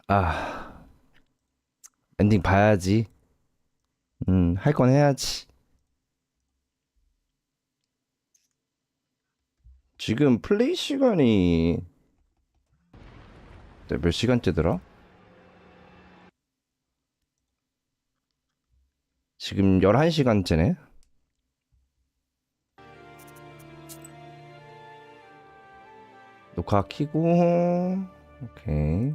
아, 엔딩 봐야지. 할 건 해야지. 지금 플레이 시간이 몇 시간째더라? 지금 11시간째네. 녹화 켜고. 오케이.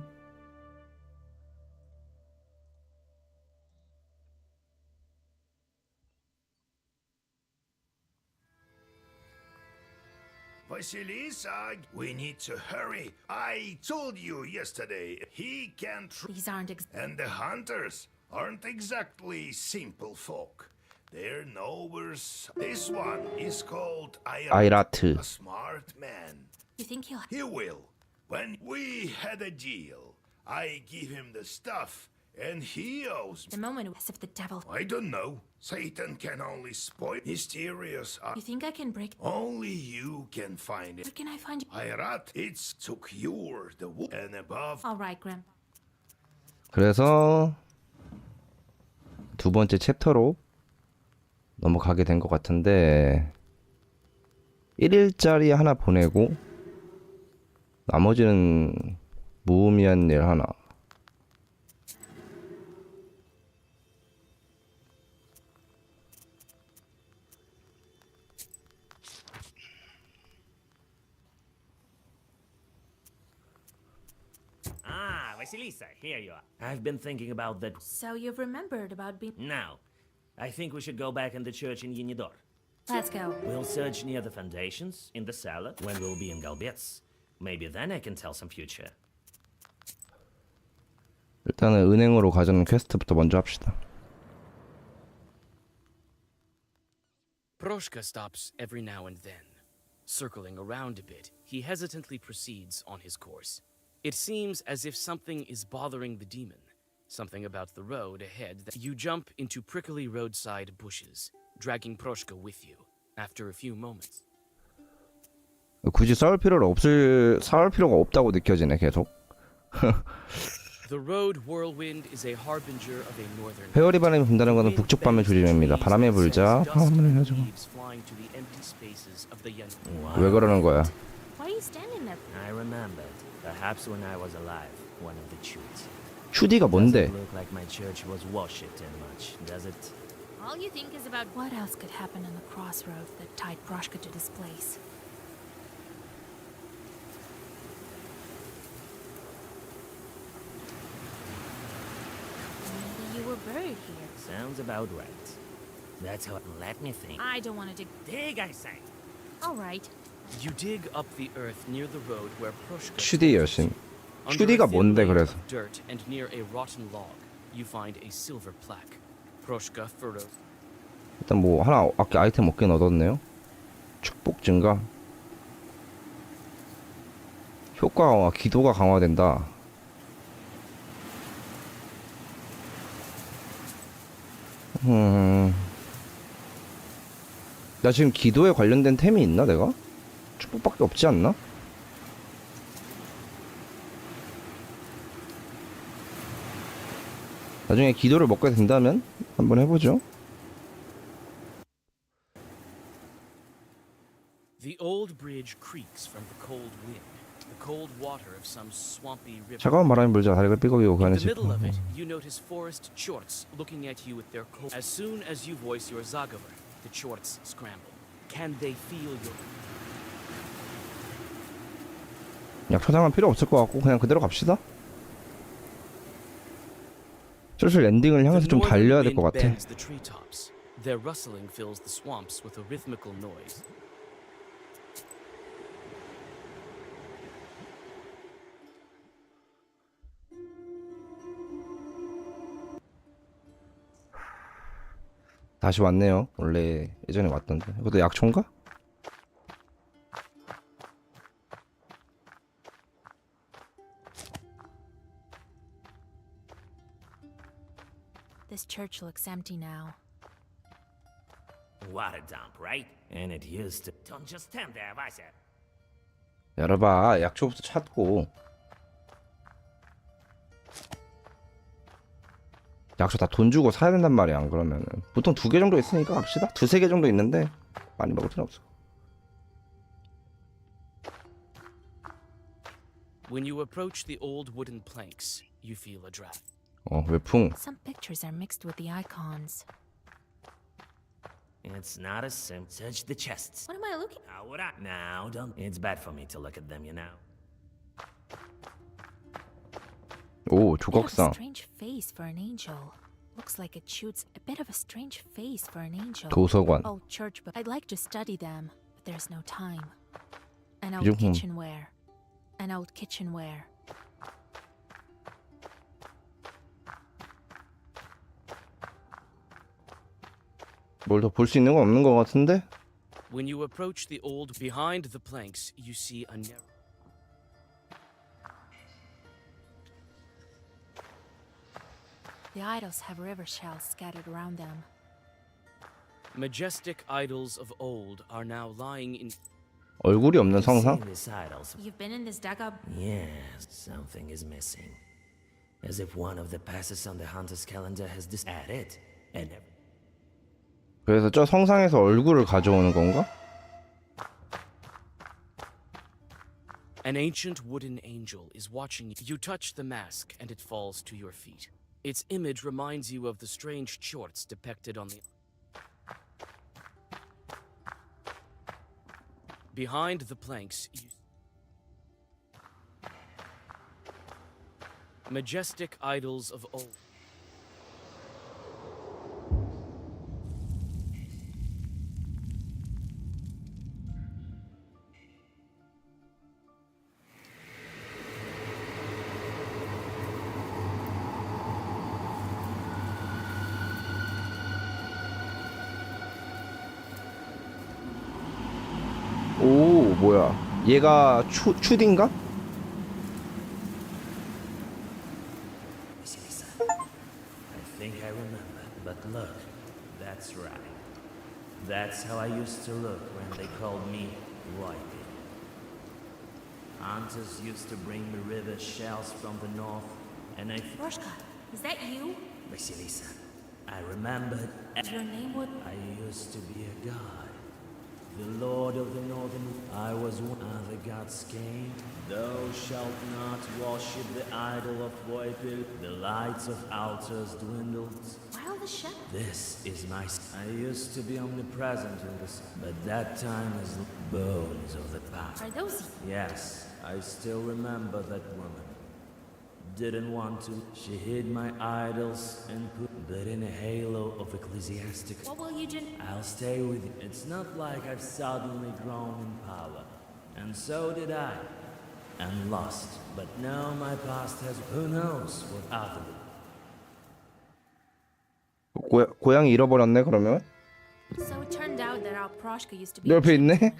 Vasilisa, we need to hurry. I told you yesterday, he can't. These aren't And the hunters aren't exactly simple folk. They're knowers. This one is called 아이라트. a smart man. You think he'll... He will. When we had a deal, I give him the stuff, and he owes The me. moment as if the devil... I don't know. Satan can only spoil. Mysterious. You think I can break... Only you can find it. Where can I find... Ayrat, it's to cure the wound and above. All right, Grim. 그래서 두 번째 챕터로 넘어가게 된 것 같은데 1일짜리 하나 보내고 나머지는 무의미한 일 하나. Vasilisa, here you are. I've been thinking about that. So you've remembered about being... Now, I think we should go back in the church in Yenidor. Let's go. We'll search near the foundations, in the cellar, when we'll be in Galbets. Maybe then I can tell some future. 일단은 은행으로 가자는 퀘스트부터 먼저 합시다. Proshka stops every now and then. Circling around a bit, he hesitantly proceeds on his course. It seems as if something is bothering the demon. Something about the road ahead that you jump into prickly roadside bushes, dragging Proshka with you. After a few moments. 굳이 싸울 필요가 없다고 느껴지네 계속. The road whirlwind is a harbinger of a northern. 회오리 바람이 분다는 것은 북쪽 밤의 조짐입니다. 바람이 불자 화음을 해가지고. 왜 그러는 거야? Why are you standing there? I remembered. Perhaps when I was alive, one of the Chuds. 추디가 뭔데? Doesn't look like my church was worshipped much, does it? All you think is about what else could happen in the crossroads that tied Proshka to this place. Maybe you were buried here. Sounds about right. That's how. Let me think. I don't want to dig... Dig, I say. All right. You dig up the earth near the road where Proshka. 추디 여신. Under 추디가 a thin 뭔데 layer 그래서? of dirt and near a rotten log, you find a silver plaque. Proshka furrows. 일단 뭐 하나 아이템 얻긴 얻었네요. 축복 증가. 효과 강화, 기도가 강화된다. 나 지금 기도에 관련된 템이 있나 내가? 축복밖에 없지 않나? 나중에 기도를 먹게 된다면 한번 해보죠. The old bridge creaks from the cold wind. The cold water of some swampy river. 차가운 바람이 불자 다리가 삐걱이고 그 In 안에 the middle of it, you notice forest chorts looking at you with their cold. As soon as you voice your zagaver, the chorts scramble. Can they feel your? 그냥 초상은 필요 없을 것 같고 그냥 그대로 갑시다. 슬슬 엔딩을 향해서 좀 달려야 될 것 같아. The treetops. Their rustling fills the swamps with a rhythmical noise. 다시 왔네요. 원래 예전에 왔던데. 이것도 약초인가? This church looks empty now. What a dump, right? And it used to. Don't just stand there, Vasya. 열어봐. 약초부터 찾고. 약초 다 돈 주고 사야 된단 말이야. 안 그러면은 보통 2개 정도 있으니까 갑시다. 2-3개 정도 있는데 많이 먹을 필요 없어. When you approach the old wooden planks, you feel a draft. 외풍. Some pictures are mixed with the icons. It's not as simple. Search the chests. What am I looking? How would I? Now, don't. It's bad for me to look at them, you know. 오, Bit of a 조각상. strange face for an angel. Looks like it shoots a bit of a strange face for an angel. 도서관. Oh, church book. I'd like to study them, but there's no time. An old 기념품. kitchenware. An old kitchenware. 뭘 더 볼 수 있는 건 없는 것 같은데? When you approach the old behind the planks, you see a narrow. The idols have river shells scattered around them. Majestic idols of old are now lying in. 얼굴이 없는 성상? Seen these idols. You've been in this dugout? Yes, something is missing. As if one of the passes on the hunter's calendar has this added. And 그래서 저 성상에서 얼굴을 가져오는 건가? An ancient wooden angel is watching you. You touch the mask and it falls to your feet. Its image reminds you of the strange shorts depicted on the. Behind the planks, you. Majestic idols of old. 오, 뭐야? 얘가 추딘가? I think I remember. But look, that's right. That's how I used to look when they called me Whitey. Hunters used to bring me river shells from the north, and I. Roshka, is that you? Vasilisa, I remembered. Your name would. I used to be a god. The Lord of the Northern. I was one of the gods came. Thou shalt not worship the idol of Voipil. The lights of altars dwindled. While the shepherd. This is my. I used to be omnipresent in this, but that time is bones of the past. Are those? Yes, I still remember that woman. Didn't want to. She hid my idols and put, but in a halo of ecclesiastic. What will you do? I'll stay with you. It's not like I've suddenly grown in power. And so did I. And lost. But now my past has. Who knows what after it. 고양이 잃어버렸네 그러면? So it turned out that our Proshka used to be. 내 옆에 있네?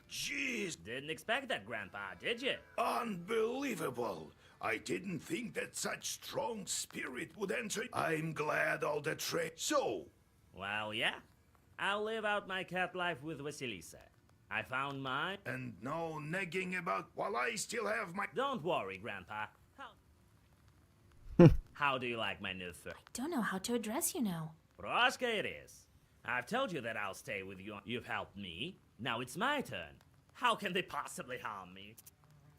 Jeez, Didn't expect that, Grandpa, did you? unbelievable. I didn't think that such strong spirit would enter. I'm glad all the So, Well, yeah. I'll live out my cat life with Vasilisa. I found mine. and no nagging about while I still have my. Don't worry, Grandpa. How do you like my new fur? Don't know how to address you now. Proshka it is. I've told you that I'll stay with you. You've helped me. Now it's my turn. How can they possibly harm me?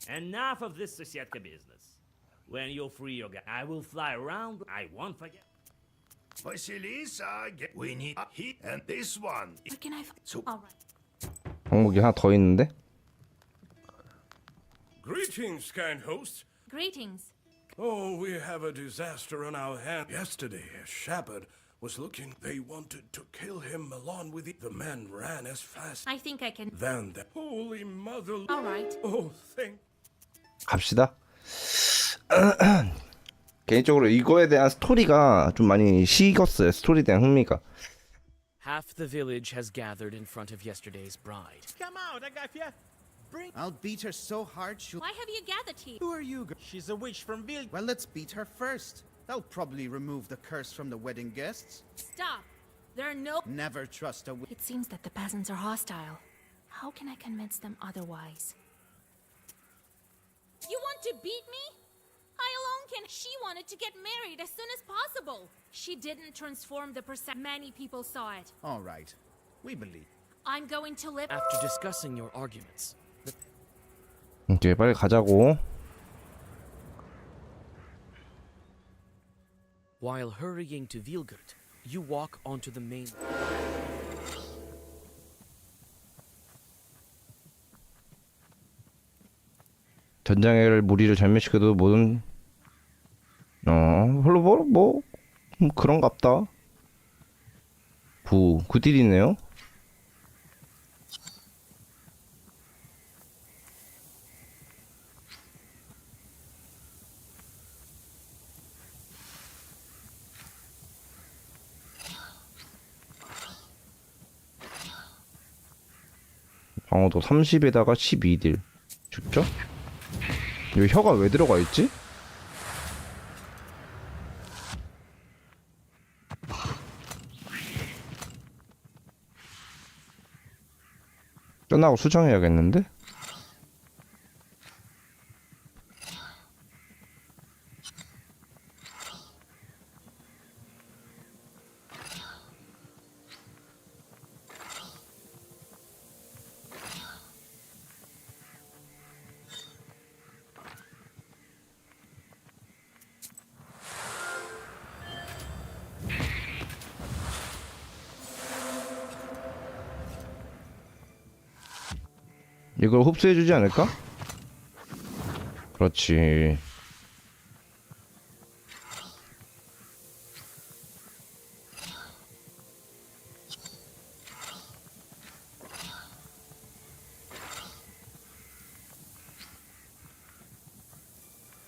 Enough of this Sosietka business. When you're free, I will fly around. I won't forget. Vasilisa, we need a hit, and this one. Where can I? So- All right. 방목이 하나 더 있는데? Greetings, kind host. Greetings. Oh, we have a disaster on our hands. Yesterday, a shepherd was looking. They wanted to kill him along with the men ran as fast. I think I can. Then the Holy Mother. All right. Oh, thank. 갑시다. 개인적으로 이거에 대한 스토리가 좀 많이 식었어요. 스토리에 대한 흥미가. Half the village has gathered in front of yesterday's bride. Come out, I got ya. Bring. I'll beat her so hard she'll. Why have you gathered here? Who are you? She's a witch from Vil. Well, let's beat her first. That'll probably remove the curse from the wedding guests. Stop. There are no. Never trust a witch. It seems that the peasants are hostile. How can I convince them otherwise? To beat me? I alone can. She wanted to get married as soon as possible. She didn't transform the perception. Many people saw it. All right. We believe. I'm going to live. After discussing your arguments, 이제 빨리 가자고. while hurrying to Vilgert, you walk onto the main. 전장의 무리를 절멸시켜도 모든 별로 뭐 그런갑다. 굿딜이네요. 방어도 30에다가 12딜 죽죠? 여기 혀가 왜 들어가 있지? 끝나고 수정해야겠는데? 이걸 흡수해주지 않을까? 그렇지.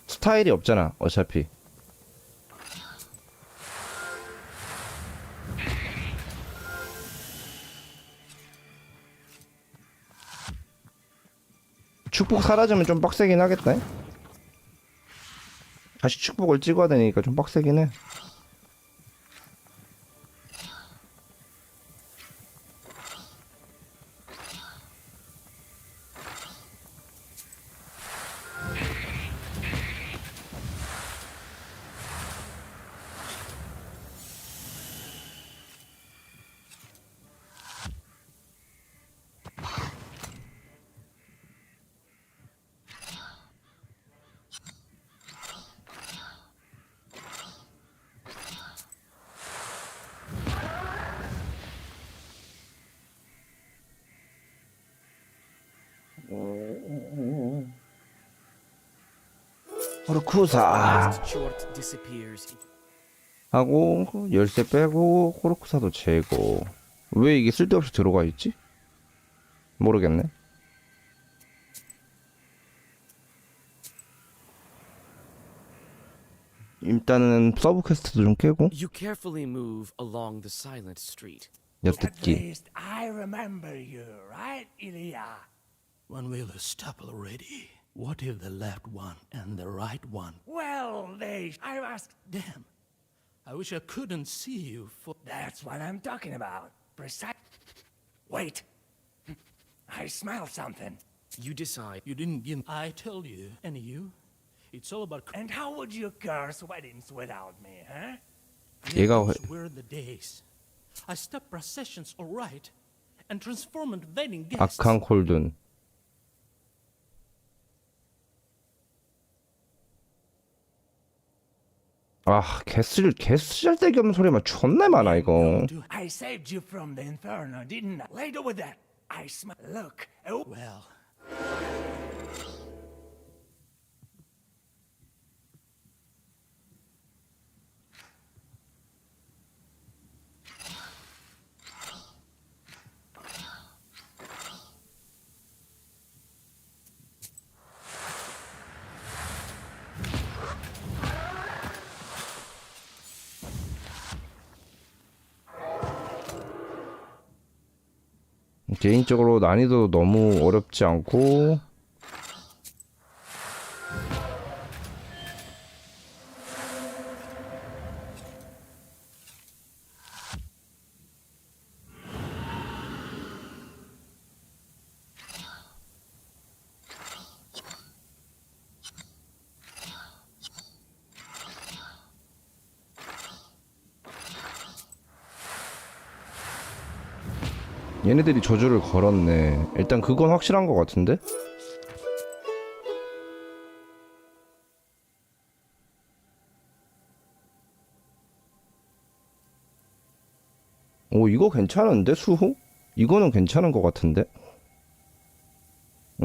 스타일이 없잖아 어차피. 축복 사라지면 좀 빡세긴 하겠다. 다시 축복을 찍어야 되니까 좀 빡세긴 해. 호르쿠사 Short disappears. 하고 열쇠 빼고 호르쿠사도 재고. 왜 이게 쓸데없이 들어가 있지? 모르겠네. 일단은 서브 퀘스트도 좀 깨고. You carefully move along the silent street. At 엿듣기. least I remember you, right, Ilya? When will it stop already? What if the left one and the right one? Well, I asked. Damn. I wish I couldn't see you for. That's what I'm talking about. Precise. Wait. I smell something. You decide. You didn't give. I told you. And you? It's all about. And how would you curse weddings without me, huh? 얘가 Those were the days. I stopped processions, all right, and transformed wedding guests. 악한 콜든. 아, 개쓰잘데기 없는 소리만 존나 많아 이거. I saved you from the inferno, didn't I? Later with that, I smell. Look. Oh. Well, 개인적으로 난이도 너무 어렵지 않고 얘네들이 저주를 걸었네. 일단 그건 확실한 것 같은데? 오, 이거 괜찮은데? 수호? 이거는 괜찮은 것 같은데?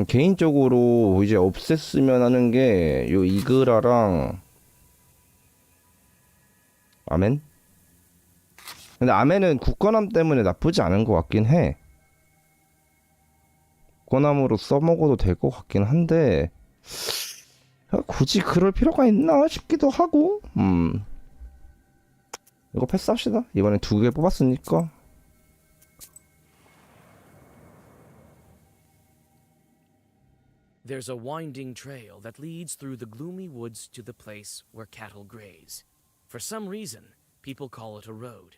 개인적으로 이제 없앴으면 하는 게 요 이그라랑 아멘? 근데 아멘은 굳건함 때문에 나쁘지 않은 것 같긴 해. 굳건함으로 써먹어도 될 것 같긴 한데 굳이 그럴 필요가 있나 싶기도 하고. 이거 패스합시다. 이번엔 2개 뽑았으니까. There's a winding trail that leads through the gloomy woods to the place where cattle graze. For some reason, people call it a road.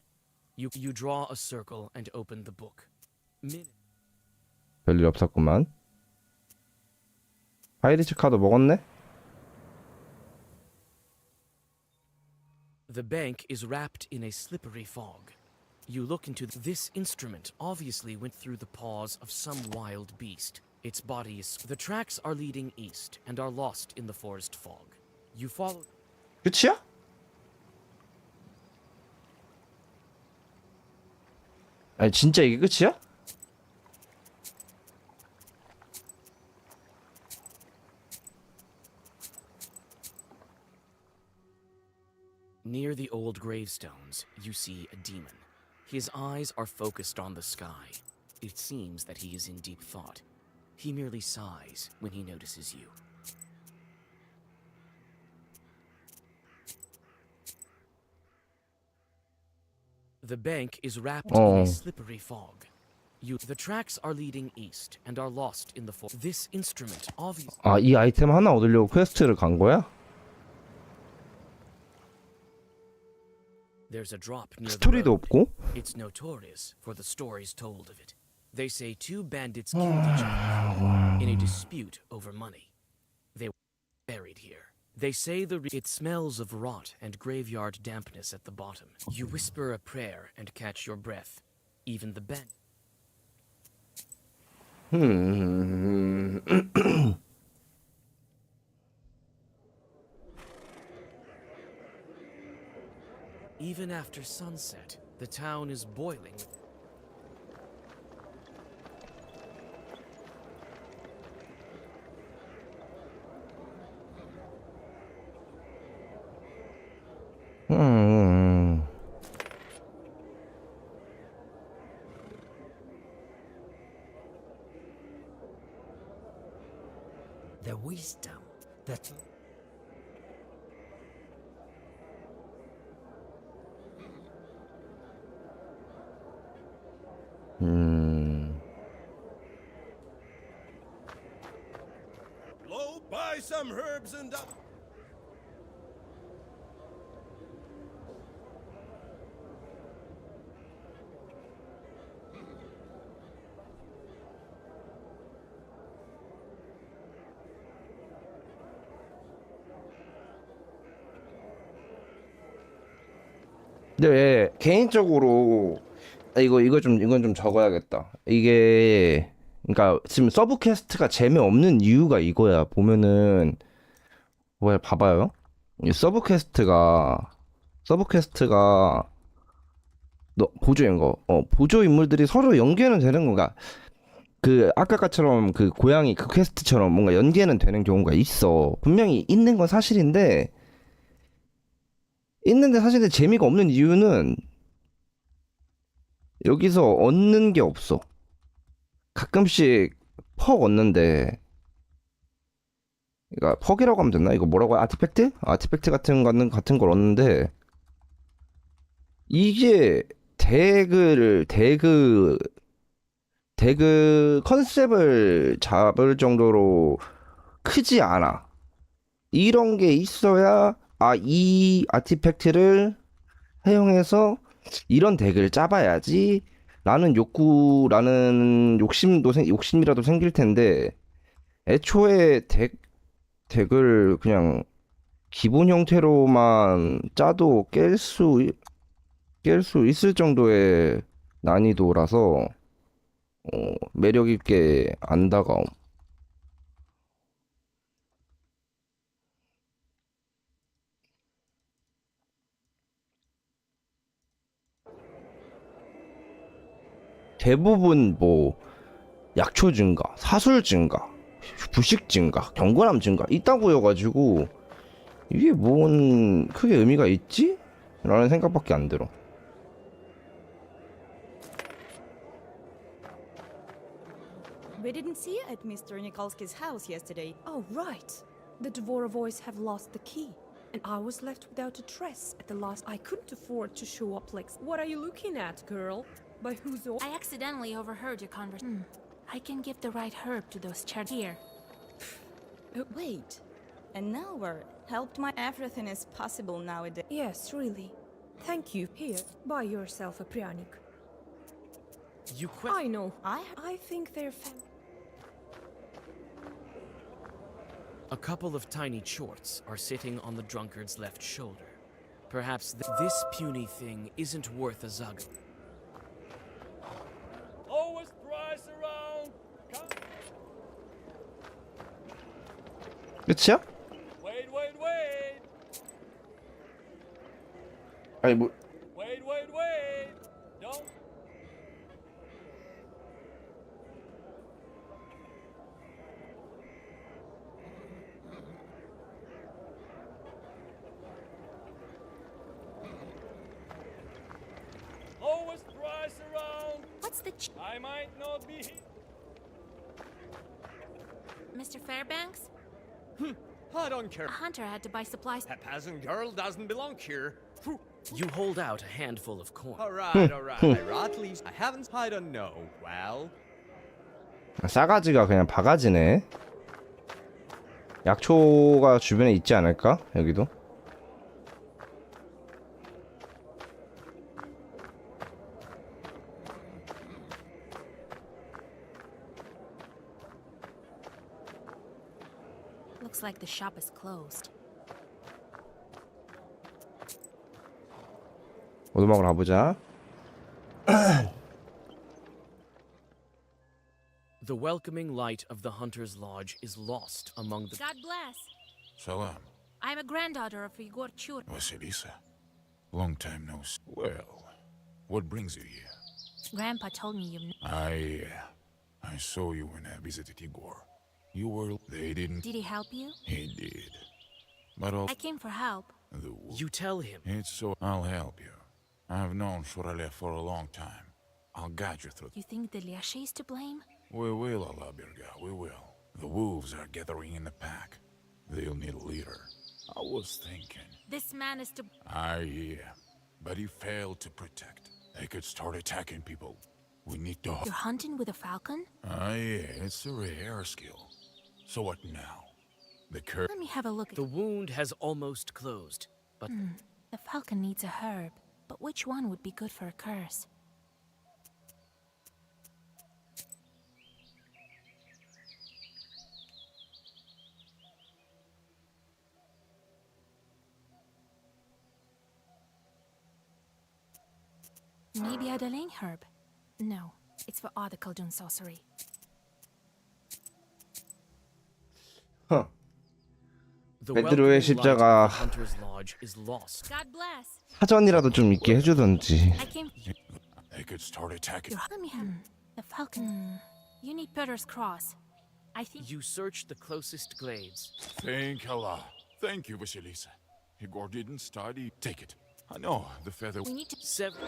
You draw a circle and open the book. 별일 없었구만. 하이리치 카드 먹었네? The bank is wrapped in a slippery fog. You look into this instrument obviously went through the paws of some wild beast. Its body is... The tracks are leading east and are lost in the forest fog. You follow... 끝이야? 아니 진짜 이게 끝이야? Near the old gravestones, you see a demon. His eyes are focused on the sky. It seems that he is in deep thought. He merely sighs when he notices you. The bank is wrapped in a slippery fog. The tracks are leading east and are lost in the fog. This instrument obviously... 아, 이 아이템 하나 얻으려고 퀘스트를 간 거야? There's a drop near the 스토리도 road. 없고? It's notorious for the stories told of it. They say 2 bandits killed each other in a dispute over money. They were buried here. They say it smells of rot and graveyard dampness at the bottom. You whisper a prayer and catch your breath. Even the bandit. Even after sunset, the town is boiling. The wisdom that Blow by some herbs and... 근데 개인적으로 이건 좀 적어야겠다. 이게 그러니까 지금 서브 퀘스트가 재미없는 이유가 이거야. 보면은 뭐야 봐봐요. 이 서브 퀘스트가 너 보조인 거. 보조 인물들이 서로 연계는 되는 건가? 그 아까처럼 그 고양이 그 퀘스트처럼 뭔가 연계는 되는 경우가 있어. 분명히 있는 건 사실인데 사실 재미가 없는 이유는 여기서 얻는 게 없어. 가끔씩 퍽 얻는데, 그러니까 퍽이라고 하면 되나? 이거 뭐라고 해? 아티팩트? 아티팩트 같은 걸 얻는데 이게 대그 컨셉을 잡을 정도로 크지 않아. 이런 게 있어야 이 아티팩트를 사용해서 이런 덱을 짜봐야지 라는 욕심이라도 생길 텐데, 애초에 덱을 그냥 기본 형태로만 짜도 깰 수 있을 정도의 난이도라서 매력 있게 안 다가옴. 대부분 뭐 약초 증가, 사술 증가, 부식 증가, 경건함 증가 있다고여가지고 이게 뭔 크게 의미가 있지? 라는 생각밖에 안 들어. We didn't see you at Mr. Nikolsky's house yesterday. Oh, right. The Dvorovoys have lost the key, and I was left without a dress at the last. I couldn't afford to show up like. What are you looking at, girl? By whose order? I accidentally overheard your conversation. I can give the right herb to those chairs here. Wait. An hour helped my. Everything is possible nowadays. Yes, really. Thank you. Here, buy yourself a pryanik. You I know. I think they're. A couple of tiny chorts are sitting on the drunkard's left shoulder. Perhaps this puny thing isn't worth a zug. Lowest price around. 끝이야? Wait, wait, wait. 아니 뭐 Wait, wait, wait. Don't. Lowest price around. What's the I might not be here. Mr. Fairbanks? I don't care. A hunter had to buy supplies. A peasant girl doesn't belong here. Phew. You hold out a handful of corn. All right, at least I haven't. I don't know. Well, 싸가지가 그냥 바가지네. 약초가 주변에 있지 않을까? 여기도. Looks like the shop is closed. 오두막으로 가보자. The welcoming light of the hunter's lodge is lost among the. God bless. Salam, I'm a granddaughter of Igor Chur. Vasilisa. Long time no see. Well, what brings you here? Grandpa told me you. I saw you when I visited Igor. You were. They didn't. Did he help you? He did. But all I came for help. the. You tell him. It's so. I'll help you. I've known Shuralev for a long time. I'll guide you through. You think the Liashe is to blame? We will, Alabirga, we will. The wolves are gathering in the pack. They'll need a leader. I was thinking. This man is to. Yeah. But he failed to protect. They could start attacking people. We need to. You're hunting with a falcon? Yeah, it's a rare skill. So what now? The curse. Let me have a look at The wound has almost closed, but The falcon needs a herb, but which one would be good for a curse? Maybe a Daling herb? No, it's for other Khaldun sorcery. the 베드로의 welcoming light 십자가 of the hunter's lodge is lost. God bless. 사전이라도 좀 있게 해주던지. I came. They could start attacking. Let me have the falcon. You need Peter's cross. I think. You search the closest glades. Thank Allah. Thank you, Vasilisa. Igor didn't study. Take it. I know, the feather. We need to. Seven.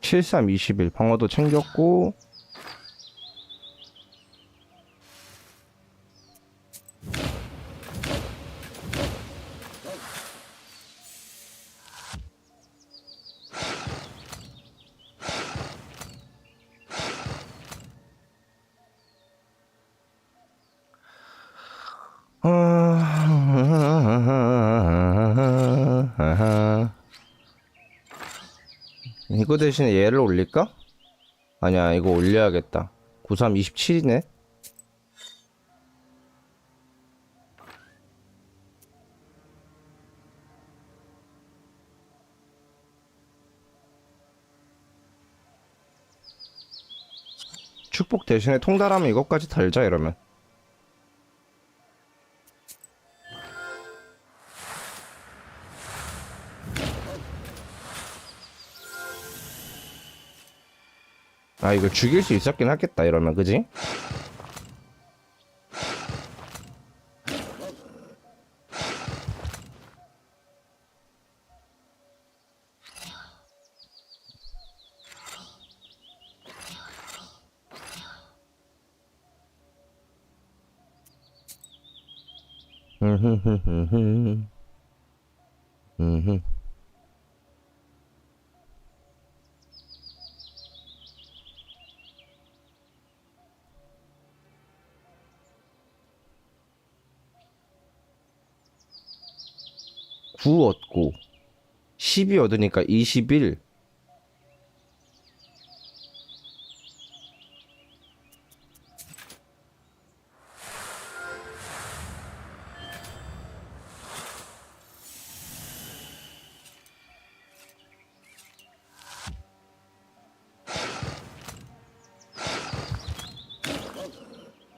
(73) 21 방어도 챙겼고. 이거 대신에 얘를 올릴까? 아니야, 이거 올려야겠다. 93 27이네. 축복 대신에 통달하면 이것까지 달자 이러면. 아 이거 죽일 수 있었긴 하겠다 이러면 그지? 구 얻고 12 얻으니까 21.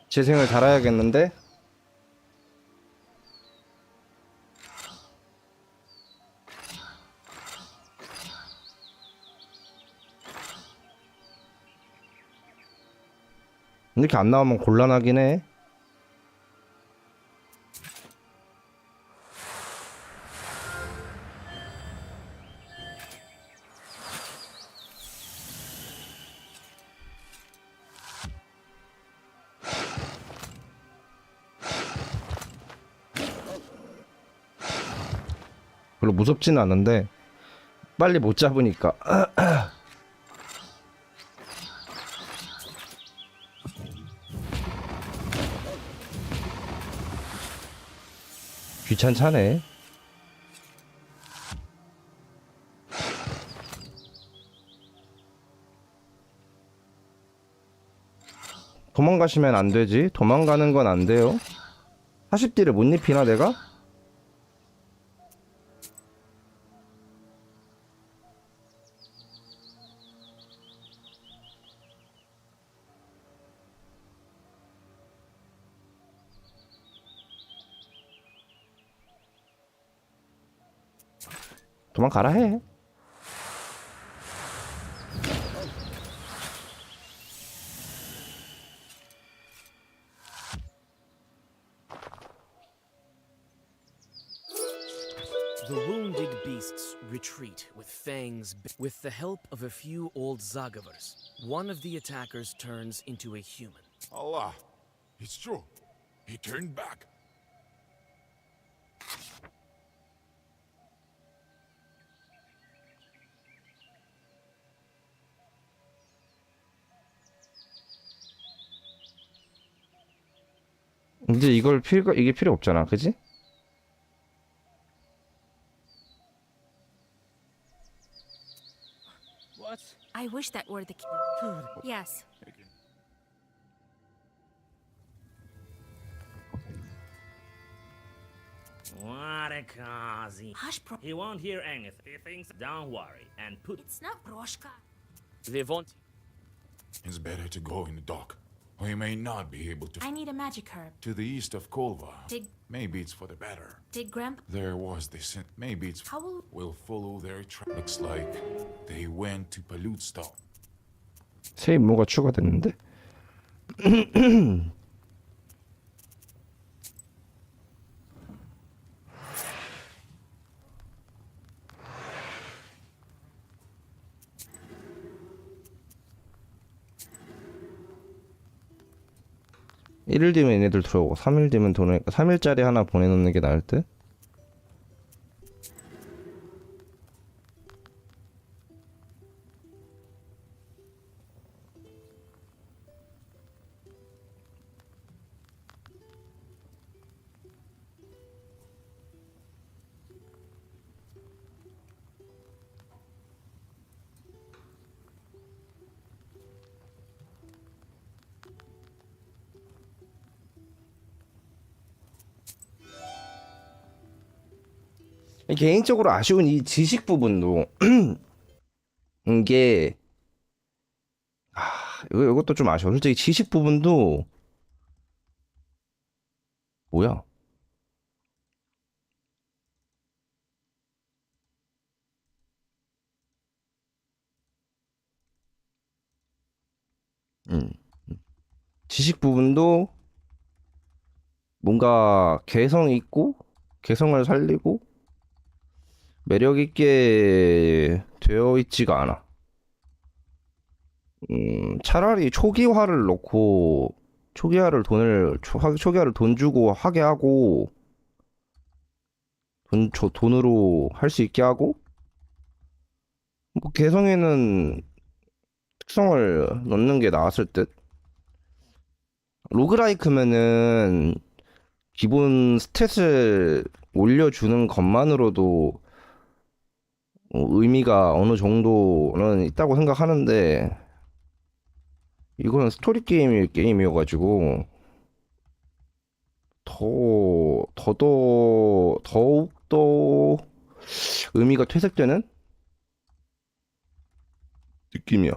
재생을 달아야겠는데? 이렇게 안 나오면 곤란하긴 해. 별로 무섭진 않은데 빨리 못 잡으니까. 귀찮차네. 도망가시면 안 되지. 도망가는 건 안 돼요. 40딜을 못 입히나 내가? 도망가라 해. The wounded beasts retreat with fangs. With the help of a few old Zagavers, one of the attackers turns into a human. Allah, it's true. He turned back. 이제 이게 필요 없잖아, 그지? What? I wish that were the case. Yes. What a cozy. Hush, He won't hear anything. He thinks, don't worry, and put. It's not Proshka. They want. It's better to go in the dark. We may not be able to. I need a magic herb. To the east of Kolva. Did Maybe it's for the better. Grandpa? There was this. Maybe it's. How will? We'll follow their track. Looks like they went to Palutstone. 새 임무가 추가됐는데? 일일 뒤면 얘네들 들어오고 3일 뒤면 3일짜리 하나 보내놓는 게 나을 듯? 개인적으로 아쉬운 이 지식 부분도 이게 이것도 좀 아쉬워. 솔직히 지식 부분도 뭐야? 음. 지식 부분도 뭔가 개성 있고 개성을 살리고 매력 있게 되어 있지가 않아. 차라리 초기화를 넣고 초기화를 돈 주고 하게 하고 돈으로 할 수 있게 하고 뭐 개성에는 특성을 넣는 게 나았을 듯. 로그라이크면은 기본 스탯을 올려주는 것만으로도 의미가 어느 정도는 있다고 생각하는데 이거는 스토리 게임이어가지고 더욱더 의미가 퇴색되는 느낌이요.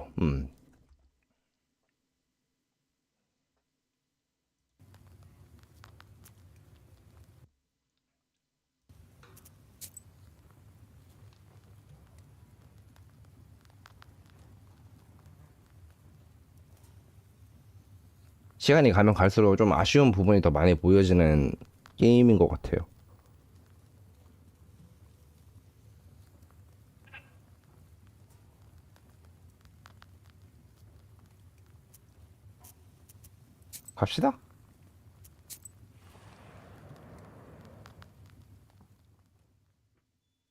시간이 가면 갈수록 좀 아쉬운 부분이 더 많이 보여지는 게임인 것 같아요. 갑시다.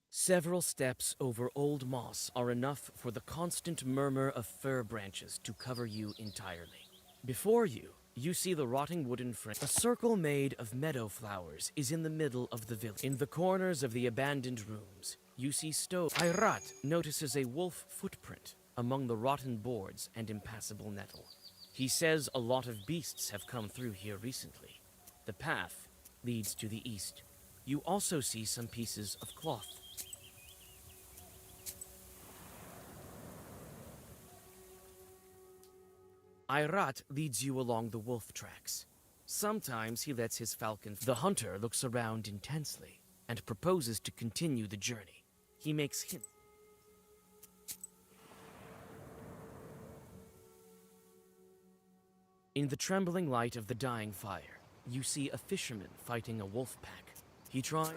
Several steps over old moss are enough for the constant murmur of fir branches to cover you entirely. Before you, you see the rotting wooden frame. A circle made of meadow flowers is in the middle of the village. In the corners of the abandoned rooms, you see stove. Ayrat notices a wolf footprint among the rotten boards and impassable nettle. He says a lot of beasts have come through here recently. The path leads to the east. You also see some pieces of cloth. Ayrat leads you along the wolf tracks. Sometimes he lets his falcon. The hunter looks around intensely and proposes to continue the journey. He makes hints. In the trembling light of the dying fire, you see a fisherman fighting a wolf pack. He tries.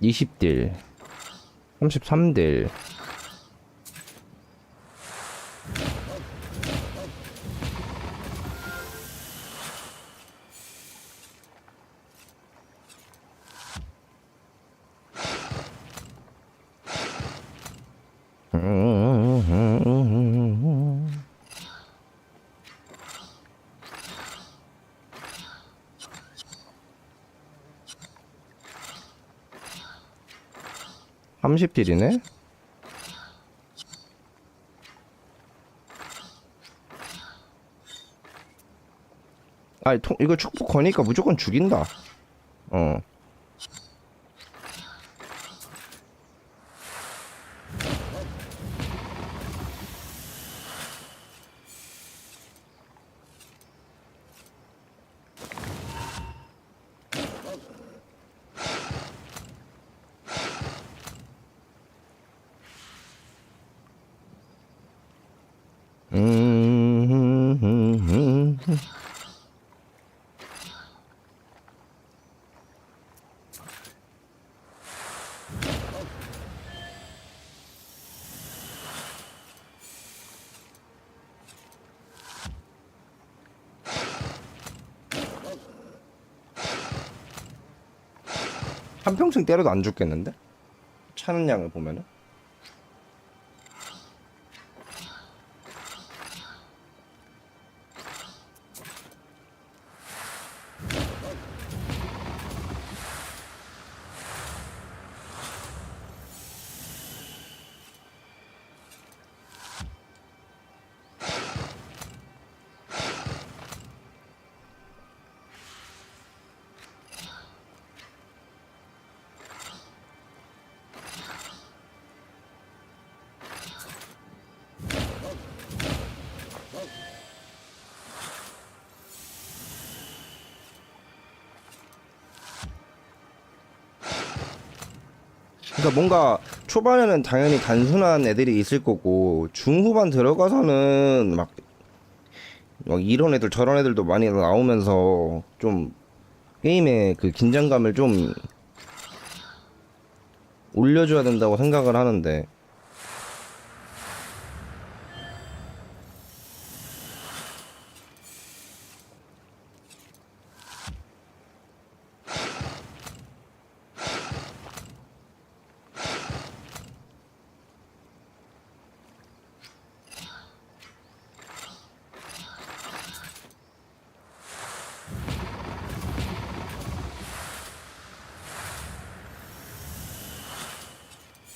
(20딜) 33딜 (30딜이네) 아니 이거 축복 거니까 무조건 죽인다. 한평생 때려도 안 죽겠는데? 차는 양을 보면은. 그러니까 뭔가 초반에는 당연히 단순한 애들이 있을 거고 중후반 들어가서는 막 이런 애들 저런 애들도 많이 나오면서 좀 게임의 그 긴장감을 좀 올려줘야 된다고 생각을 하는데,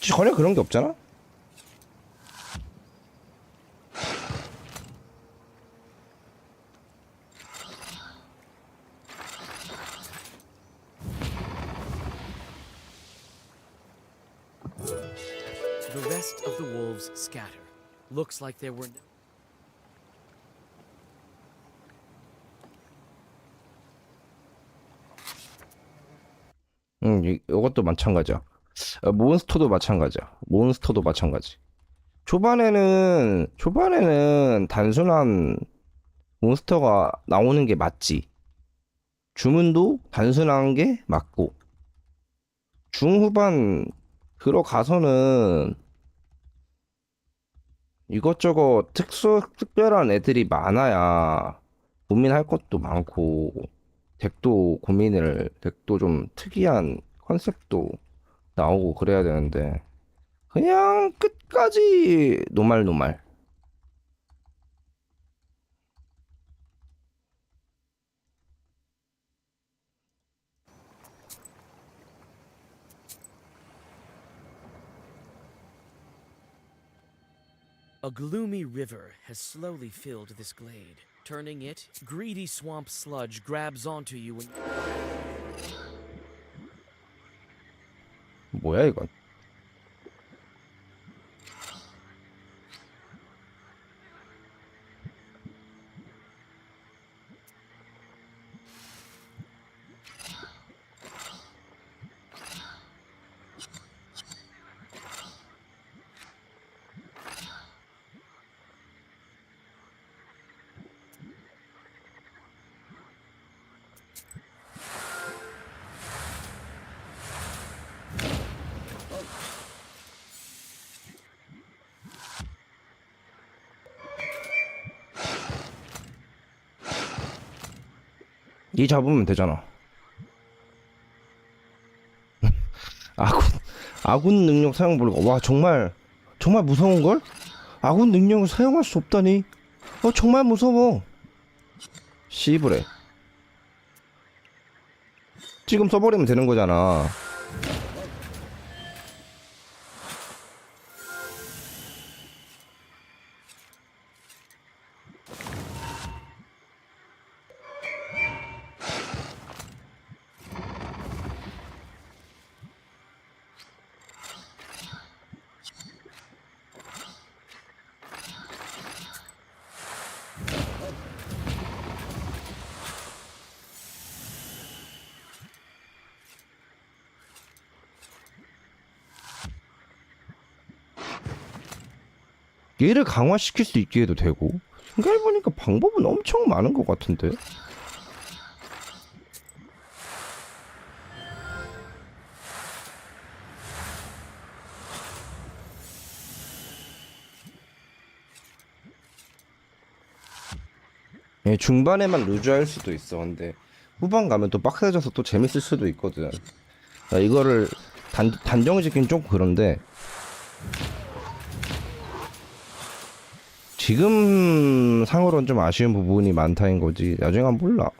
전혀 그런 게 없잖아? The rest of the wolves scatter. Looks like there were no... 이것도 마찬가지야. 몬스터도 마찬가지야. 몬스터도 마찬가지. 초반에는 단순한 몬스터가 나오는 게 맞지. 주문도 단순한 게 맞고, 중후반 들어가서는 이것저것 특별한 애들이 많아야 고민할 것도 많고, 덱도 좀 특이한 컨셉도 나오고 그래야 되는데, 그냥 끝까지 노말. A gloomy river has slowly filled this glade. Turning it, greedy swamp sludge grabs onto you and... 뭐야 이건? 이 잡으면 되잖아. 아군 능력 사용 불가. 와, 정말 무서운 걸? 아군 능력을 사용할 수 없다니. 정말 무서워. 씨부레. 지금 써버리면 되는 거잖아. 얘를 강화시킬 수 있게 해도 되고. 생각해보니까 방법은 엄청 많은 것 같은데. 예, 중반에만 루즈할 수도 있어. 근데 후반 가면 또 빡세져서 또 재밌을 수도 있거든. 이거를 단정 짓긴 좀 그런데 지금 상으로는 좀 아쉬운 부분이 많다는 거지. 나중에 한번 몰라.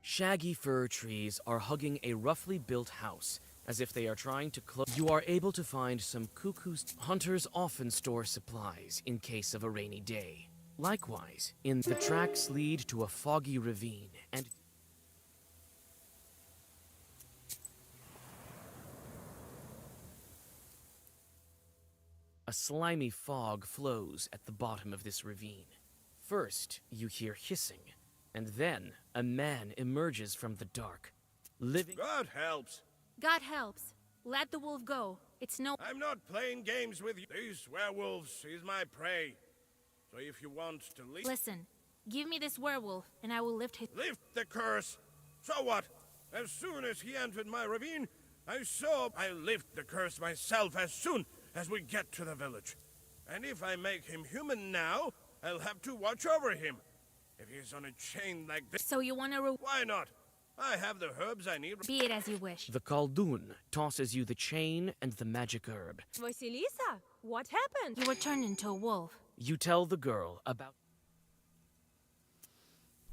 Shaggy fir trees are hugging a roughly built house, as if they are trying to close. You are able to find some cuckoos. Hunters often store supplies in case of a rainy day. Likewise, the tracks lead to a foggy ravine, and a slimy fog flows at the bottom of this ravine. First, you hear hissing, and then a man emerges from the dark, living. God helps. God helps. Let the wolf go. It's no. I'm not playing games with you. These werewolves is my prey. So if you want to leave... Listen, give me this werewolf, and I will lift his. Lift the curse! So what? As soon as he entered my ravine, I saw I lift the curse myself as soon as we get to the village. And if I make him human now, I'll have to watch over him. If he's on a chain like this... So you want to... Why not? I have the herbs I need. Be it as you wish. The Khaldun tosses you the chain and the magic herb. Vasilisa, what happened? You were turned into a wolf. You tell the girl about...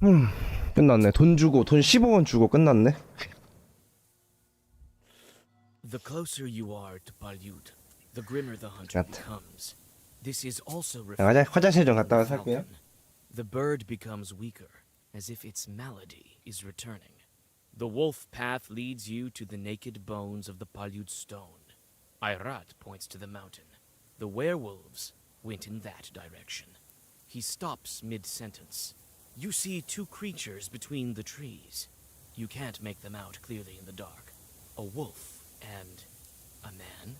끝났네. 돈 15원 주고 끝났네. The closer you are to Palyut, the grimmer the hunter Got. becomes. This is also 화장실 좀 갔다 와서 할게요. The bird becomes weaker, as if its malady is returning. The wolf path leads you to the naked bones of the Palyut stone. Ayrat points to the mountain. The werewolves went in that direction. He stops mid-sentence. You see two creatures between the trees. You can't make them out clearly in the dark. A wolf and a man?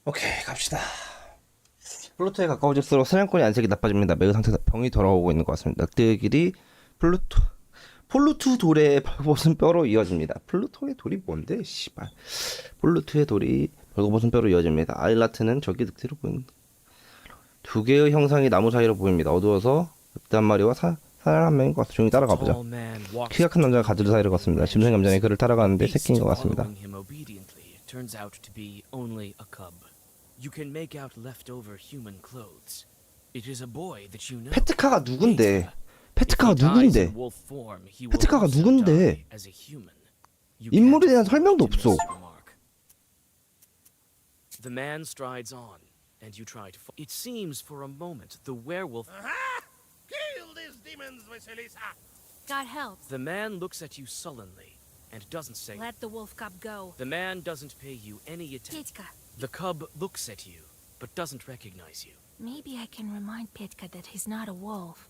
오케이, 갑시다. 플루토에 가까워질수록 사냥꾼의 안색이 나빠집니다. 매우 상태가 병이 돌아오고 있는 것 같습니다. 늑대의 길이 폴루투 돌의 벌거벗은 뼈로 이어집니다. 플루토의 돌이 뭔데? 씨발. 폴루투의 돌이 벌거벗은 뼈로 이어집니다. 아일라트는 저기 늑대로 보이는 두 개의 형상이 나무 사이로 보입니다. 어두워서 늑대 한 마리와 사냥 한 명인 것 같습니다. 조용히 따라가보자. 키가 큰 남자가 가드를 사이로 걷습니다. 짐승 감정이 그를 따라가는데 새끼인 것 같습니다. 페트카가 누군데? 페트카가 누군데? 페트카가 누군데? 인물에 대한 설명도 없어. The man strides on, and you try to. It seems for a moment the werewolf. Kill these demons, Vasilisa! God helps. The man looks at you sullenly and doesn't say. Let the wolf cub go. The man doesn't pay you any attention. Petka. The cub looks at you, but doesn't recognize you. Maybe I can remind Petka that he's not a wolf.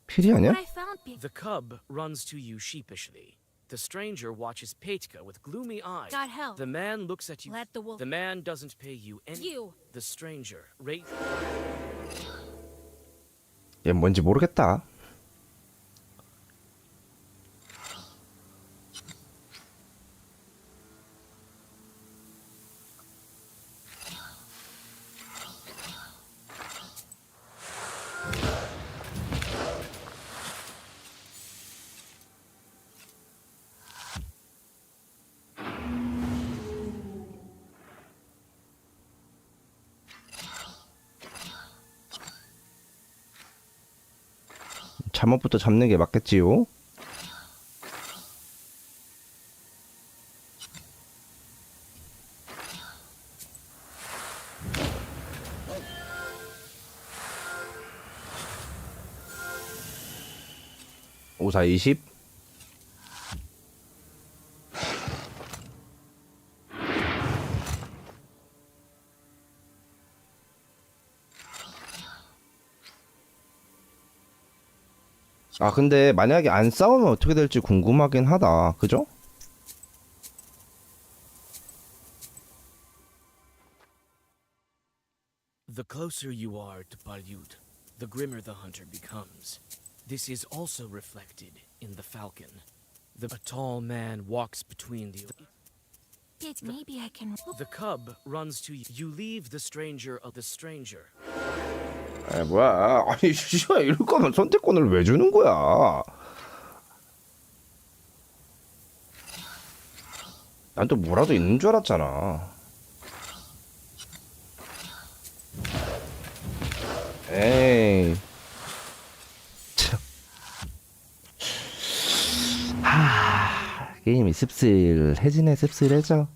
필이 아니야? But I found Petka. The cub runs to you sheepishly. The stranger watches Petka with gloomy eyes. God help. The man looks at you. Let the wolf. The man doesn't pay you any. You. The stranger rate. 얘 뭔지 모르겠다. 잠옷부터 잡는 게 맞겠지요? (5, 4, 20) 아 근데 만약에 안 싸우면 어떻게 될지 궁금하긴 하다. 그죠? The closer you are to Palyut, the grimmer the hunter becomes. This is also reflected in the falcon. A tall man walks between the. Petka. Maybe I can. The cub runs to you. You leave the stranger of the stranger. 아 뭐야? 아니 씨발 이럴 거면 선택권을 왜 주는 거야? 난 또 뭐라도 있는 줄 알았잖아. 에이. 참. 게임이 씁쓸해지네. 씁쓸해져.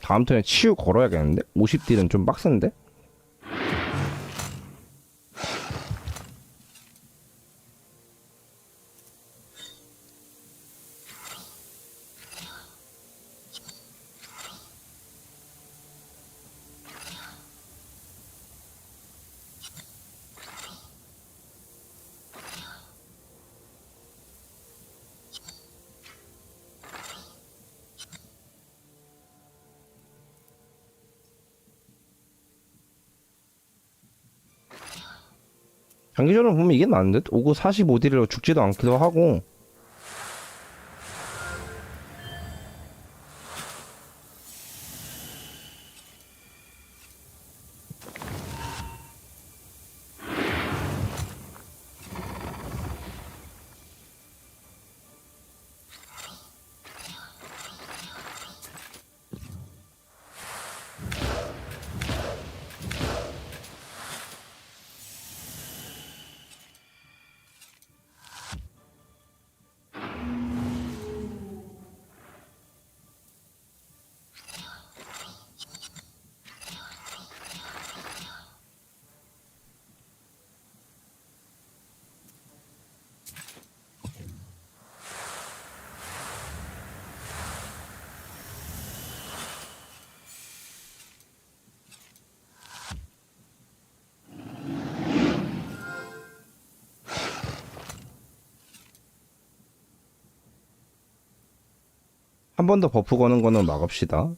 다음 턴에 치유 걸어야겠는데? 50딜은 좀 빡센데? 장기적으로 보면 이게 나은 듯? 5구 45딜로 죽지도 않기도 하고. 한 번 더 버프 거는 거는 막읍시다.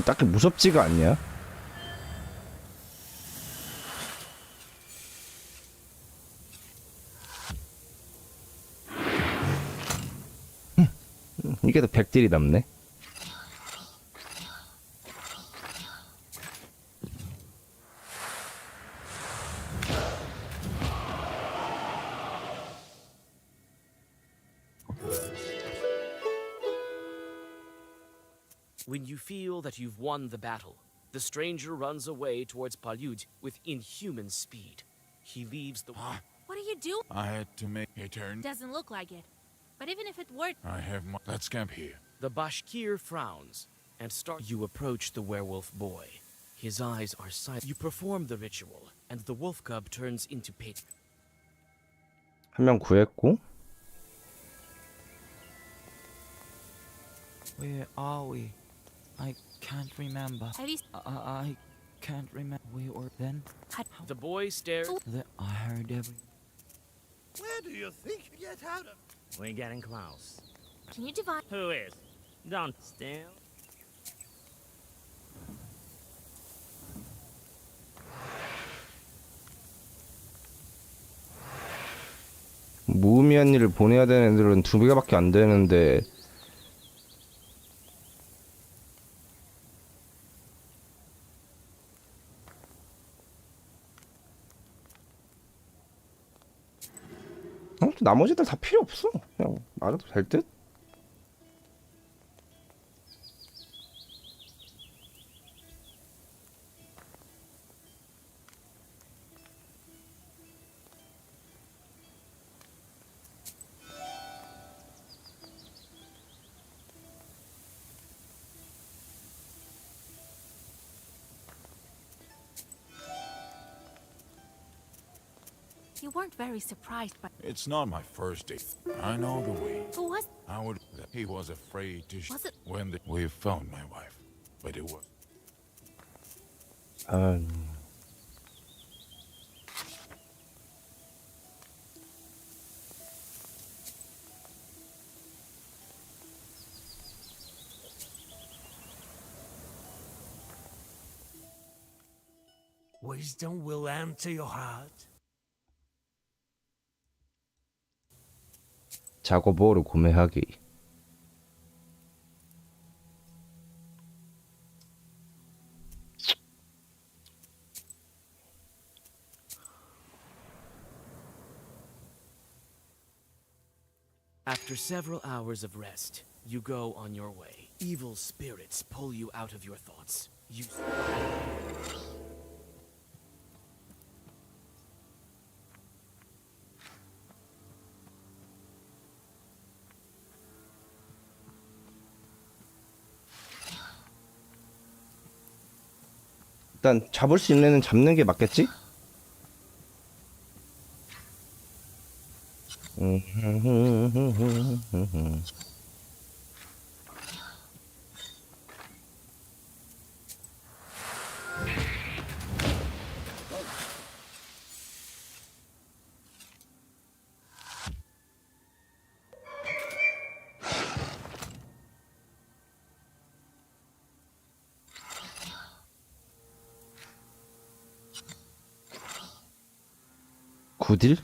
딱히 무섭지가 않냐? 이게 더 100딜이 남네. When you feel that you've won the battle, the stranger runs away towards Palyud with inhuman speed. He leaves the... What are you doing? I had to make a turn. Doesn't look like it. But even if it were, I have my... Let's camp here. The Bashkir frowns and start... You approach the werewolf boy. His eyes are silent. You perform the ritual, and the wolf cub turns into pit. 한 명 구했고. Where are we? I can't remember. have you? I can't remember. We were then. The boy stares... I heard every. Where do you think you get out of? We're getting close. Can you divide? Who is? Don't steal. 무의미한 일을 보내야 되는 애들은 2개밖에 안 되는데 나머지들 다 필요 없어. 그냥 말해도 될 듯? You weren't very surprised by. It's not my first date. I know the way. Who was? I would... He was afraid to... Was it? When we found my wife. But it was... Wisdom will enter your heart. 작업으로 구매하기. After several hours of rest, you go on your way. Evil spirits pull you out of your thoughts. You... 일단 잡을 수 있는 애는 잡는 게 맞겠지? 구딜?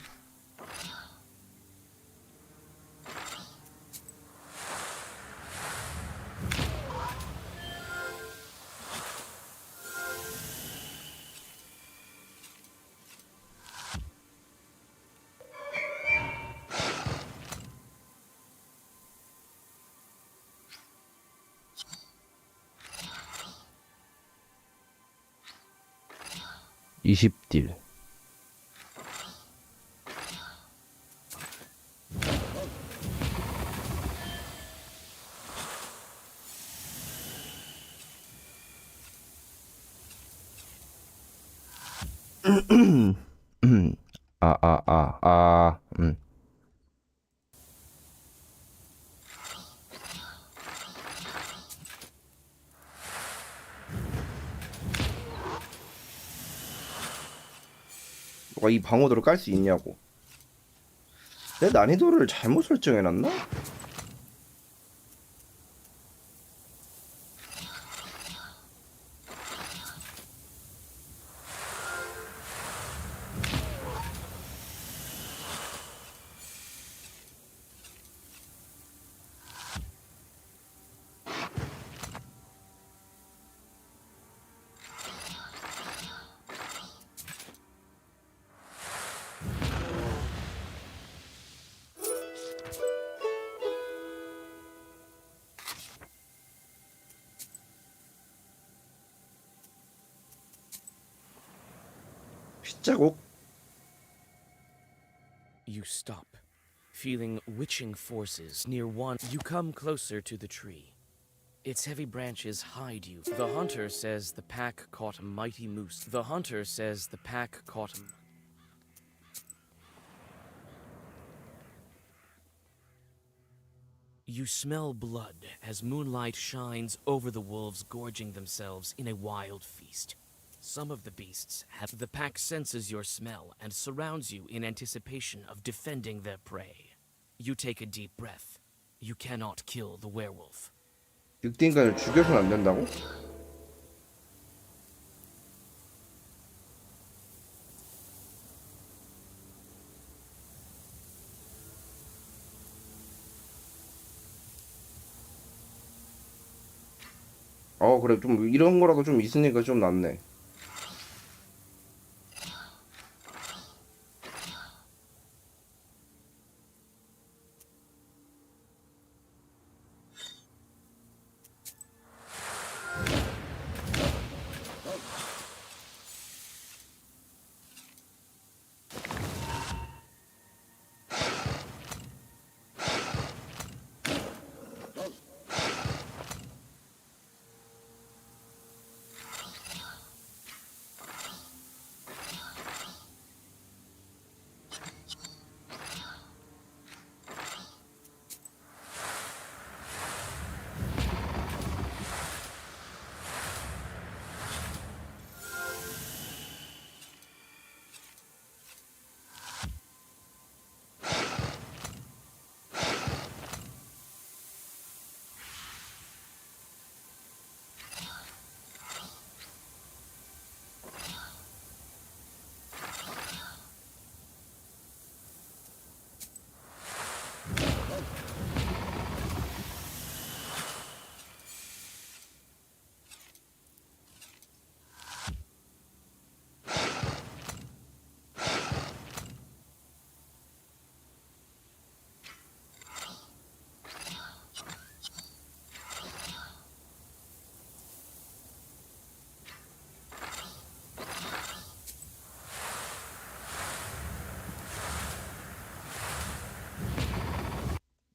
(20딜) 아. 너가 이 방어도를 깔 수 있냐고. 내 난이도를 잘못 설정해놨나? 핏자국? You stop, feeling witching forces near one. You come closer to the tree. Its heavy branches hide you. The hunter says the pack caught a mighty moose. The hunter says the pack caught him. You smell blood as moonlight shines over the wolves gorging themselves in a wild feast. Some of the beasts have the pack senses your smell and surrounds you in anticipation of defending their prey. You take a deep breath. You cannot kill the werewolf. 늑대인간을 죽여서는 안 된다고? 그래 좀 이런 거라도 좀 있으니까 좀 낫네.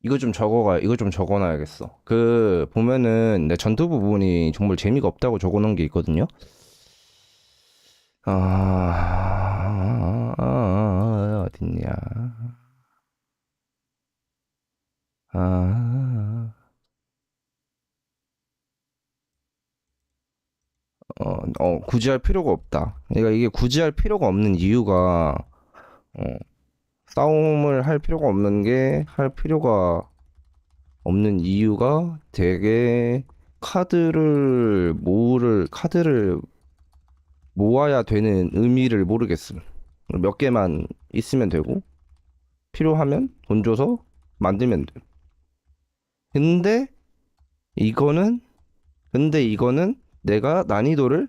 이거 좀 적어놔야겠어. 그 보면은 내 전투 부분이 정말 재미가 없다고 적어놓은 게 있거든요. 어딨냐? 굳이 할 필요가 없다. 그러니까 이게 굳이 할 필요가 없는 이유가 싸움을 할 필요가 없는 이유가 되게 카드를 모아야 되는 의미를 모르겠음. 몇 개만 있으면 되고 필요하면 돈 줘서 만들면 돼. 근데 이거는 내가 난이도를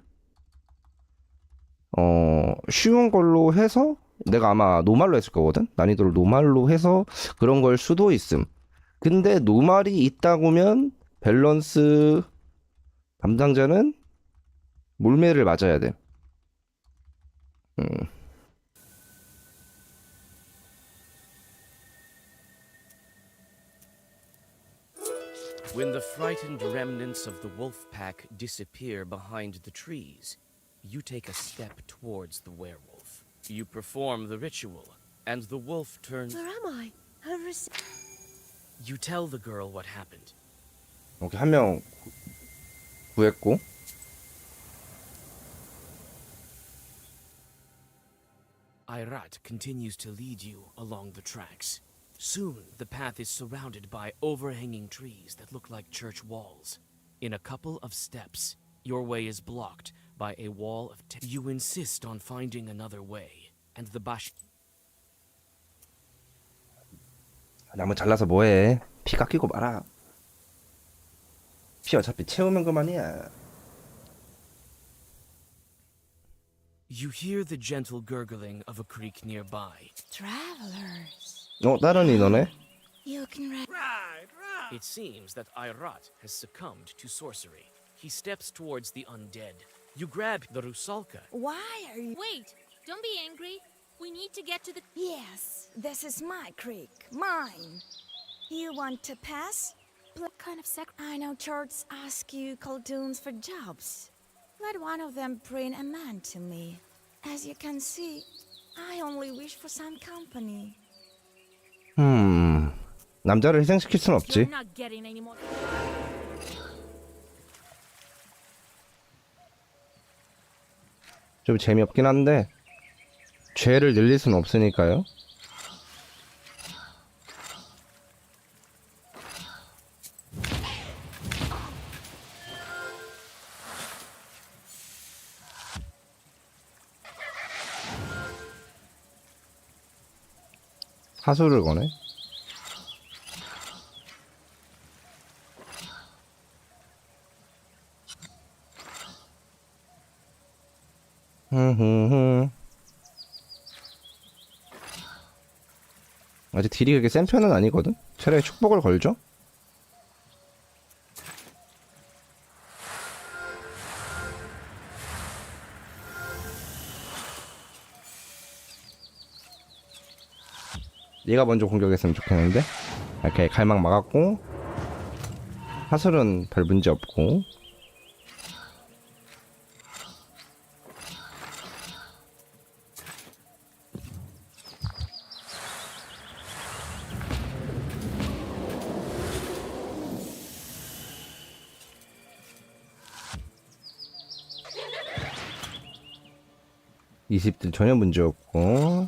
쉬운 걸로 해서 내가 아마 노말로 했을 거거든. 난이도를 노말로 해서 그런 걸 수도 있음. 근데 노말이 있다고면 밸런스 담당자는 몰매를 맞아야 돼. When the frightened remnants of the wolf pack disappear behind the trees, you take a step towards the werewolf. You perform the ritual, and the wolf turns. Where am I? You tell the girl what happened. 오케이, 한 명 구했고. Ayrat continues to lead you along the tracks. Soon, the path is surrounded by overhanging trees that look like church walls. In a couple of steps, your way is blocked by a wall of you insist on finding another way, and the bash. 나무 잘라서 뭐해? 피 깎이고 말아. 피 어차피 채우면 그만이야. You hear the gentle gurgling of a creek nearby. Travelers. 다른 인원에? You can It seems that Ayrat has succumbed to sorcery. He steps towards the undead. You grab the rusalka. Why are you... Wait, don't be angry. We need to get to the... Yes, this is my creek. Mine. You want to pass? What kind of I know churches ask you Khaldoons for jobs. Let one of them bring a man to me. As you can see, I only wish for some company. 남자를 희생시킬 순 없지. You're not getting any more. 좀 재미없긴 한데 죄를 늘릴 순 없으니까요. 사수를 거네. 아직 딜이 그렇게 센 편은 아니거든? 차라리 축복을 걸죠? 얘가 먼저 공격했으면 좋겠는데. 이렇게 갈망 막았고 사슬은 별 문제 없고. (20들) 전혀 문제 없고.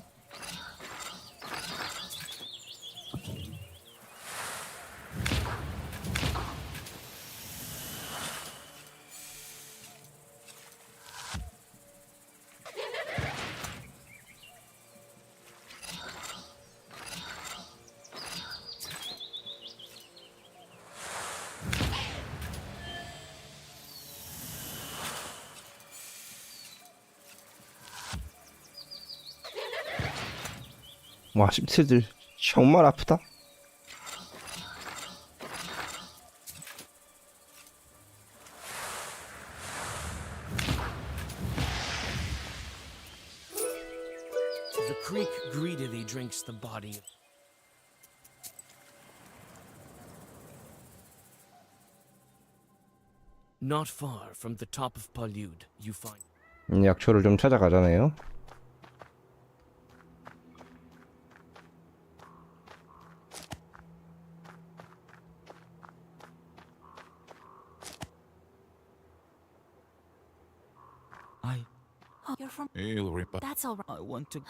와, 17들 정말 아프다. The creek greedily drinks the body. Not far from the top of Palyud, you find. 약초를 좀 찾아가자네요. You're from... He'll rip up. That's all right. I want to.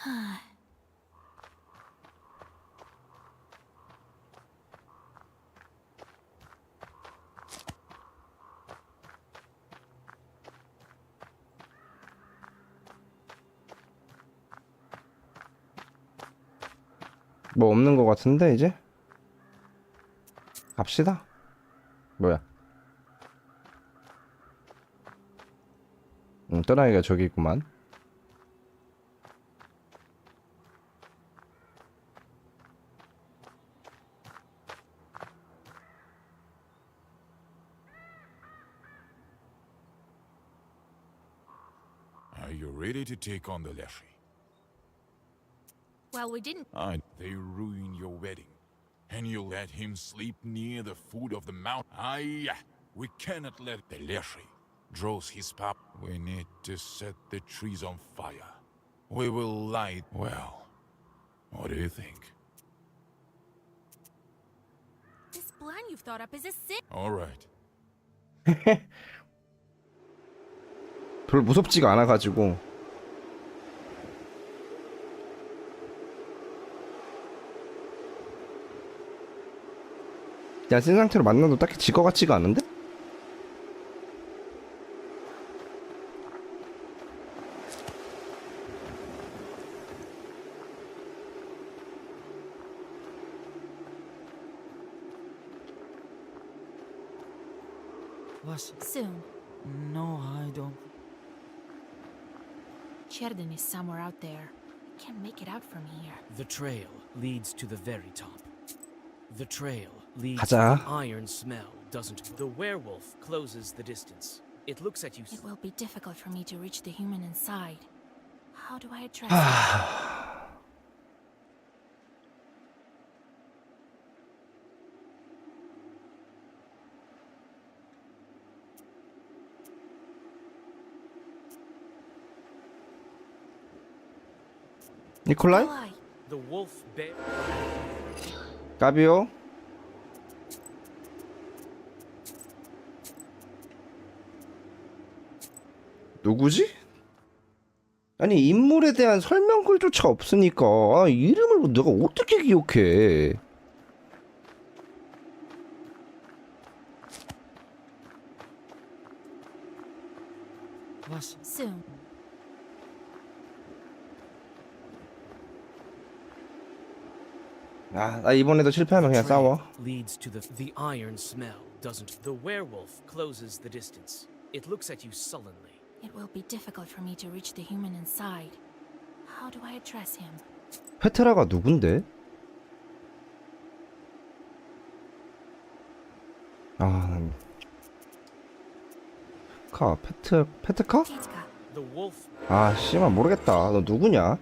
뭐 없는 것 같은데 이제 갑시다. 뭐야? 떠나기가 저기 있구만. Are you ready to take on the Leshi? Well, we didn't... They ruin your wedding, and you let him sleep near the foot of the mountain. We cannot let the Leshi draws his power. We need to set the trees on fire. We will light. Well, what do you think? This plan you've thought up is a sin. All right. 별로 무섭지가 않아가지고. 그냥 쓴 상태로 만나도 딱히 질 것 같지가 않은데? Was? Soon. No, I don't. Sheridan is somewhere out there. Can't make it out from here. The trail leads to the very top. The trail leads 가자. to the iron smell, doesn't? The werewolf closes the distance. It looks at you. It will be difficult for me to reach the human inside. How do I address it? 니콜라이? The wolf bear. 까비오? 누구지? 아니 인물에 대한 설명글조차 없으니까 이름을 내가 어떻게 기억해? Was? Soon. 나 이번에도 실패하면 그냥 싸워. Leads to the iron smell, doesn't? The werewolf closes the distance. It looks at you sullenly. It will be difficult for me to reach the human inside. How do I address him? 페트라가 누군데? 페트카? The wolf. 씨발 모르겠다. 너 누구냐?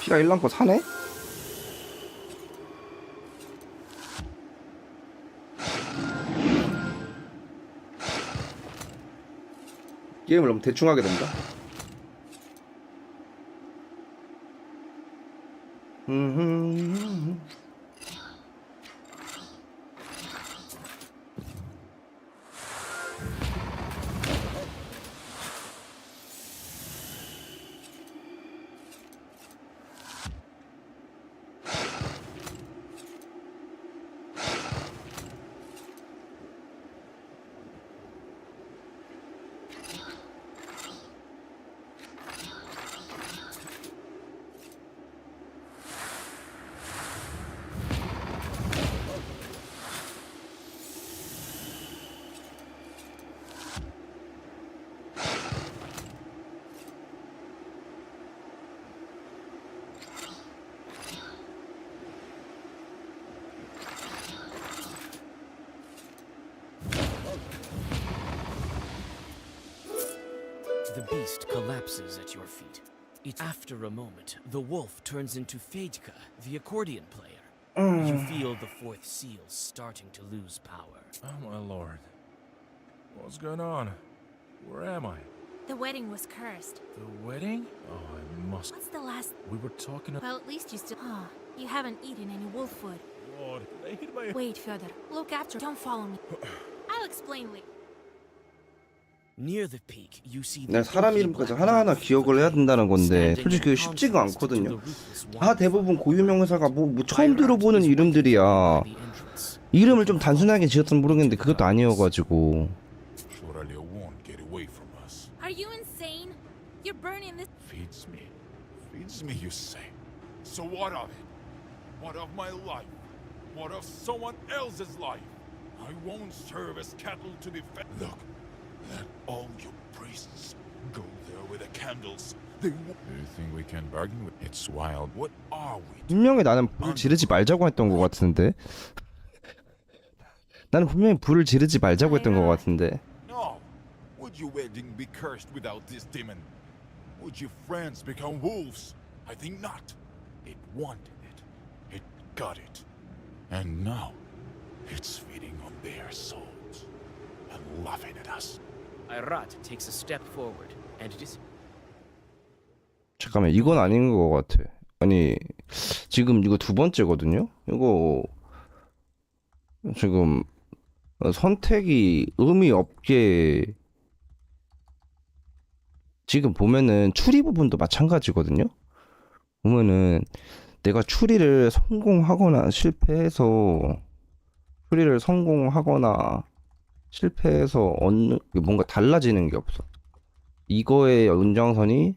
피가 1랑거 사네? 게임을 너무 대충 하게 된다. The beast collapses at your feet. After a moment, the wolf turns into Fedka, the accordion player. You feel the fourth seal starting to lose power. Oh my lord. What's going on? Where am I? The wedding was cursed. The wedding? Oh, I must. What's the last? We were talking. Well, at least you still. You haven't eaten any wolf food. Lord, they hit my. Wait, Fyodor. Look after. Don't follow me. I'll explain later. Near the peak, you see 내가 사람 이름까지 하나하나 기억을 해야 된다는 건데 솔직히 그게 쉽지가 않거든요. 대부분 고유 명사가 뭐 처음 들어보는 이름들이야. 이름을 좀 단순하게 지었으면 모르겠는데 그것도 아니어가지고. Surely it won't get away from us. Are you insane? You're burning this. Feeds me. Feeds me, you say. So what of it? What of my life? What of someone else's life? I won't serve as cattle to be fed. Look, let all your priests go there with the candles. They won't. Do you think we can bargain with? It's wild. What are we? 분명히 나는 불을 지르지 말자고 했던 것 같은데. 나는 분명히 불을 지르지 말자고 했던 것 같은데. No. Would your wedding be cursed without this demon? Would your friends become wolves? I think not. It wanted it. It got it. And now, it's feeding on their souls and laughing at us. Ayrat takes a step forward and 잠깐만, 이건 아닌 것 같아. 아니, 지금 이거 두 번째거든요? 이거 지금 선택이 의미 없게, 지금 보면은 추리 부분도 마찬가지거든요? 보면은 내가 추리를 성공하거나 실패해서 어느 뭔가 달라지는 게 없어. 이거의 연장선이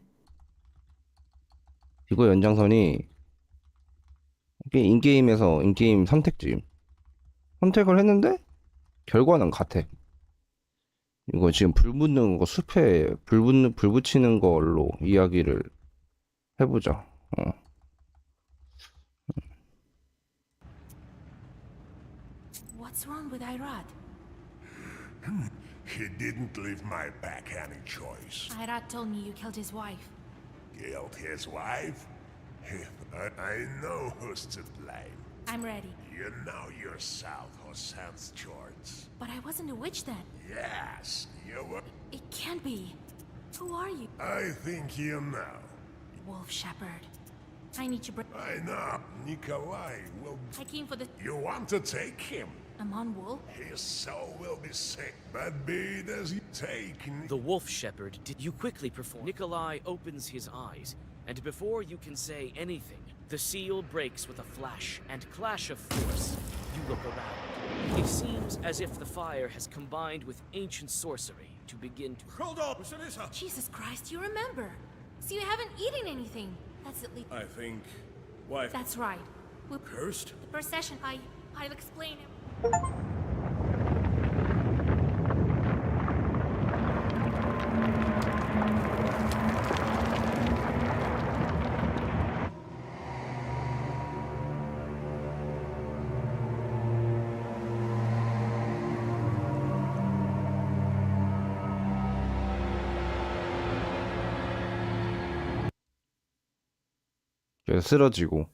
인게임 선택지 선택을 했는데 결과는 같아. 이거 지금 불 붙는 거, 숲에 불 붙이는 걸로 이야기를 해보자. What's wrong with Ayrat? He didn't leave my back any choice. Ayrat told me you killed his wife. Killed his wife? I know who's to blame. I'm ready. You know yourself who sends George. But I wasn't a witch then. Yes, you were. It can't be. Who are you? I think you know. Wolf Shepherd. I need to bring. I know. Nikolai will. I came for the. You want to take him? Amon Wolf? His soul will be sick, but be it as you take. The wolf shepherd did you quickly perform. Nikolai opens his eyes, and before you can say anything, the seal breaks with a flash and clash of force. You look around. It seems as if the fire has combined with ancient sorcery to begin to. Hold on, Vasilisa! Jesus Christ, you remember. So you haven't eaten anything. That's at least. I think. Why? That's right. We'll. Cursed? The procession. I'll explain it. 쓰러지고.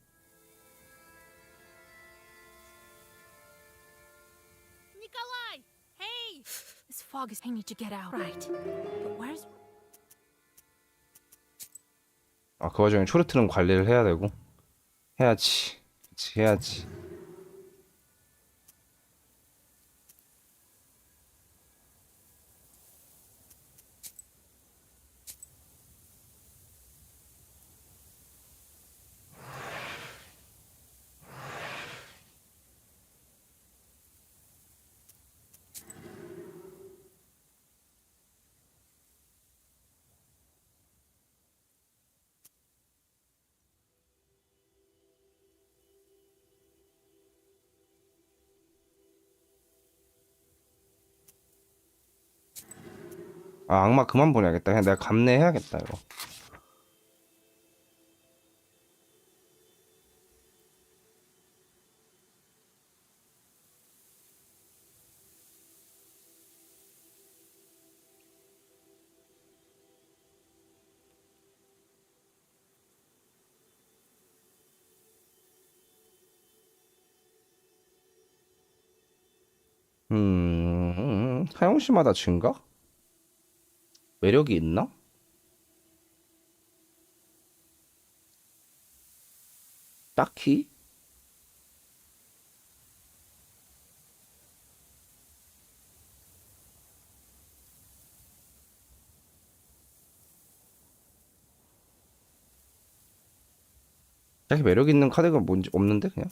Nikolai! Hey! This fog is. I need to get out. Right. But where's. 아, 그 와중에 초르트는 관리를 해야 되고. 해야지. 그치, 해야지. 아, 악마 그만 보내야겠다. 그냥 내가 감내해야겠다, 이거. 사용시마다 증가? 매력이 있나? 딱히? 딱히 매력 있는 카드가 뭔지 없는데 그냥?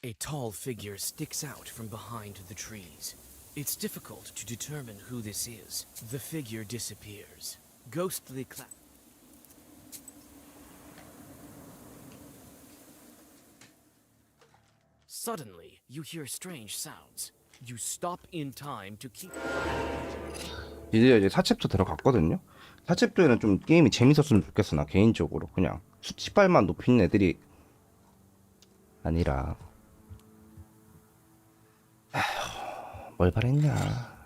A tall figure sticks out from behind the trees. It's difficult to determine who this is. The figure disappears. Ghostly clap. Suddenly, you hear strange sounds. You stop in time to keep. 이제 4챕터 들어갔거든요. 4챕터에는 좀 게임이 재밌었으면 좋겠어. 나 개인적으로 그냥 수치발만 높이는 애들이 아니라. 아휴, 뭘 바랬냐.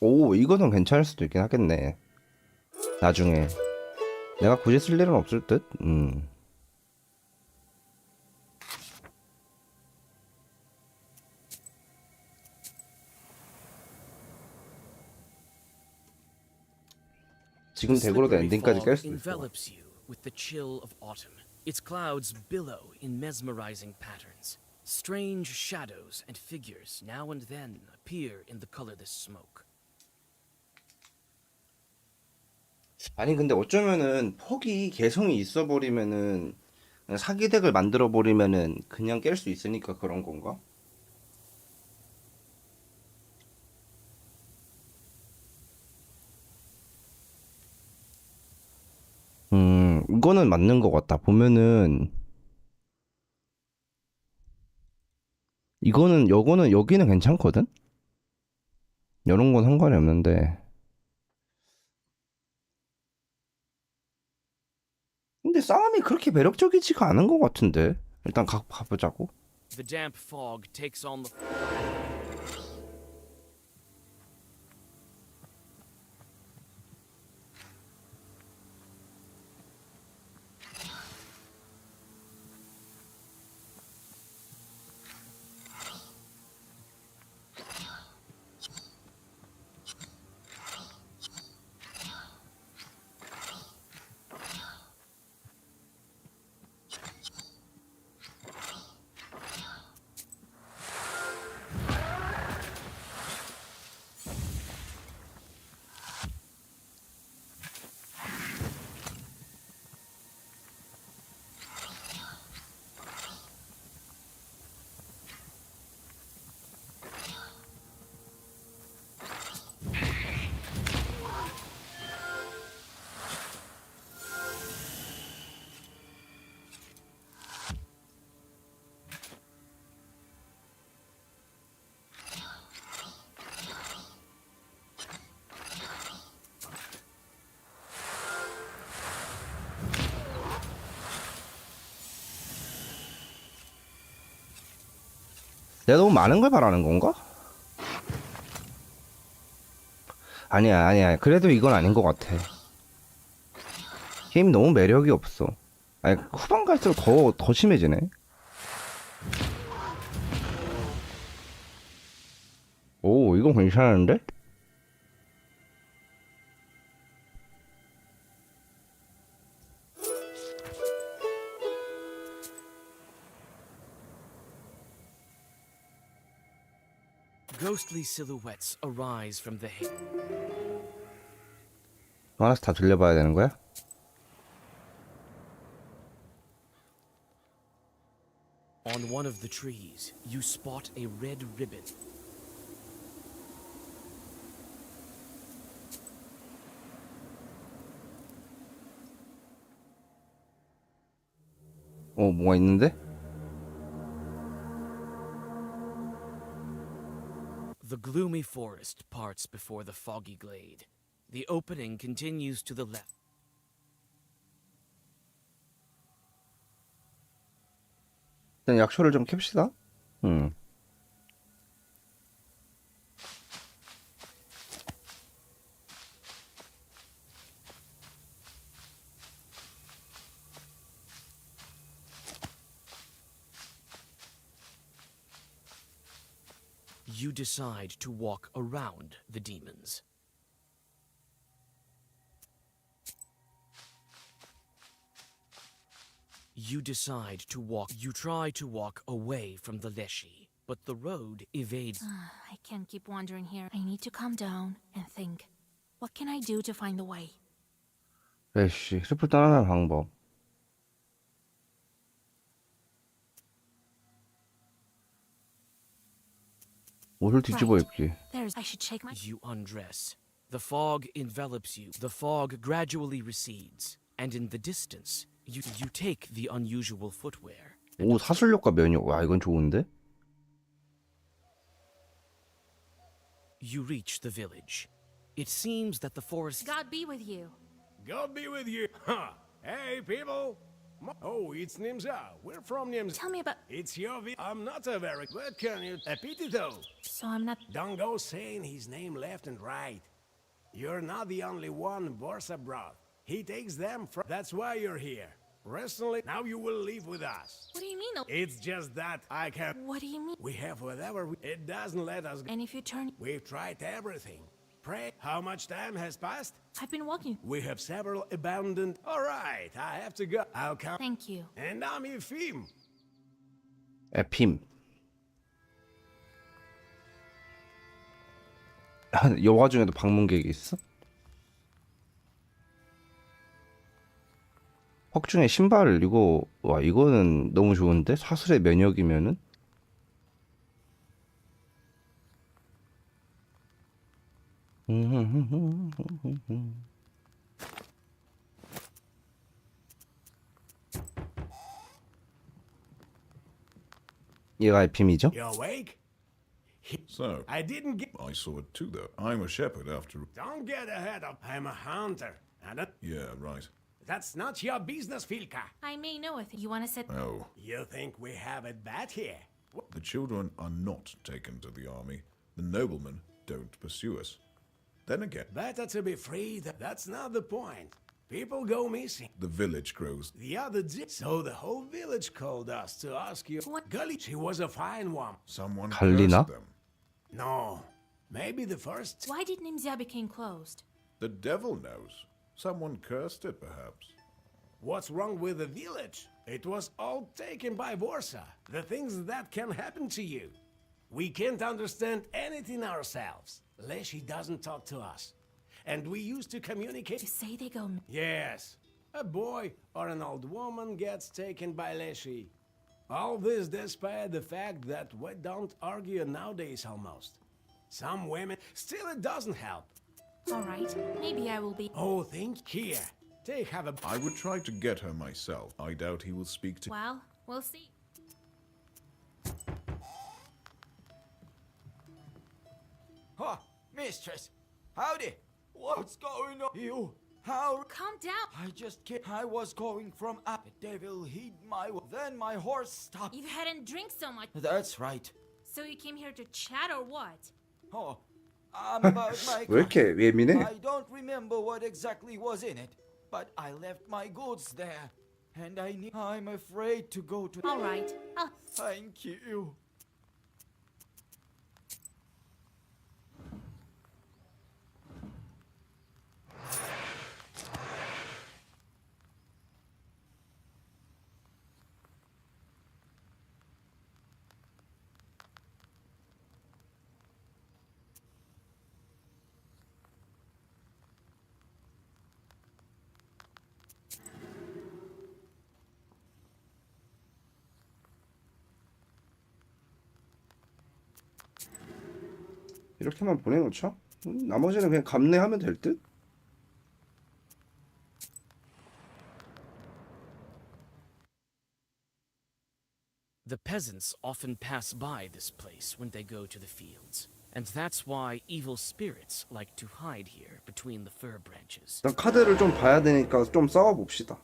오, 이거는 괜찮을 수도 있긴 하겠네. 나중에 내가 굳이 쓸 일은 없을 듯. 지금 덱으로도 엔딩까지 깰 수도 있어. Envelops you with the chill of autumn. Its clouds billow in mesmerizing patterns. Strange shadows and figures now and then appear in the colorless smoke. 아니 근데 어쩌면은 퍽이 개성이 있어 버리면은 사기 덱을 만들어 버리면은 그냥 깰 수 있으니까 그런 건가? 이거는 맞는 것 같다. 보면은 요거는 여기는 괜찮거든? 이런 건 상관이 없는데. 근데 싸움이 그렇게 매력적이지가 않은 것 같은데. 일단 가보자고. The damp fog takes on the 내가 너무 많은 걸 바라는 건가? 아니야. 그래도 이건 아닌 것 같아. 게임 너무 매력이 없어. 아니, 후반 갈수록 더 심해지네. 오, 이건 괜찮은데? ghostly silhouettes arise from the haze. 하나씩 다 들려봐야 되는 거야? On one of the trees, you spot a red ribbon. 뭐가 있는데? The gloomy forest parts before the foggy glade. The opening continues to the left. 일단 약초를 좀 캡시다. You decide to walk around the demons. You decide to walk. You try to walk away from the Leshy, but the road evades. I can't keep wandering here. I need to calm down and think. What can I do to find the way? 레시 숲을 떠나는 방법. 옷을 뒤집어 입기. There's. I should shake my. You undress. The fog envelops you. The fog gradually recedes, and in the distance, you take the unusual footwear. 오, 사슬력과 면역. 와, 이건 좋은데? You reach the village. It seems that the forest. God be with you. God be with you. Huh. Hey, people. Oh, it's Nimza. We're from Nimza. Tell me about. It's your I'm not a very. But can you. Appetito. So I'm not. Don't go saying his name left and right. You're not the only one Borsa brought. He takes them from. That's why you're here. Recently, now you will leave with us. What do you mean? It's just that I can't. What do you mean? We have whatever. It doesn't let us. And if you turn. We've tried everything. Pray, how much time has passed? I've been walking. We have several abandoned. All right, I have to go. I'll come. Thank you. And I'm Efim. 에핌. 여화 중에도 방문객이 있어? 헉 중에 신발 이거 와 이거는 너무 좋은데 사슬의 면역이면은 얘가 에핌이죠? You awake? So, I didn't get. I saw it too, though. I'm a shepherd after. Don't get ahead of. I'm a hunter. And Yeah, right. that's not your business, Filka. I may know a thing. You want to sit? Oh, You think we have it bad here? the children are not taken to the army. The noblemen don't pursue us. Then again, Better to be free. That's not the point. People go missing. the village grows. The other day, so the whole village called us to ask you. What? Gully, she was a fine one. Someone 갈리나? cursed them. No, maybe the first. Why did Nimzia became closed? The devil knows. Someone cursed it, perhaps. What's wrong with the village? It was all taken by Borsa. The things that can happen to you. We can't understand anything ourselves. Leshy doesn't talk to us. And we used to communicate. You say they go. Yes, a boy or an old woman gets taken by Leshy. All this despite the fact that we don't argue nowadays almost. Some women, still it doesn't help. All right. Maybe I will be. Oh, think here. They have a. I would try to get her myself. I doubt he will speak to. Well, we'll see. Huh, mistress. Howdy. What's going on? You. How? Calm down. I just came. I was going from up. The devil hit my. Then my horse stopped. You hadn't drank so much. That's right. So you came here to chat or what? Oh, about my. 왜 이렇게 예민해? I don't remember what exactly was in it, but I left my goods there, and I'm afraid to go to. All right. Thank you. 이렇게만 보내놓죠? 나머지는 그냥 감내하면 될 듯? The peasants often pass by this place when they go to the fields. And that's why evil spirits like to hide here between the fir branches. 일단 카드를 좀 봐야 되니까 좀 싸워봅시다.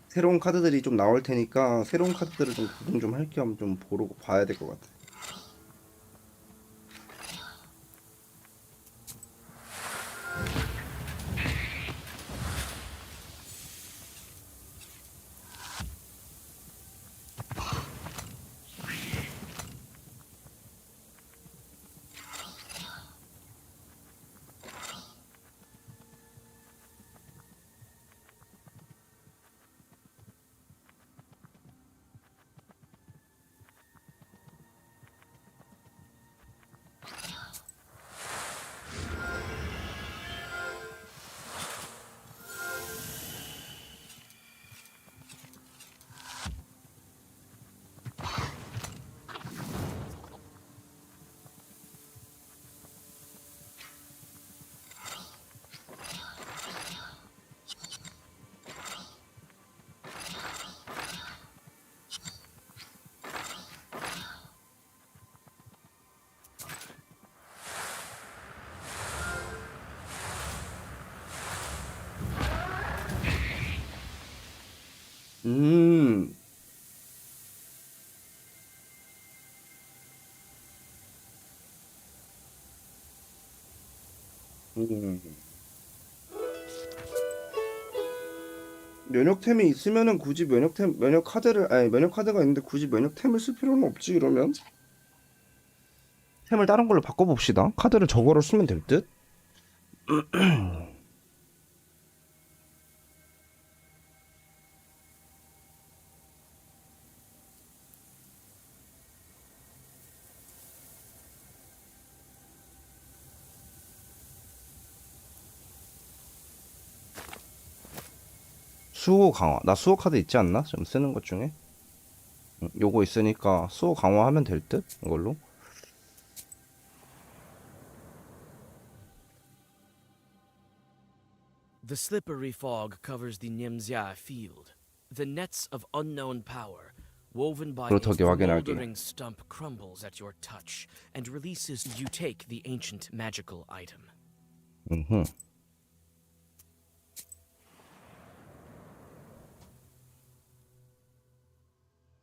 새로운 카드들이 좀 나올 테니까 새로운 카드들을 좀 구분 좀 할 겸 좀 보러 봐야 될 것 같아. 음. 면역템이 있으면은 굳이 면역 카드를 아니 면역 카드가 있는데 굳이 면역템을 쓸 필요는 없지 이러면 템을 다른 걸로 바꿔봅시다. 카드를 저거로 쓰면 될 듯? 수호 강화. 나 수호 카드 있지 않나? 좀 쓰는 것 중에. 요거 있으니까 수호 강화하면 될 듯? 이걸로. The slippery fog covers the Nimzia field. The nets of unknown power, woven by its smoldering stump, crumbles at your touch and releases. You take the ancient magical item.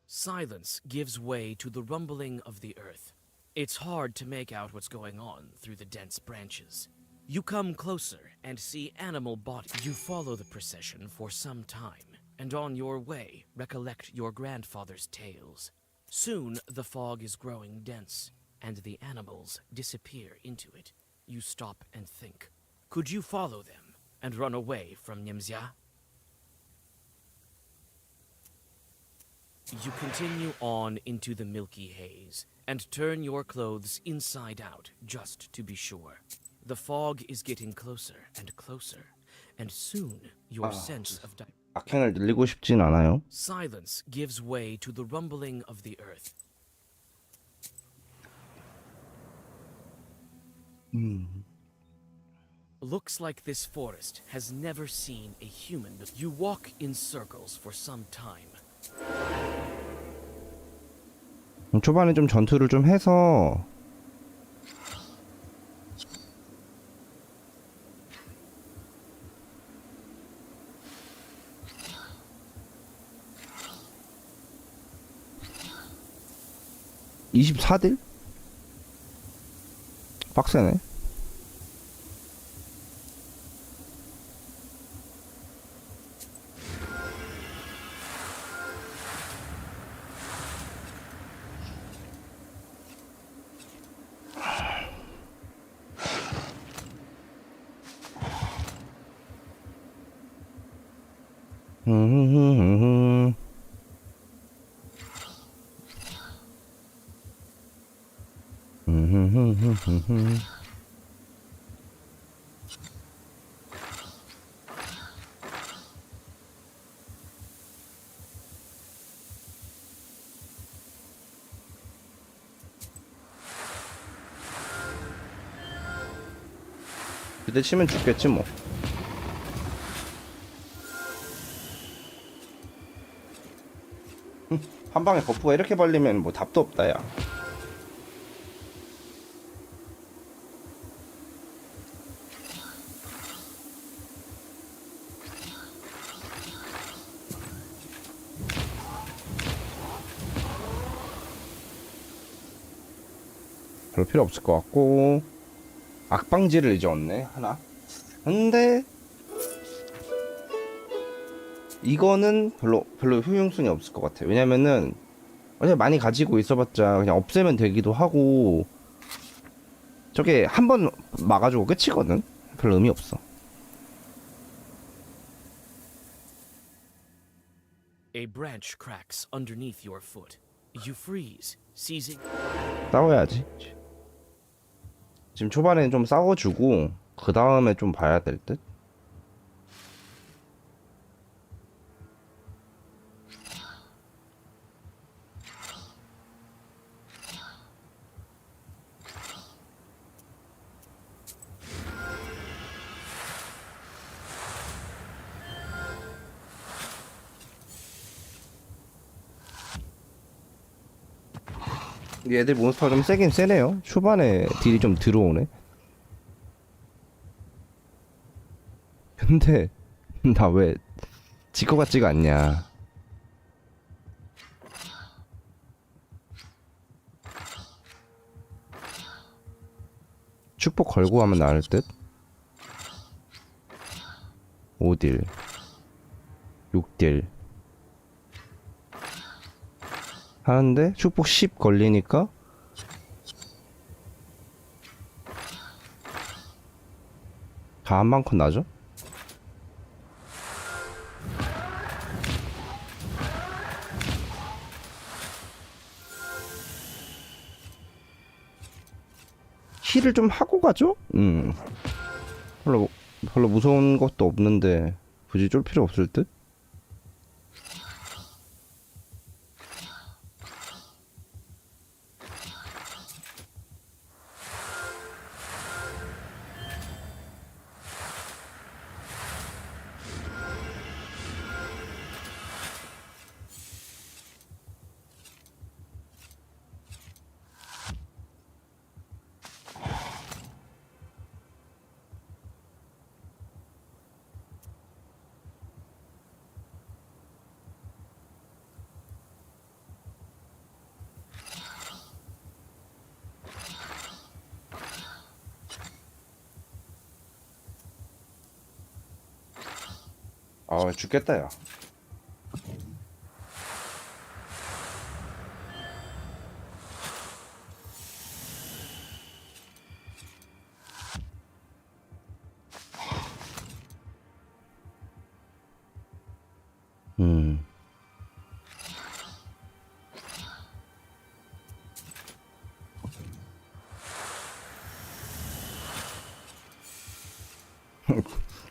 Silence gives way to the rumbling of the earth. It's hard to make out what's going on through the dense branches. You come closer and see animal bodies. You follow the procession for some time, and on your way, recollect your grandfather's tales. Soon, the fog is growing dense, and the animals disappear into it. You stop and think. Could you follow them and run away from Nimzia? You continue on into the milky haze, and turn your clothes inside out just to be sure. The fog is getting closer and closer, and soon your sense of 악행을 늘리고 싶진 않아요. silence gives way to the rumbling of the earth. Looks like this forest has never seen a human. You walk in circles for some time. 초반에 좀 전투를 좀 해서 (24딜) 빡세네. 그때 치면 죽겠지 뭐. 한 방에 버프가 이렇게 발리면 뭐 답도 없다 야. 별로 필요 없을 것 같고, 악방지를 이제 얻네 하나. 근데 이거는 별로 효용성이 없을 것 같아. 왜냐면은 어차피 많이 가지고 있어봤자 그냥 없애면 되기도 하고, 저게 한 번 막아주고 끝이거든. 별로 의미 없어. A branch cracks underneath your foot. You freeze, seizing. 싸워야지. 지금 초반에는 좀 싸워주고 그 다음에 좀 봐야 될 듯. 얘들 몬스터가 좀 세긴 세네요. 초반에 딜이 좀 들어오네. 근데 나 왜 질 것 같지가 않냐. 축복 걸고 하면 나을 듯. 5딜 6딜 하는데 축복 10 걸리니까 다 한 만큼 나죠? 힐을 좀 하고 가죠? 별로 무서운 것도 없는데 굳이 쫄 필요 없을 듯? 아 죽겠다 야.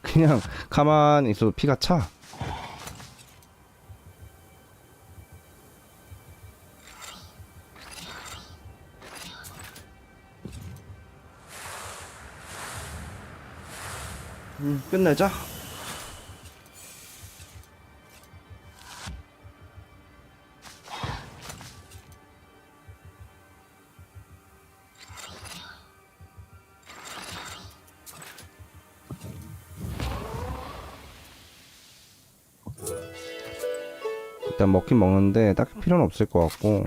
그냥 가만히 있어도 피가 차. 끝내자. 일단 먹긴 먹는데 딱히 필요는 없을 것 같고.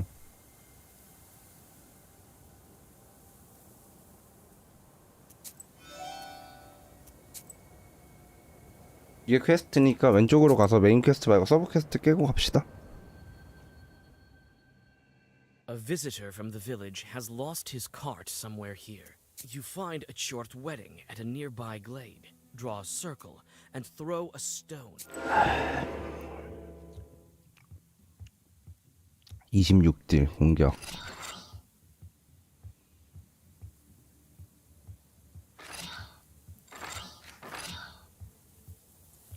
이게 퀘스트니까 왼쪽으로 가서 메인 퀘스트 말고 서브 퀘스트 깨고 갑시다. A visitor from the village has lost his cart somewhere here. You find a short wedding at a nearby glade. Draw a circle and throw a stone. 26딜 공격.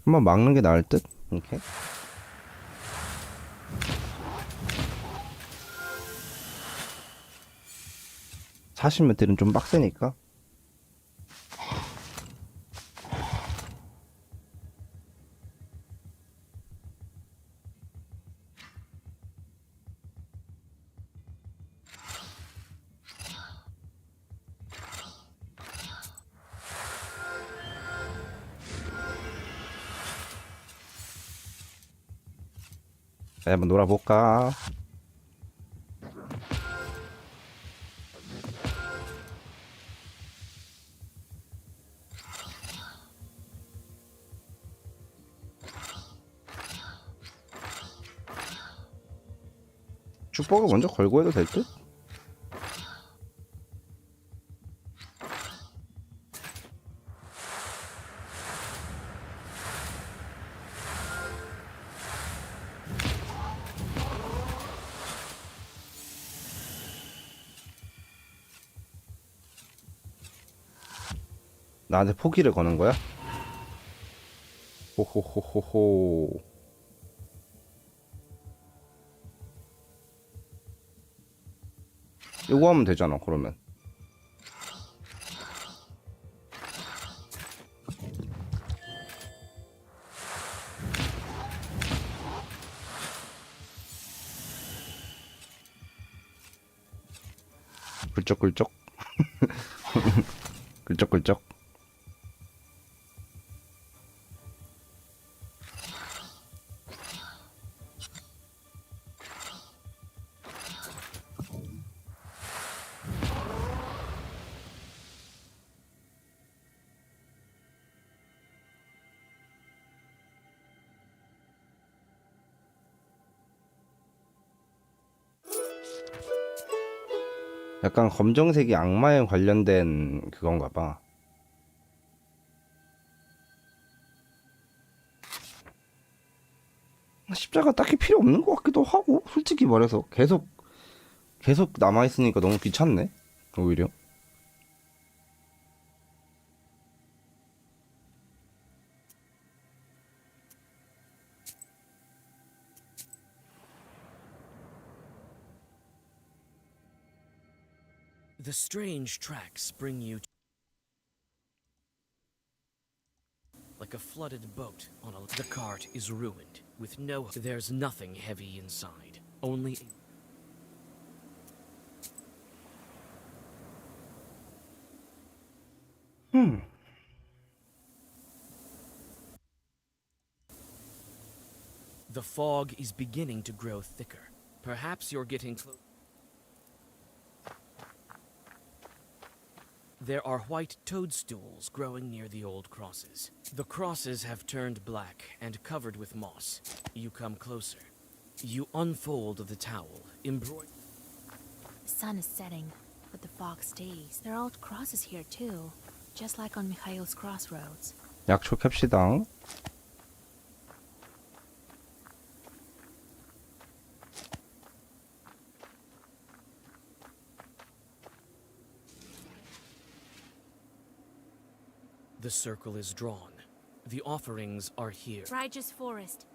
한번 막는 게 나을 듯? 이렇게. 사실 딜은 좀 빡세니까. 한번 놀아볼까? 축복을 먼저 걸고 해도 될 듯? 나한테 포기를 거는 거야? 호호호호호. 이거 하면 되잖아, 그러면. 굴쩍굴쩍. 굴쩍굴쩍. 약간 검정색이 악마에 관련된 그건가 봐. 십자가 딱히 필요 없는 것 같기도 하고, 솔직히 말해서 계속 남아있으니까 너무 귀찮네, 오히려. The strange tracks bring you like a flooded boat on a... The cart is ruined, with no... There's nothing heavy inside, only... The fog is beginning to grow thicker. Perhaps you're getting close. There are white toadstools growing near the old crosses. The crosses have turned black and covered with moss. You come closer. You unfold the towel, embroidered. The sun is setting, but the fog stays. There are old crosses here too, just like on Mikhail's crossroads. 약촉합시다. The circle is drawn. The offerings are here. Righteous forest,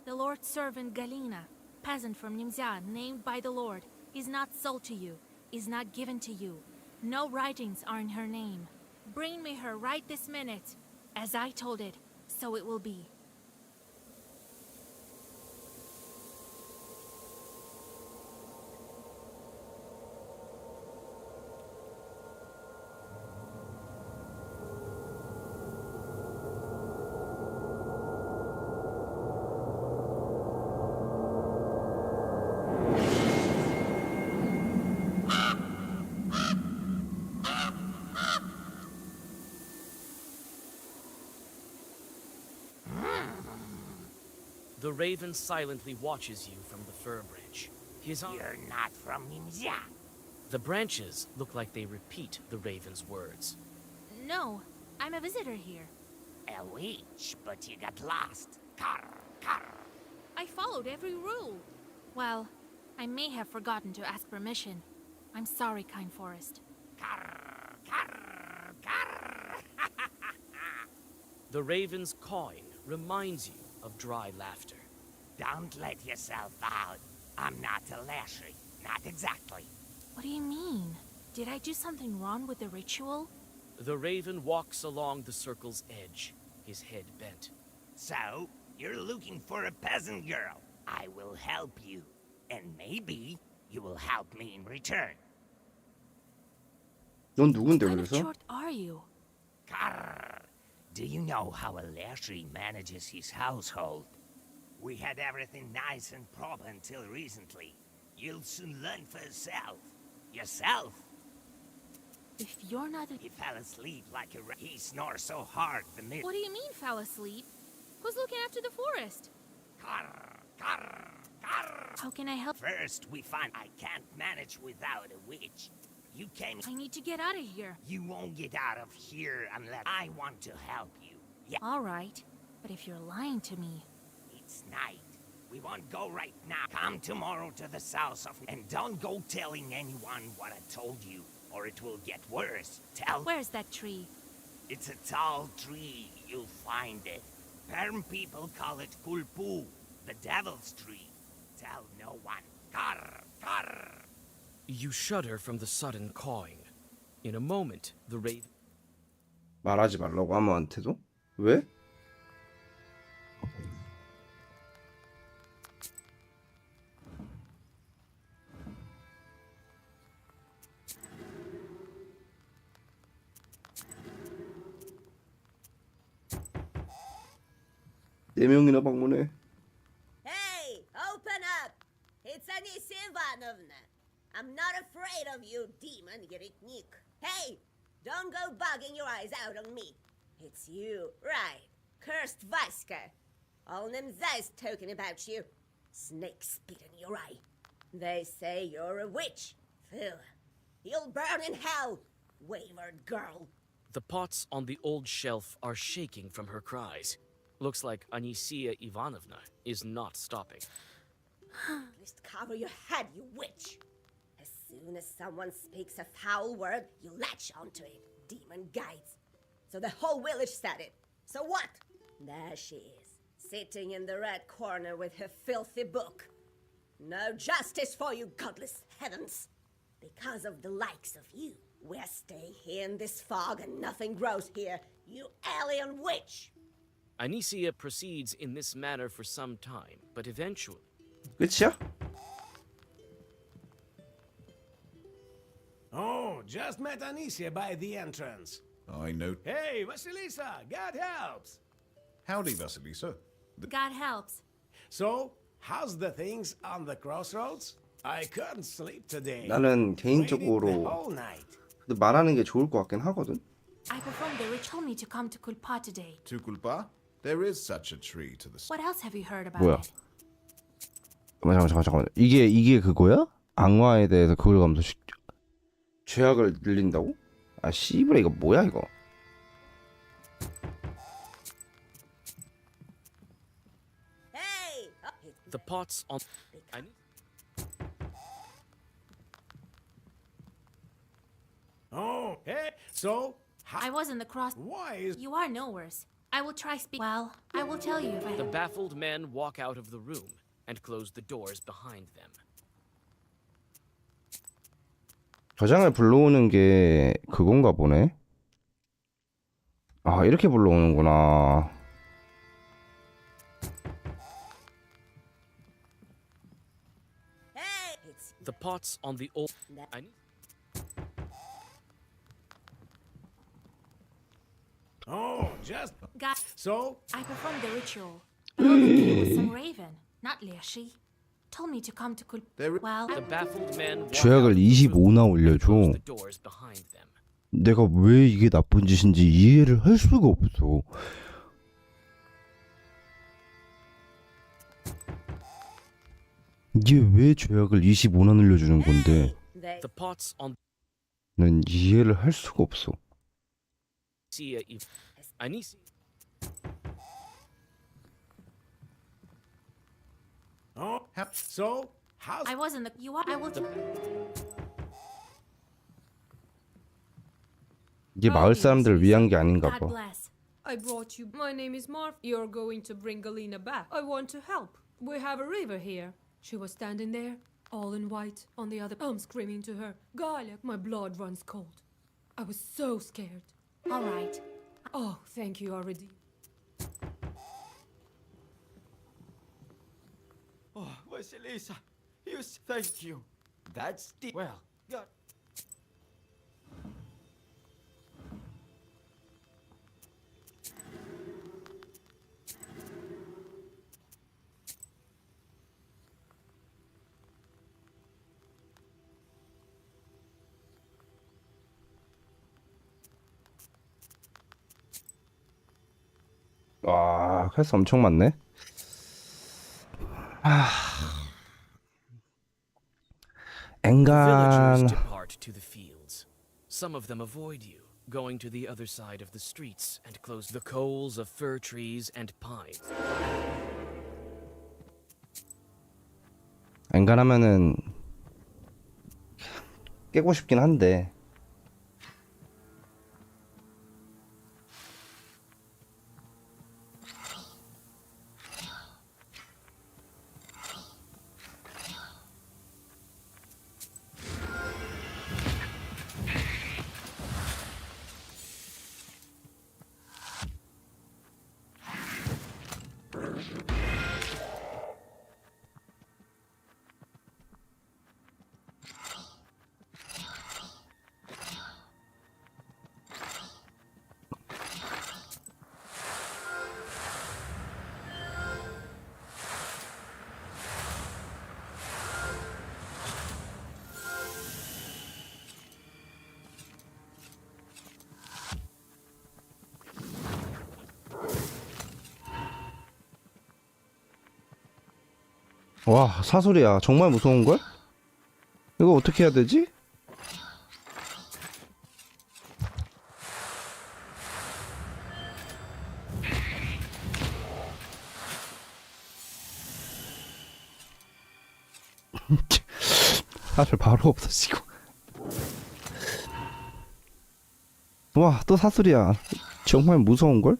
the Lord's servant Galina, peasant from Nimzya, named by the Lord, is not sold to you, is not given to you. No writings are in her name. Bring me her right this minute. As I told it, so it will be. The raven silently watches you from the fir branch. You're not from Nimzya. The branches look like they repeat the raven's words. No, I'm a visitor here. A witch, but you got lost. Carr, carr. I followed every rule. Well, I may have forgotten to ask permission. I'm sorry, Kind Forest. Carr, carr, carr. The raven's cawing reminds you of dry laughter. Don't let yourself out. I'm not a Lashley. Not exactly. What do you mean? Did I do something wrong with the ritual? The raven walks along the circle's edge, his head bent. So, you're looking for a peasant girl. I will help you. And maybe you will help me in return. 넌 누군데 What kind of 그래서? short are you? Carr. Do you know how a Lashley manages his household? We had everything nice and proper until recently. You'll soon learn for yourself. Yourself? If you're not a... He fell asleep like a rat. He snores so hard the minute... What do you mean, fell asleep? Who's looking after the forest? Carr, carr, carr. How can I help? First, we find I can't manage without a witch. You came. I need to get out of here. You won't get out of here unless I want to help you. Yeah, All right, but if you're lying to me, it's night. We won't go right now. Come tomorrow to the south of, and don't go telling anyone what I told you, or it will get worse. Tell. where's that tree? It's a tall tree. You'll find it. Perm people call it kulpu, the devil's tree. Tell no one. Karr, karr. You shudder from the sudden cawing. In a moment, the raven 말하지 말라고 아무한테도? 왜? 네 명이나 방문해. Hey, open up! It's Anisia Ivanovna. I'm not afraid of you, demon Yeritnik. Hey, don't go bugging your eyes out on me. It's you, right? Cursed Vaska. All them guys talking about you. Snake spit in your eye. They say you're a witch. Phil, you'll burn in hell, wayward girl. The pots on the old shelf are shaking from her cries. Looks like Anisia Ivanovna is not stopping. At least cover your head, you witch. As soon as someone speaks a foul word, you latch onto it, demon guides. So the whole village said it. So what? There she is, sitting in the red corner with her filthy book. No justice for you, godless heavens. Because of the likes of you, we're staying here in this fog and nothing grows here, you alien witch! Anisia proceeds in this manner for some time, but eventually, 끝이야? Oh, just met Anisia by the entrance. I know. Hey, Vasilisa, God helps. Howdy, Vasilisa. God helps. So, how's the things on the crossroads? I couldn't sleep today. 나는 Waited the 개인적으로 whole night. 그래도 말하는 게 좋을 것 같긴 하거든. I performed the ritual me to come to Kulpa today. Tukulpa? There is such a tree to the What else have you heard about 뭐야? it? 잠깐만. 이게 그거야? 악마에 대해서 그걸 가면서 죄악을 늘린다고? 아 씨부레 이거 뭐야 이거? Hey! the pots on. Oh, hey, so I was in the cross. why is You are nowheres. I will try speak. Well, I will tell you if I. The baffled men walk out of the room and close the doors behind them. 저장을 불러오는 게 그건가 보네. 아 이렇게 불러오는구나. Hey! It's The pots on the old. Oh, just God. so I performed the ritual. The Lord came with some raven, not Leashi. Told me to come to Kulpa. Well, The baffled men walk out 죄악을 of the room 25나 and 올려줘. close the doors behind them. 내가 왜 이게 나쁜 짓인지 이해를 할 수가 없어. 이게 왜 죄악을 25나 늘려주는 건데 they. The pots on 난 이해를 할 수가 없어. Anisia. oh, so how's I was in the. You are. I will. 이게 마을 사람들을 위한 게 아닌가 God 봐. bless. I brought you. My name is Marv. You're going to bring Galina back. I want to help. We have a river here. She was standing there, all in white, on the other. I'm screaming to her. Galia, my blood runs cold. I was so scared. All right. Oh, thank you already. Oh, Vasilisa, thank you. That's the well. God. 와, 퀘스트 엄청 많네. Villagers 앵간 depart to the fields. Some of them avoid you, going to the other side of the streets and close the coals of fir trees and pines. 앵간하면은 깨고 싶긴 한데 와 사소리야 정말 무서운걸? 이거 어떻게 해야 되지? 사실 바로 없어지고 와 또 사소리야 정말 무서운걸?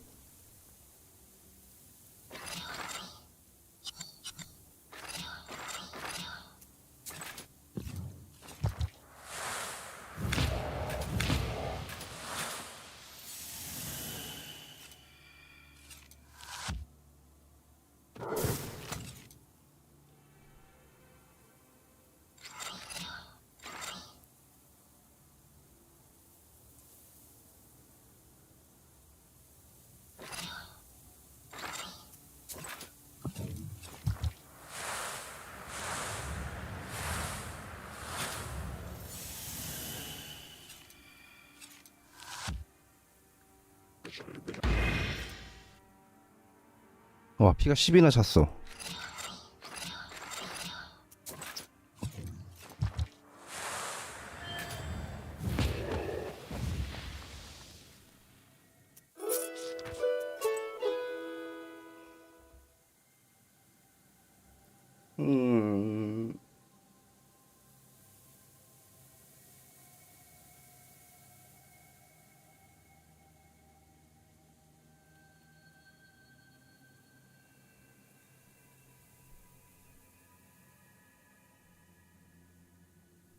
와 피가 10이나 찼어.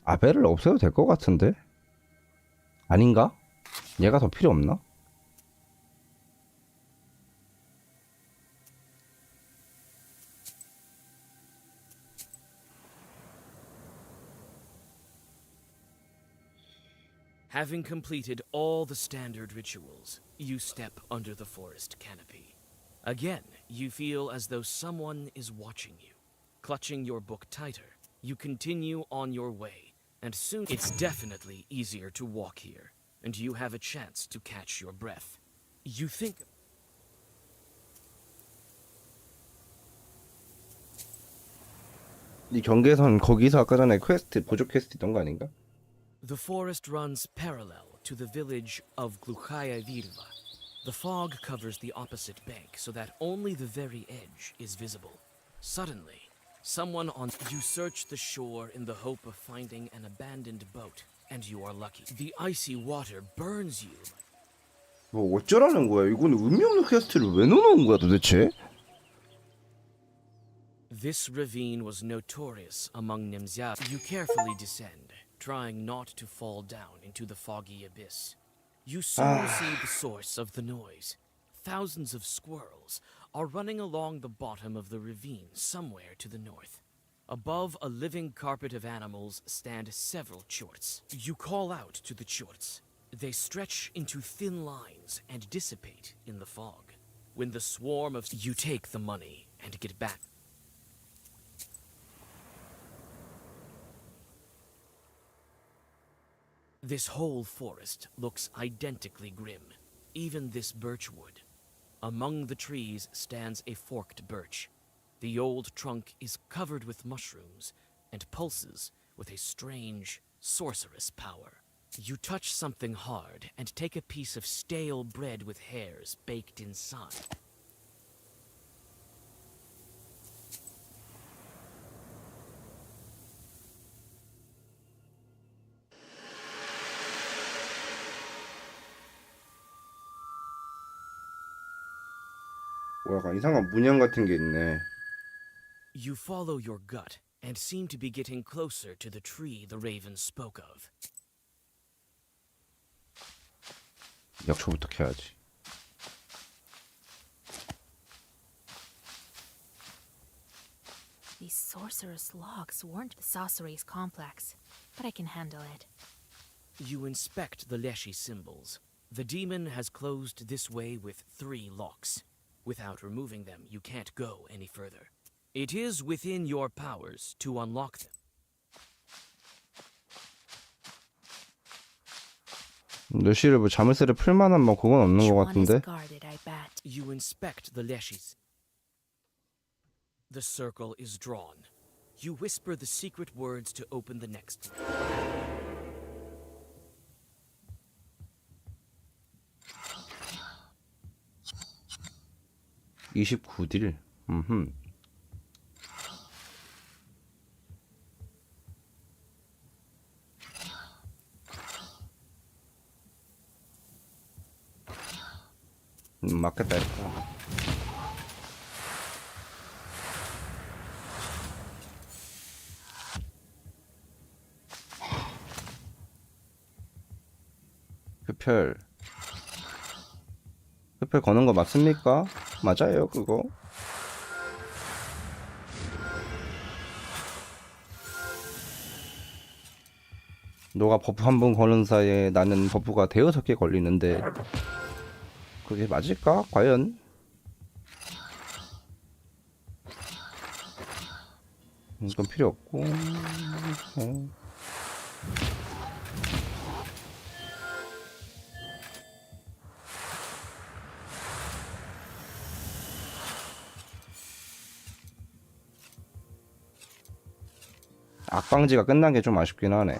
아벨을 없애도 될 것 같은데? 아닌가? 얘가 더 필요 없나? Having completed all the standard rituals, you step under the forest canopy. Again, you feel as though someone is watching you. Clutching your book tighter, you continue on your way. And soon it's definitely easier to walk here, and you have a chance to catch your breath. You think 이 경계선 거기서 아까 전에 퀘스트 보조 퀘스트 있던 거 아닌가? the forest runs parallel to the village of Gluchaya Virva. The fog covers the opposite bank so that only the very edge is visible. Suddenly, someone on you search the shore in the hope of finding an abandoned boat, and you are lucky. The icy water burns you. 뭐 어쩌라는 거야? 이거는 의미 없는 퀘스트를 왜 넣어놓은 거야 도대체? This ravine was notorious among Nimzia. You carefully descend, trying not to fall down into the foggy abyss. You soon see the source of the noise. Thousands of squirrels are running along the bottom of the ravine somewhere to the north. Above a living carpet of animals stand several chorts. You call out to the chorts. They stretch into thin lines and dissipate in the fog. When the swarm of you take the money and get back. This whole forest looks identically grim, even this birch wood. Among the trees stands a forked birch. The old trunk is covered with mushrooms and pulses with a strange, sorcerous power. You touch something hard and take a piece of stale bread with hairs baked inside. 뭐 약간 이상한 문양 같은 게 있네. You follow your gut and seem to be getting closer to the tree the raven spoke of. 약초부터 캐야지. These sorcerous logs weren't the sorcery's complex, but I can handle it. You inspect the Leshy symbols. The demon has closed this way with 3 locks. Without removing them, you can't go any further. It is within your powers to unlock them. 너시를 뭐 자물쇠를 풀 만한 뭐 그건 없는 것 같은데. You inspect the Leshis. The circle is drawn. You whisper the secret words to open the next. 29딜. 맞겠다 이거. 흡혈 거는 거 맞습니까? 맞아요 그거. 너가 버프 한 번 거는 사이에 나는 버프가 5개 걸리는데 그게 맞을까? 과연? 이건 필요 없고. 악방지가 끝난 게 좀 아쉽긴 하네.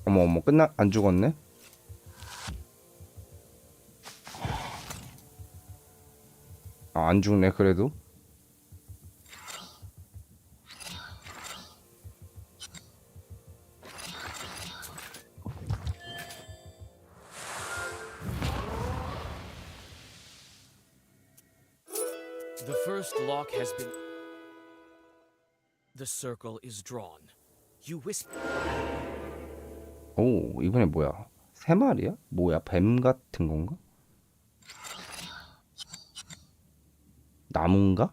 어머 안 죽었네? 아, 안 죽네 그래도. The first lock has been. The circle is drawn. You whisper. 오, 이번에 뭐야? 3마리야? 뭐야? 뱀 같은 건가? 나무인가?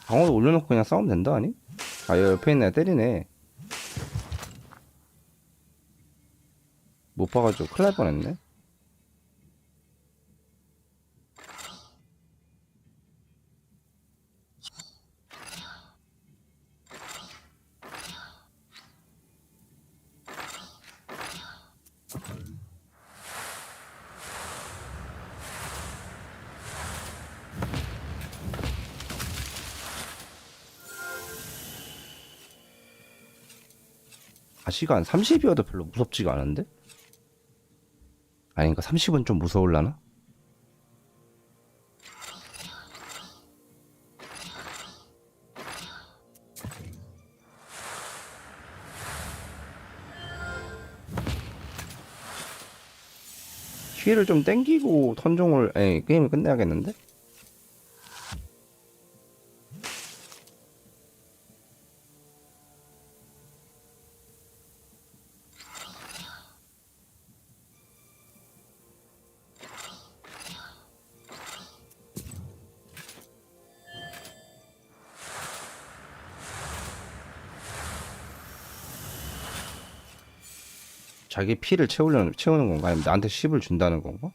방어도 올려놓고 그냥 싸우면 된다 아니? 아 여기 옆에 있는 애 때리네. 못 봐가지고 큰일 날 뻔했네. 시간 30이어도 별로 무섭지가 않은데? 아닌가? 30은 좀 무서울라나? 키를 좀 땡기고 턴종을 게임을 끝내야겠는데? 자기 피를 채우는 건가? 아니면 나한테 10을 준다는 건가?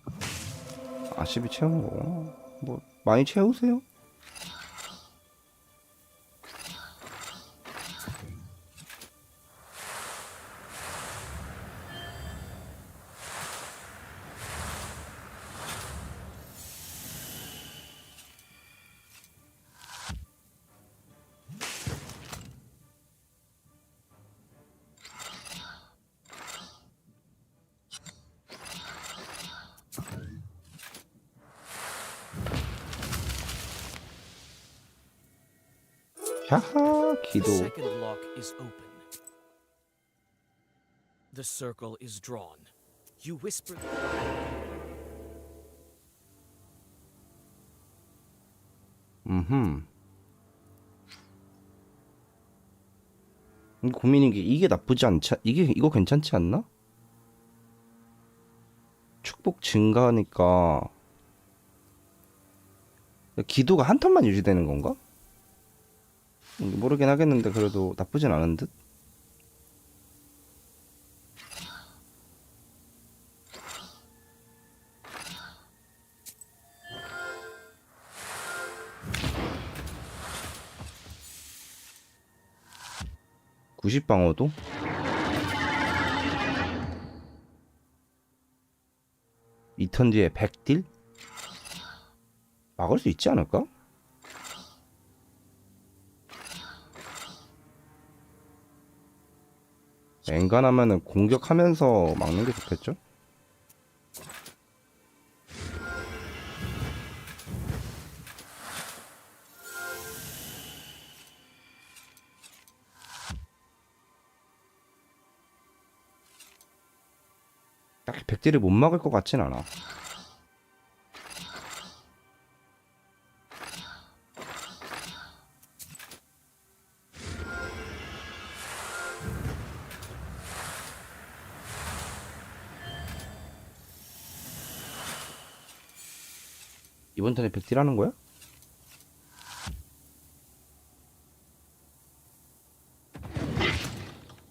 아, 10이 채우는 거구나. 뭐 많이 채우세요. 하하, The 기도. second lock is open. The circle is drawn. You whisper. 고민인 게 이게 나쁘지 않지? 이거 괜찮지 않나? 축복 증가하니까 기도가 한 턴만 유지되는 건가? 모르긴 하겠는데 그래도 나쁘진 않은 듯? (90방어도) 이 턴 뒤에 100딜? 막을 수 있지 않을까? 엔간하면은 공격하면서 막는 게 좋겠죠? 딱히 백딜을 못 막을 것 같진 않아. 이번 턴에 백딜 하는 거야?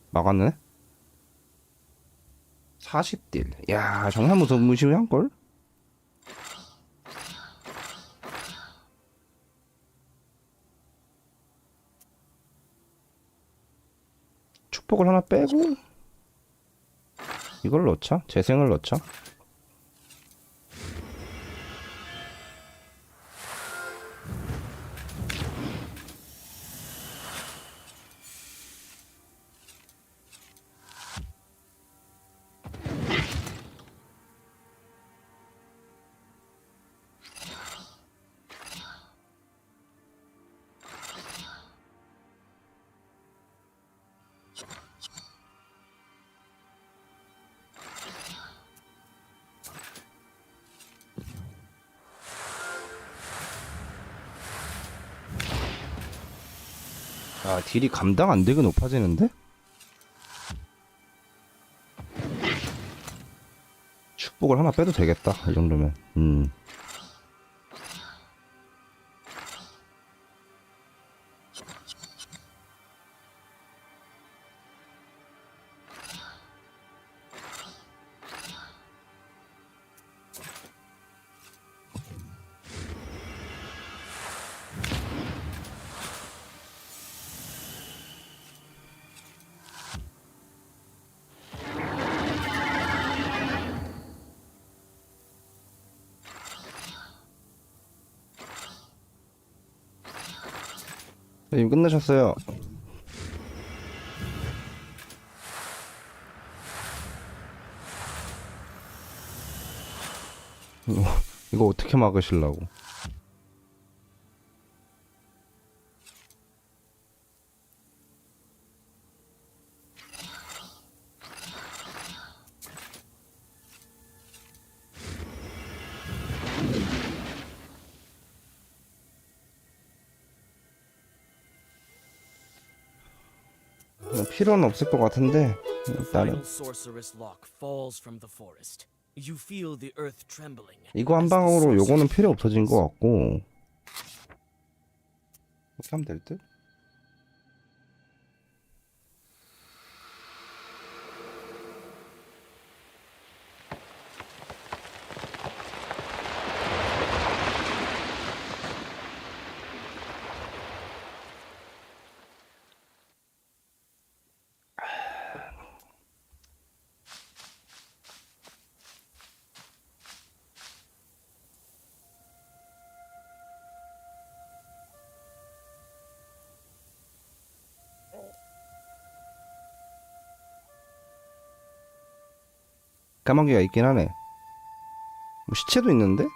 막았네? 40딜. 야, 정말 무시무시한걸? 축복을 하나 빼고 이걸 넣자? 재생을 넣자? 아, 딜이 감당 안 되게 높아지는데? 축복을 하나 빼도 되겠다, 이 정도면. 이미 끝나셨어요. 이거 어떻게 막으시려고? 필요는 없을 것 같은데 일단은 이거 한 방으로 요거는 필요 없어진 것 같고 이렇게 하면 될 듯? 까마귀가 있긴 하네. 뭐 시체도 있는데?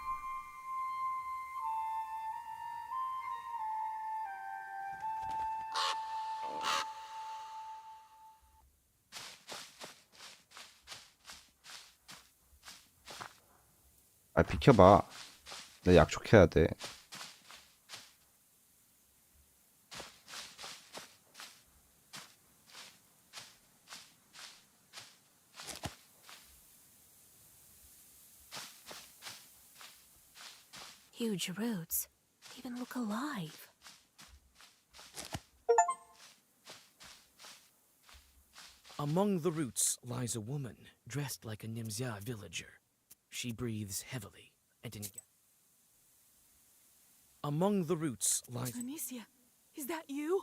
아 비켜봐. 나 약촉해야 돼. Huge roots. Even look alive. Among the roots lies a woman dressed like a Nimzia villager. She breathes heavily and in. Among the roots lies. Anicia, is that you?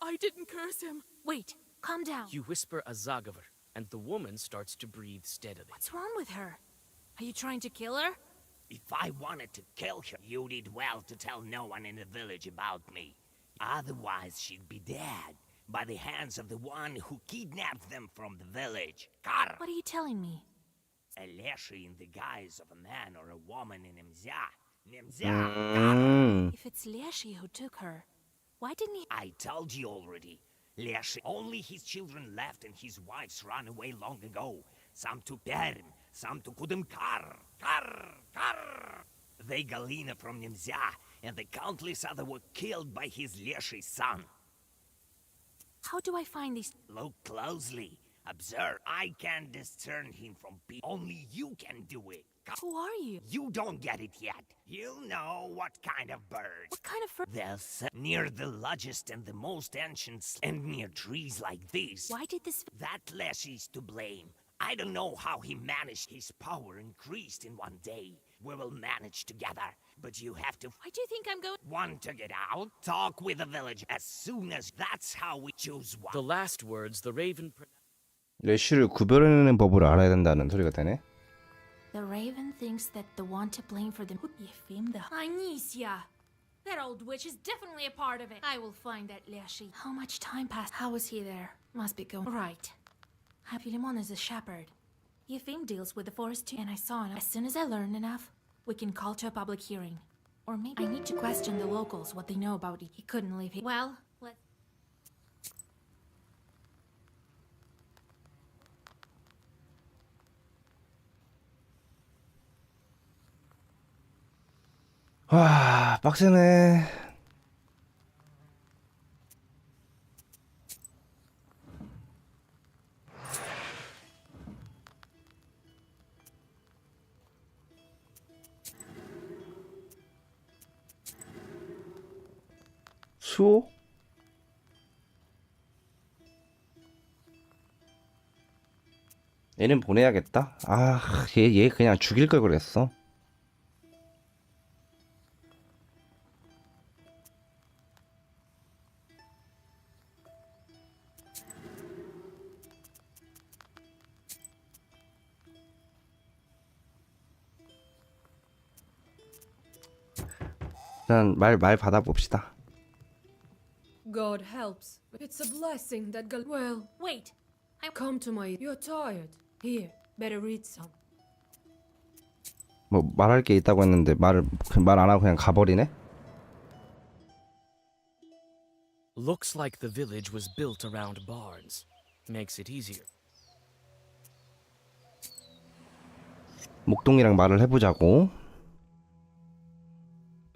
I didn't curse him. Wait, calm down. You whisper a Zagaver, and the woman starts to breathe steadily. What's wrong with her? Are you trying to kill her? If I wanted to kill her, you did well to tell no one in the village about me. Otherwise, she'd be dead by the hands of the one who kidnapped them from the village. Kar! What are you telling me? A Leshy in the guise of a man or a woman in Nimzia. Nimzia! If it's Leshy who took her, why didn't he? I told you already. Leshy, only his children left and his wives ran away long ago. Some to Perm, some to Kudum Kar. They Galina from Nimzia, and the countless other were killed by his Leshy son. How do I find these? Look closely. Observe. I can discern him from people. Only you can do it. Who are you? You don't get it yet. You know what kind of bird. What kind of They'll sit near the largest and the most ancient and near trees like this. Why did this? That Leshy's to blame. I don't know how he managed. His power increased in one day. We will manage together, but you have to. Why do you think I'm going? Want to get out? Talk with the village as soon as. That's how we choose one. The last words the raven. 레쉬를 구별해내는 법을 알아야 된다는 소리가 되네. The raven thinks that the one to blame for the Yefim the Anicia. That old witch is definitely a part of it. I will find that Leshy. How much time passed? How was he there? Must be going right. Philemon is a shepherd. Yefim deals with the forest too, and I saw enough. As soon as I learn enough, we can call to a public hearing. Or maybe I need to question the locals, what they know about it. He couldn't leave here. Well, let's. 와 빡세네. 수호? 얘는 보내야겠다. 아, 얘 그냥 죽일 걸 그랬어. 일단 말 받아봅시다. God helps. It's a blessing that Well, wait. Come to my. You're tired. Here, better read some. 뭐 말할 게 있다고 했는데 말 안 하고 그냥 가버리네. Looks like the village was built around barns. Makes it easier. 목동이랑 말을 해보자고.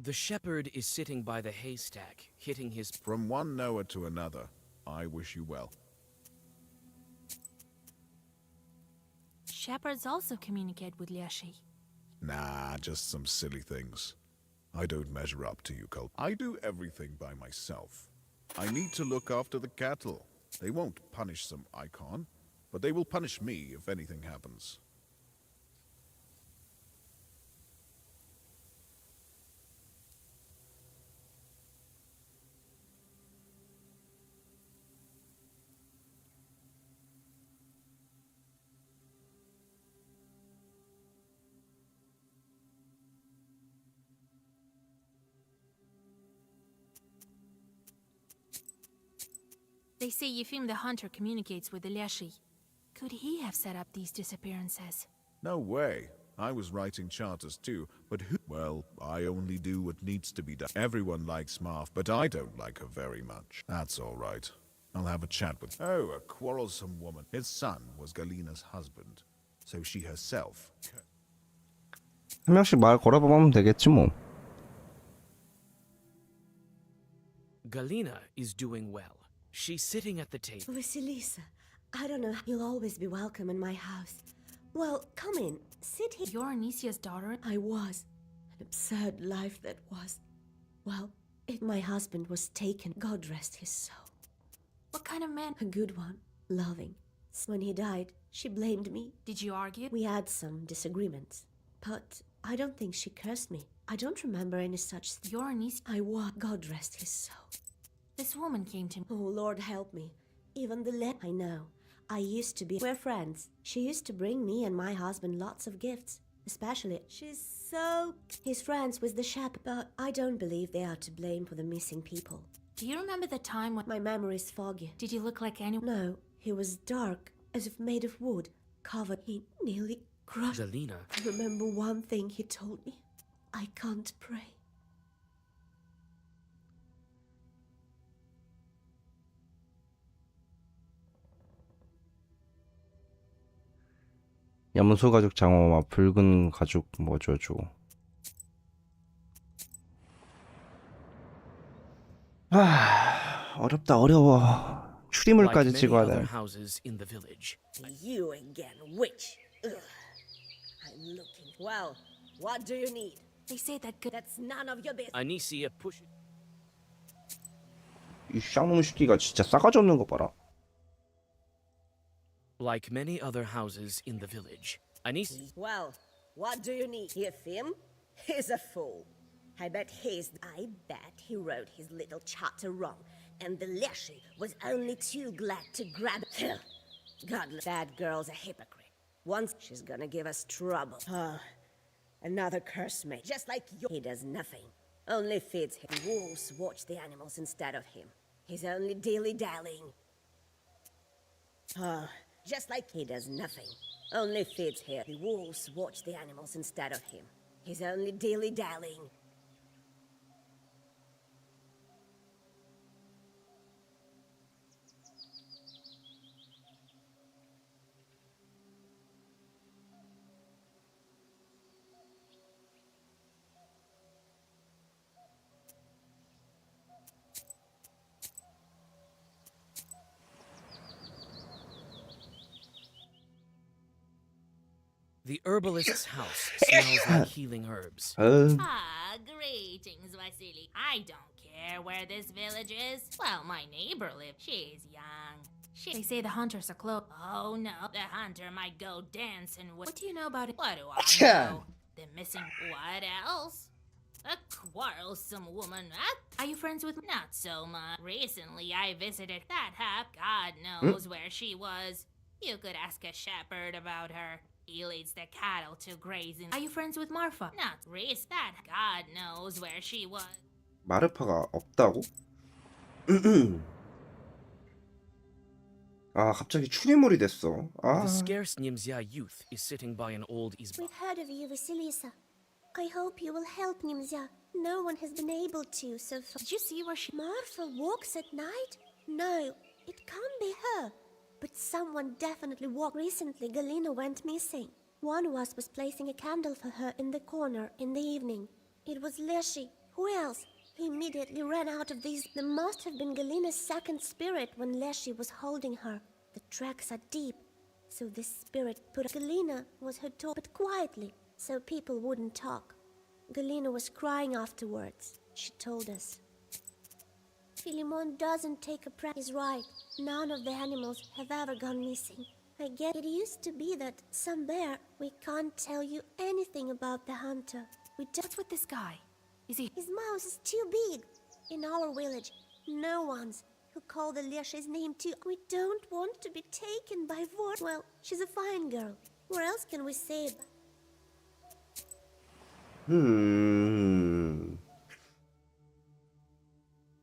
The shepherd is sitting by the haystack, hitting his. From one Noah to another, I wish you well. Shepherds also communicate with Leshy. Nah, just some silly things. I don't measure up to you, Cult. I do everything by myself. I need to look after the cattle. They won't punish some icon, but they will punish me if anything happens. They say Yefim the hunter communicates with the Leshy. Could he have set up these disappearances? No way. I was writing charters too, but who? Well, I only do what needs to be done. Everyone likes Marv, but I don't like her very much. That's all right. I'll have a chat with. Oh, a quarrelsome woman. His son was Galina's husband, so she herself. 한 명씩 말 걸어보면 되겠지 뭐. Galina is doing well. She's sitting at the table. Vasilisa, I don't know. You'll always be welcome in my house. Well, come in. Sit here. You're Anisia's daughter? I was. An absurd life that was. Well, my husband was taken. God rest his soul. What kind of man? A good one. Loving. When he died, she blamed me. Did you argue? We had some disagreements. But I don't think she cursed me. I don't remember any such thing. You're Anisia. I was. God rest his soul. This woman came to me. Oh, Lord help me. Even the I know. I used to be. We're friends. She used to bring me and my husband lots of gifts. Especially. She's so. He's friends with the shepherd. But I don't believe they are to blame for the missing people. Do you remember the time when... My memory's foggy. Did he look like anyone? No. He was dark, as if made of wood. Covered. He nearly crushed. Galina. I remember one thing he told me. I can't pray. 염소 가죽 장어와 붉은 가죽 뭐죠죠. 어렵다 어려워. 추리물까지 Like many 찍어야 other 돼. houses in the village. You again, witch. Ugh. I'm looking. Well, what do you need? They say that That's none of your business. Anisia pushes. 이 쌍놈 새끼가 진짜 싸가지 없는 거 봐라. Like many other houses in the village, Anisia. Well, what do you need? Hear him? He's a fool. I bet he wrote his little charter wrong, and the Leshy was only too glad to grab it. God, that girl's a hypocrite. Once she's gonna give us trouble. Another curse mate, just like you. He does nothing. Only feeds him. The wolves watch the animals instead of him. He's only dilly-dallying. Just like he does nothing. Only feeds here. The wolves watch the animals instead of him. He's only dilly-dallying. The herbalist's house smells like healing herbs. Greetings, Vasily. I don't care where this village is. Well, my neighbor lives. She's young. They say the hunters are close. Oh no, the hunter might go dancing with... What do you know about it? What do I know? The missing... What else? A quarrelsome woman. Are you friends with... Not so much. Recently, I visited that hut. God knows where she was. You could ask a shepherd about her. He leads the cattle to grazing. Are you friends with Marfa? Not Reese. That God knows where she was. 마르파가 없다고? 아 갑자기 추리물이 됐어. The scarce Nimzia youth is sitting by an old izba. We've heard of you, Vasilisa. I hope you will help Nimzia. No one has been able to so far. Did you see where she... Marfa walks at night? No, it can't be her. But someone definitely walked. Recently, Galina went missing. One of us was placing a candle for her in the corner in the evening. It was Leshy. Who else? He immediately ran out of these. There must have been Galina's second spirit when Leshy was holding her. The tracks are deep, so this spirit put... Galina was her talk, but quietly, so people wouldn't talk. Galina was crying afterwards. She told us. Philemon doesn't take a practice right. None of the animals have ever gone missing. I get it used to be that some bear. We can't tell you anything about the hunter. We don't... What's with this guy? Is he... His mouth is too big. In our village, no one's who call the Leshy's name too. We don't want to be taken by force. Well, she's a fine girl. Where else can we say it?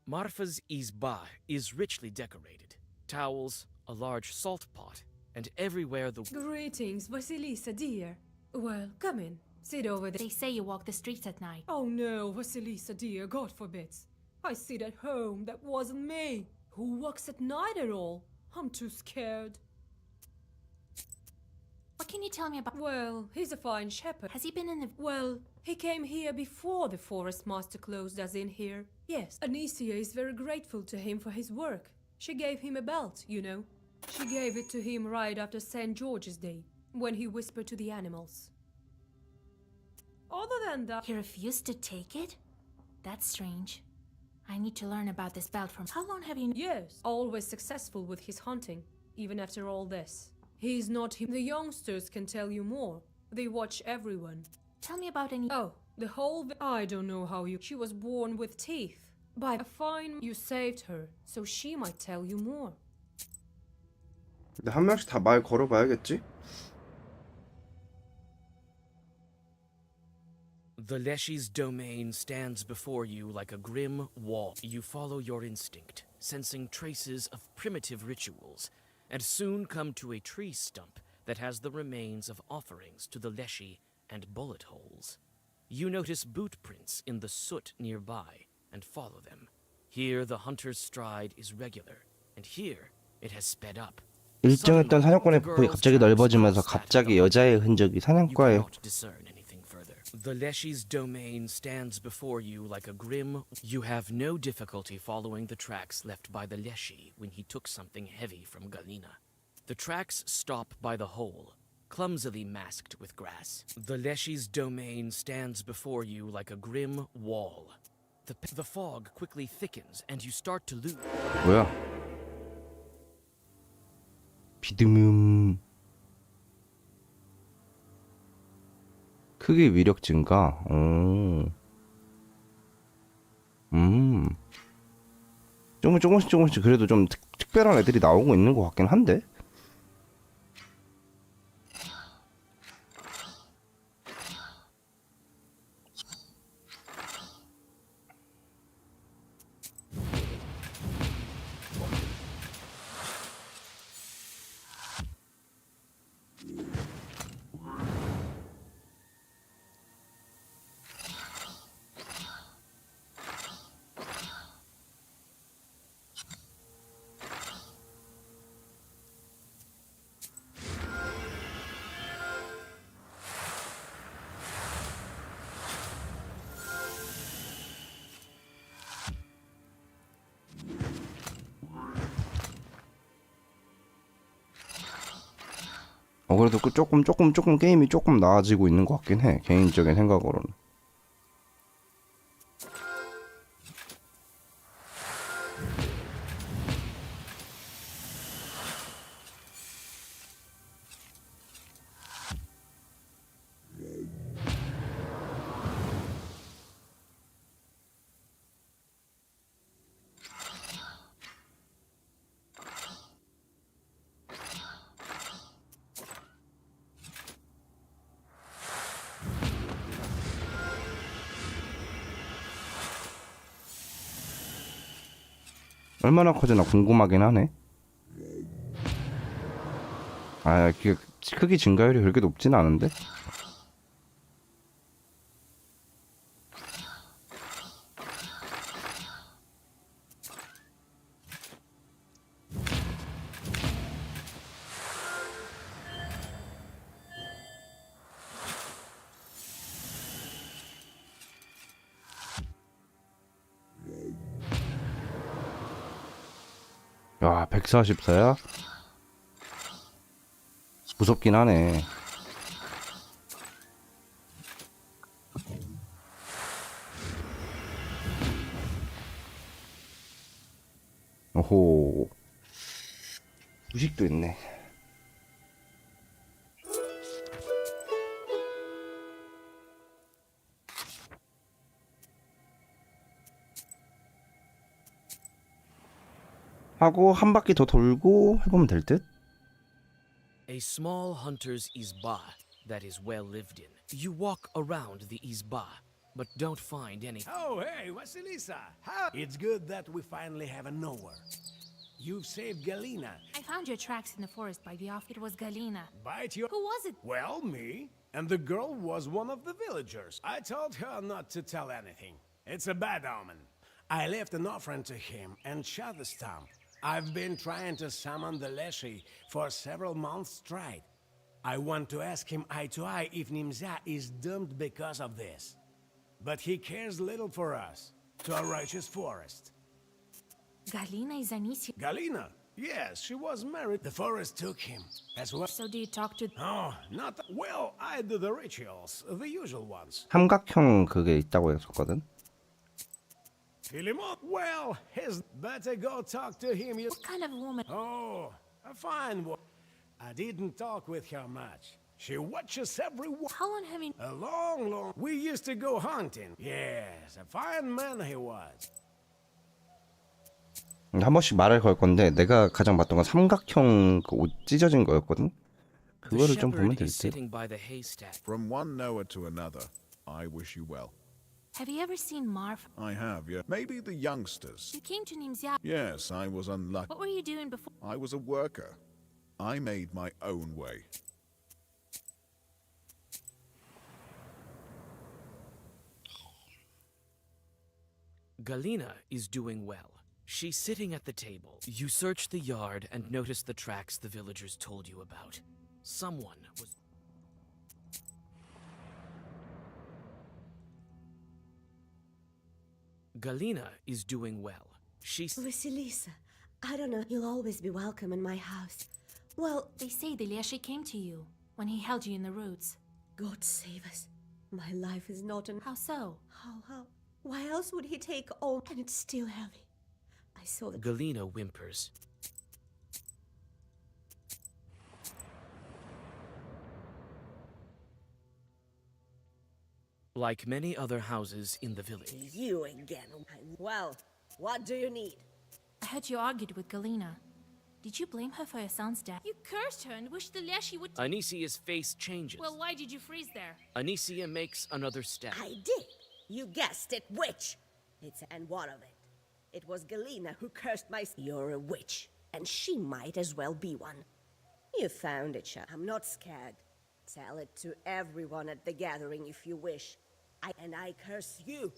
Marfa's izba is richly decorated. Towels, a large salt pot, and everywhere the Greetings, Vasilisa, dear. Well, come in. Sit over there. They say you walk the streets at night. Oh no, Vasilisa, dear, God forbids. I sit at home, that wasn't me. Who walks at night at all? I'm too scared. What can you tell me about? Well, he's a fine shepherd. Has he been in the? Well, he came here before the forest master closed us in here. Yes, Anicia is very grateful to him for his work. She gave him a belt, you know. She gave it to him right after St. George's Day, when he whispered to the animals. Other than that... He refused to take it? That's strange. I need to learn about this belt from... How long have you... Yes, always successful with his hunting, even after all this. He's not him. The youngsters can tell you more. They watch everyone. Tell me about any... Oh, the whole... I don't know how you... She was born with teeth. By a fine... You saved her, so she might tell you more. 근데 한 명씩 다 말 걸어봐야겠지? The Leshy's domain stands before you like a grim wall. You follow your instinct, sensing traces of primitive rituals, and soon come to a tree stump that has the remains of offerings to the Leshy and bullet holes. You notice boot prints in the soot nearby and follow them. Here the hunter's stride is regular, and here it has sped up. 일정했던 사냥꾼의 폭이 갑자기 넓어지면서 갑자기 여자의 흔적이 사냥과의 The Leshy's domain stands before you like a grim... You have no difficulty following the tracks left by the Leshy when he took something heavy from Galina. The tracks stop by the hole, clumsily masked with grass. The Leshy's domain stands before you like a grim wall. The fog quickly thickens and you start to lose... 뭐야? 비드뭅 크기 위력 증가. 조금씩 그래도 좀 특별한 애들이 나오고 있는 것 같긴 한데. 그래도 조금 게임이 조금 나아지고 있는 것 같긴 해. 개인적인 생각으로는. 얼마나 커지나 궁금하긴 하네. 아, 크기 증가율이 그렇게 높진 않은데? 야, 144야? 무섭긴 하네. 오호. 무식도 있네. 하고 한 바퀴 더 돌고 해보면 될 듯? A small hunter's izba that is well lived in. You walk around the izba, but don't find any. Oh, hey, Vasilisa! How? It's good that we finally have a knower. You've saved Galina. I found your tracks in the forest by the off. It was Galina. Bite your... Who was it? Well, me. And the girl was one of the villagers. I told her not to tell anything. It's a bad omen. I left an offering to him and shot the stump. I've been trying to summon the Leshy for several months straight. I want to ask him eye to eye if Nimza is doomed because of this. But he cares little for us, to a righteous forest. Galina is Anisia. Galina? Yes, she was married. The forest took him, as well. So do you talk to... Oh, not... Well, I do the rituals, the usual ones. 삼각형 그게 있다고 했었거든. Fill him up? Well, he's better go talk to him. You... What kind of woman? Oh, a fine one. I didn't talk with her much. She watches every one. How long have you... A long... We used to go hunting. Yes, a fine man he was. 한 번씩 말을 걸 건데 내가 가장 봤던 건 삼각형 그 옷 찢어진 거였거든. 그거를 좀 보면 될 듯. From one Noah to another, I wish you well. Have you ever seen Marv? I have, yeah. Maybe the youngsters. You came to Nimzia. Yes, I was unlucky. What were you doing before? I was a worker. I made my own way. Galina is doing well. She's sitting at the table. You search the yard and notice the tracks the villagers told you about. Someone was... Galina is doing well. She's... Vasilisa, I don't know. You'll always be welcome in my house. Well, they say the Leshy came to you when he held you in the roots. God save us. My life is not an... How so? How? Why else would he take all... And it's still heavy. I saw the... Galina whimpers. Like many other houses in the village. You again. Well, what do you need? I heard you argued with Galina. Did you blame her for your son's death? You cursed her and wished the Leshy would... Anisia's face changes. Well, why did you freeze there? Anisia makes another step. I did. You guessed it, witch. And what of it? It was Galina who cursed my... You're a witch, and she might as well be one. You found it, child. I'm not scared. Tell it to everyone at the gathering if you wish. I curse you.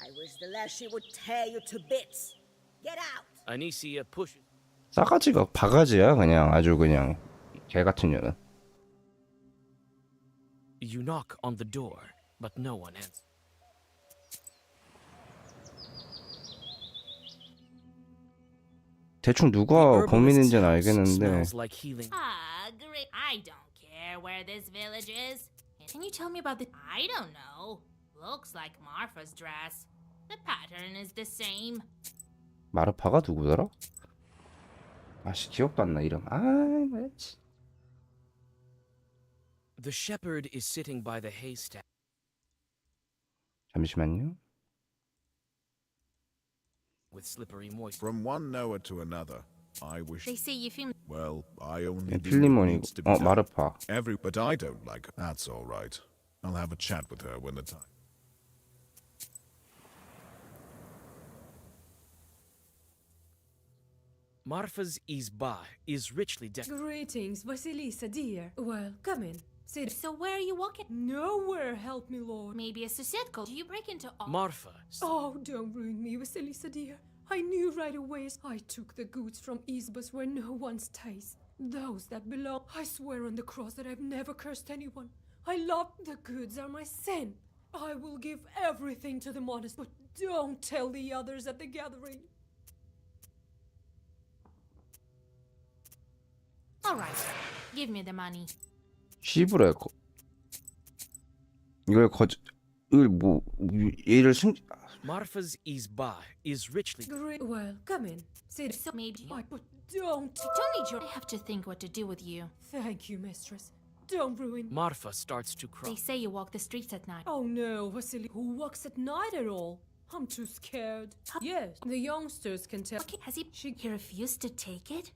I wish the Leshy would tear you to bits. Get out! Anisia pushes. 싸가지가 바가지야 그냥 아주 그냥 개 같은 년은. You knock on the door, but no one answers. 대충 누가 범인인지는 알겠는데. Ah, great. I don't care where this village is. Can you tell me about the... I don't know. Looks like Marfa's dress. The pattern is the same. 마르파가 누구더라? 아씨 기억도 안 나 이름. 아, 뭐지? The shepherd is sitting by the haystack. 잠시만요. With slippery moisture. From one Noah to another, I wish. They say you film... Well, I only do what 필리몬이고. needs to be done. 마르파. But I don't like her. That's all right. I'll have a chat with her when the time. Marfa's izba is richly decorated. Greetings, Vasilisa, dear. Well, come in. Sit. So where are you walking? Nowhere, help me, Lord. Maybe a Susetko. Do you break into all... Marfa. Oh, don't ruin me, Vasilisa, dear. I knew right away I took the goods from Izbas where no one stays. Those that belong. I swear on the cross that I've never cursed anyone. I love the goods are my sin. I will give everything to the monastery, but don't tell the others at the gathering. All right. Give me the money. 시부레 이걸 뭐 얘를 승 Marfa's izba is richly. Well, come in. Sit. So maybe. But don't. I don't need your... I have to think what to do with you. Thank you, mistress. Don't ruin. Marfa starts to cry. They say you walk the streets at night. Oh no, Vasily. Who walks at night at all? I'm too scared. Yes, the youngsters can tell. Okay, has he... He refused to take it?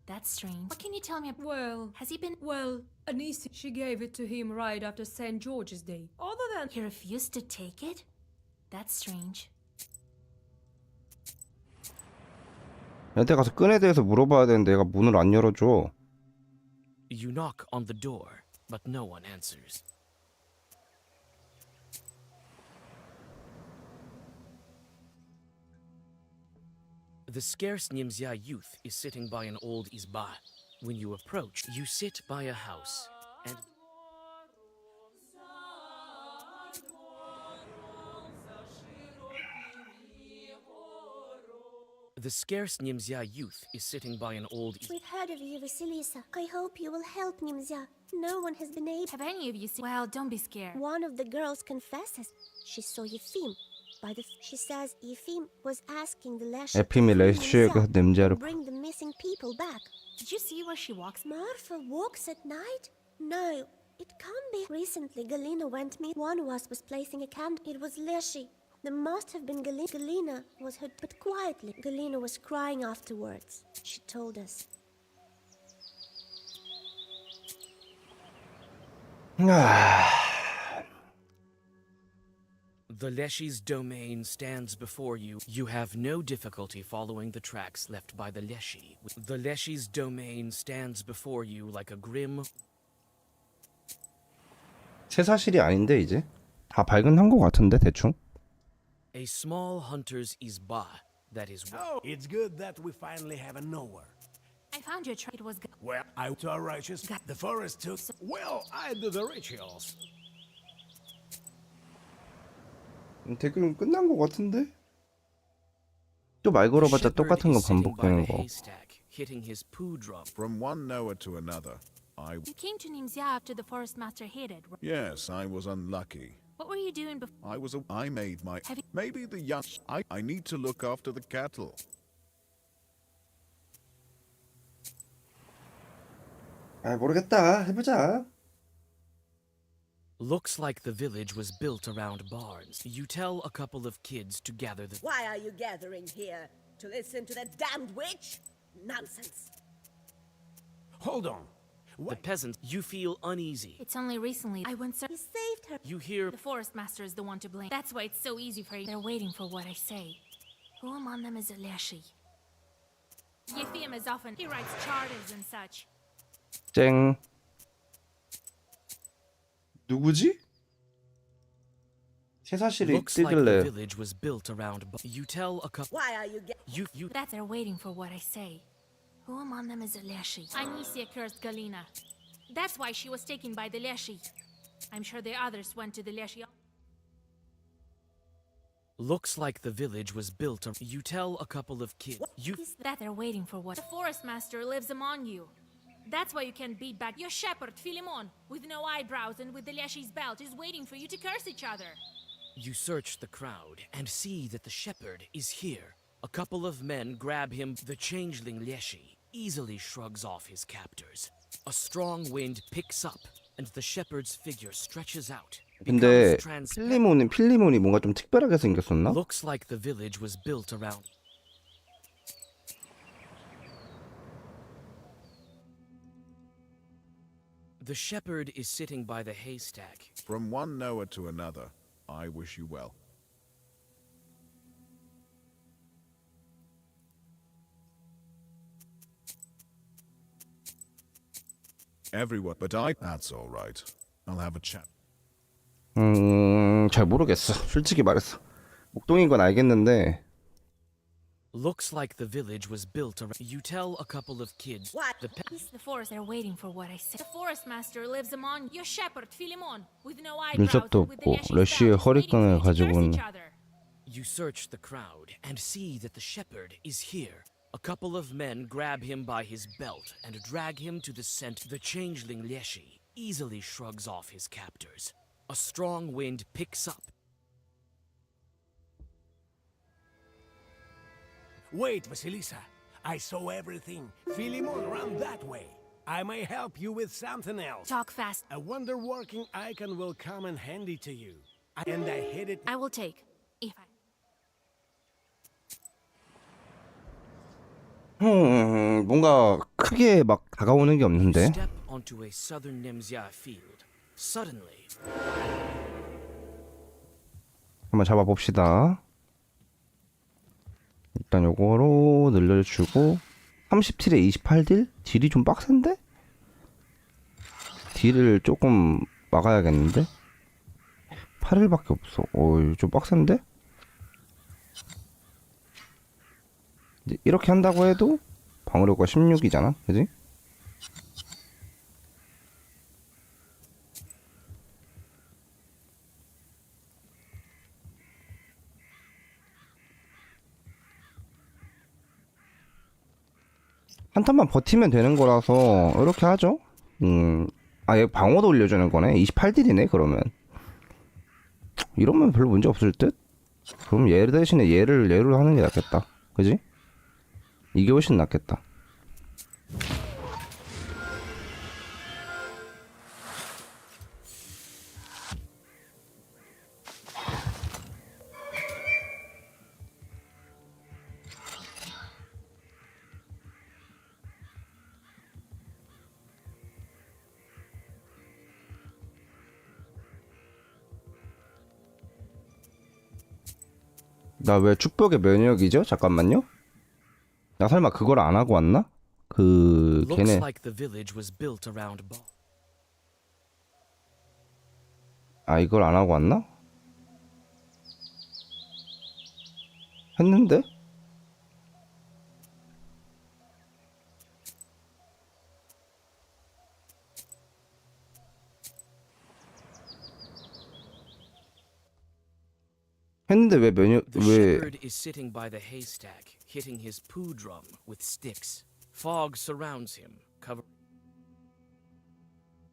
That's strange. What can you tell me about... Well... Has he been... Well, Anisi, she gave it to him right after St. George's Day. Other than... He refused to take it? That's strange. 얘한테 가서 끈에 대해서 물어봐야 되는데 얘가 문을 안 열어줘. You knock on the door, but no one answers. The scarce Nimzia youth is sitting by an old izba. When you approach, you sit by a house, and the scarce Nimzia youth is sitting by an old izba. We've heard of you, Vasilisa. I hope you will help Nimzia. No one has been able. Have any of you seen? Well, don't be scared. One of the girls confesses she saw Yefim. She says Yefim was asking the Leshi 에핌이 레시에게서 냄새를 bring the missing people back. Did you see where she walks? Marfa walks at night? No, it can't be. Recently, Galina went me. One of us was placing a candle. It was Leshi. There must have been Galina. Galina was hurt, but quietly. Galina was crying afterwards. She told us. The Leshy's domain stands before you. You have no difficulty following the tracks left by the Leshy. The Leshy's domain stands before you like a grim. 새 사실이 아닌데 이제 다 발견한 것 같은데 대충. A small hunter's izba. That is. Oh, it's good that we finally have a knower. I found your track. It was good. Well, I to our righteous. The forest took. Well, I do the rituals. 댓글은 끝난 것 같은데? 또 말 걸어봤자 똑같은 거 반복되는 거. Hitting his poo drum. From one Noah to another, You came to Nimzia after the forest master hid it. Yes, I was unlucky. What were you doing before? I made my... Maybe the young... I need to look after the cattle. 아 모르겠다. 해보자. Looks like the village was built around barns. You tell a couple of kids to gather the... Why are you gathering here? To listen to that damned witch? Nonsense. Hold on. The peasants, you feel uneasy. It's only recently I went. You saved her. You hear... The forest master is the one to blame. That's why it's so easy for you. They're waiting for what I say. Who among them is a Leshi? Yefim is often. He writes charters and such. 쨍. 누구지? 새 사실이 Looks like the 뜨길래. village was built around... You tell a couple... Why are you You... That they're waiting for what I say. Who among them is a Leshi? Anisia cursed Galina. That's why she was taken by the Leshi. I'm sure the others went to the Leshi. Looks like the village was built... You tell a couple of kids... You... That they're waiting for what? The forest master lives among you. That's why you can beat back. Your shepherd, Philemon, with no eyebrows and with the Leshi's belt, is waiting for you to curse each other. You search the crowd and see that the shepherd is here. A couple of men grab him. The changeling Leshi easily shrugs off his captors. A strong wind picks up, and the shepherd's figure stretches out. 근데 필리몬이 뭔가 좀 특별하게 생겼었나? Looks like the village was built around. The shepherd is sitting by the haystack. From one Noah to another, I wish you well. Everyone, but that's all right. I'll have a chat. 잘 모르겠어. 솔직히 말했어. 목동인 건 알겠는데. Looks like the village was built around. You tell a couple of kids. What? The forest, they're waiting for what I say. The forest master lives among your shepherd, Philemon, with no eyebrows 눈썹도 and with the 없고 Leshi's 러시의 belt, is waiting for 허리끈을 you to curse 가지고는. each other. You search the crowd and see that the shepherd is here. A couple of men grab him by his belt and drag him to the center. The changeling Leshi easily shrugs off his captors. A strong wind picks up. Wait, Vasilisa. I saw everything. Philemon ran that way. I may help you with something else. Talk fast. A wonder-working icon will come in handy to you. And I hid it. I will take. If I... 뭔가 크게 막 다가오는 게 없는데. Step onto a southern Nemzia field. Suddenly. 한번 잡아봅시다. 일단 요거로 늘려주고 37에 28딜? 딜이 좀 빡센데? 딜을 조금 막아야겠는데? 8일밖에 없어. 좀 빡센데? 이제 이렇게 한다고 해도 방어력가 16이잖아, 그지? 한 턴만 버티면 되는 거라서 이렇게 하죠. 얘 방어도 올려주는 거네. 28딜이네 그러면. 이러면 별로 문제 없을 듯? 그럼 얘 대신에 얘를 하는 게 낫겠다. 그지? 이게 훨씬 낫겠다. 나 왜 축복의 면역이죠? 잠깐만요. 나 설마 그걸 안 하고 왔나? Looks 걔네 like the village was built around 이걸 안 하고 왔나? 했는데? 했는데 왜 면역 The 왜 shepherd is sitting by the haystack, hitting his poo drum with sticks. Fog surrounds him, cover.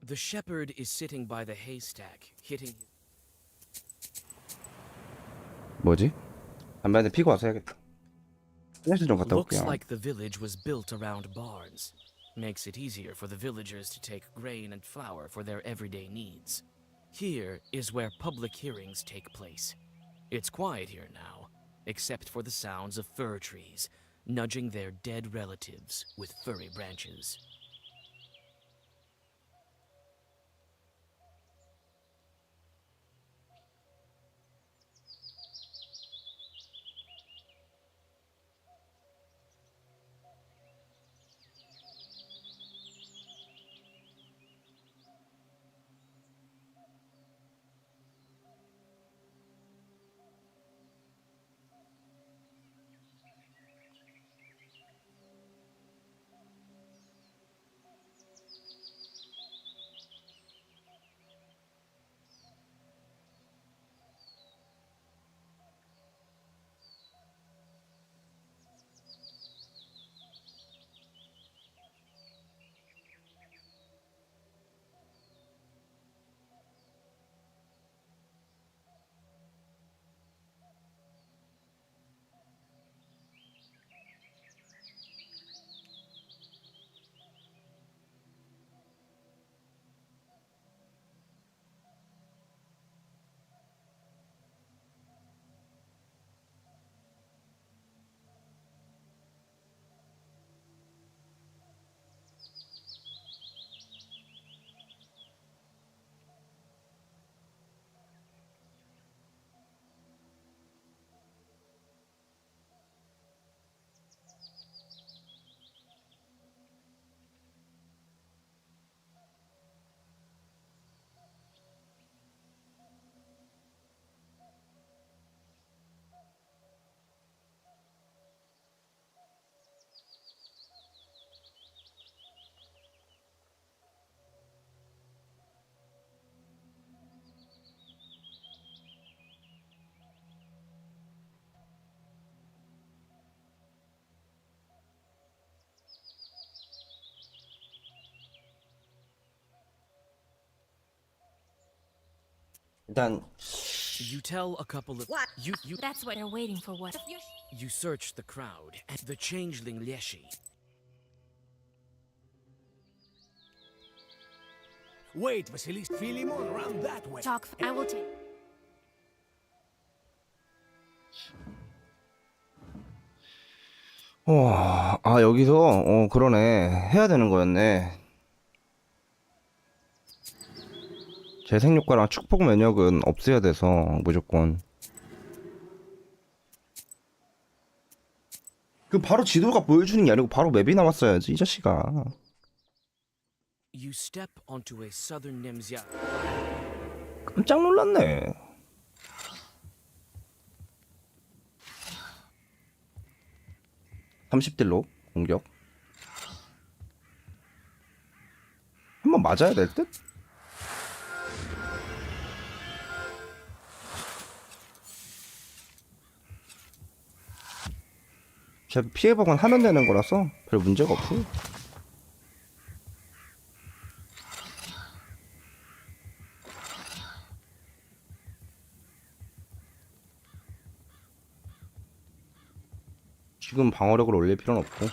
The shepherd is sitting by the haystack, hitting. 뭐지? 담배한테 피고 와서 해야겠다. 화장실 좀 갔다 Looks 올게요. like the village was built around barns. Makes it easier for the villagers to take grain and flour for their everyday needs. Here is where public hearings take place. It's quiet here now, except for the sounds of fir trees, nudging their dead relatives with furry branches. 일단 You tell a couple of you That's what they're waiting for. What? you search the crowd and the changeling Lieshi. Wait, Vasilis, Philemon, run that way. Talk. I will take. 여기서 그러네. 해야 되는 거였네. 재생 효과랑 축복 면역은 없애야 돼서 무조건. 그 바로 지도가 보여주는 게 아니고 바로 맵이 나왔어야지 이 자식아. You step onto a southern Nemzia. 깜짝 놀랐네. (30딜로) 공격. 한번 맞아야 될 듯? 어차피 피해복은 하면 되는 거라서 별 문제가 없고. 지금 방어력을 올릴 필요는 없고.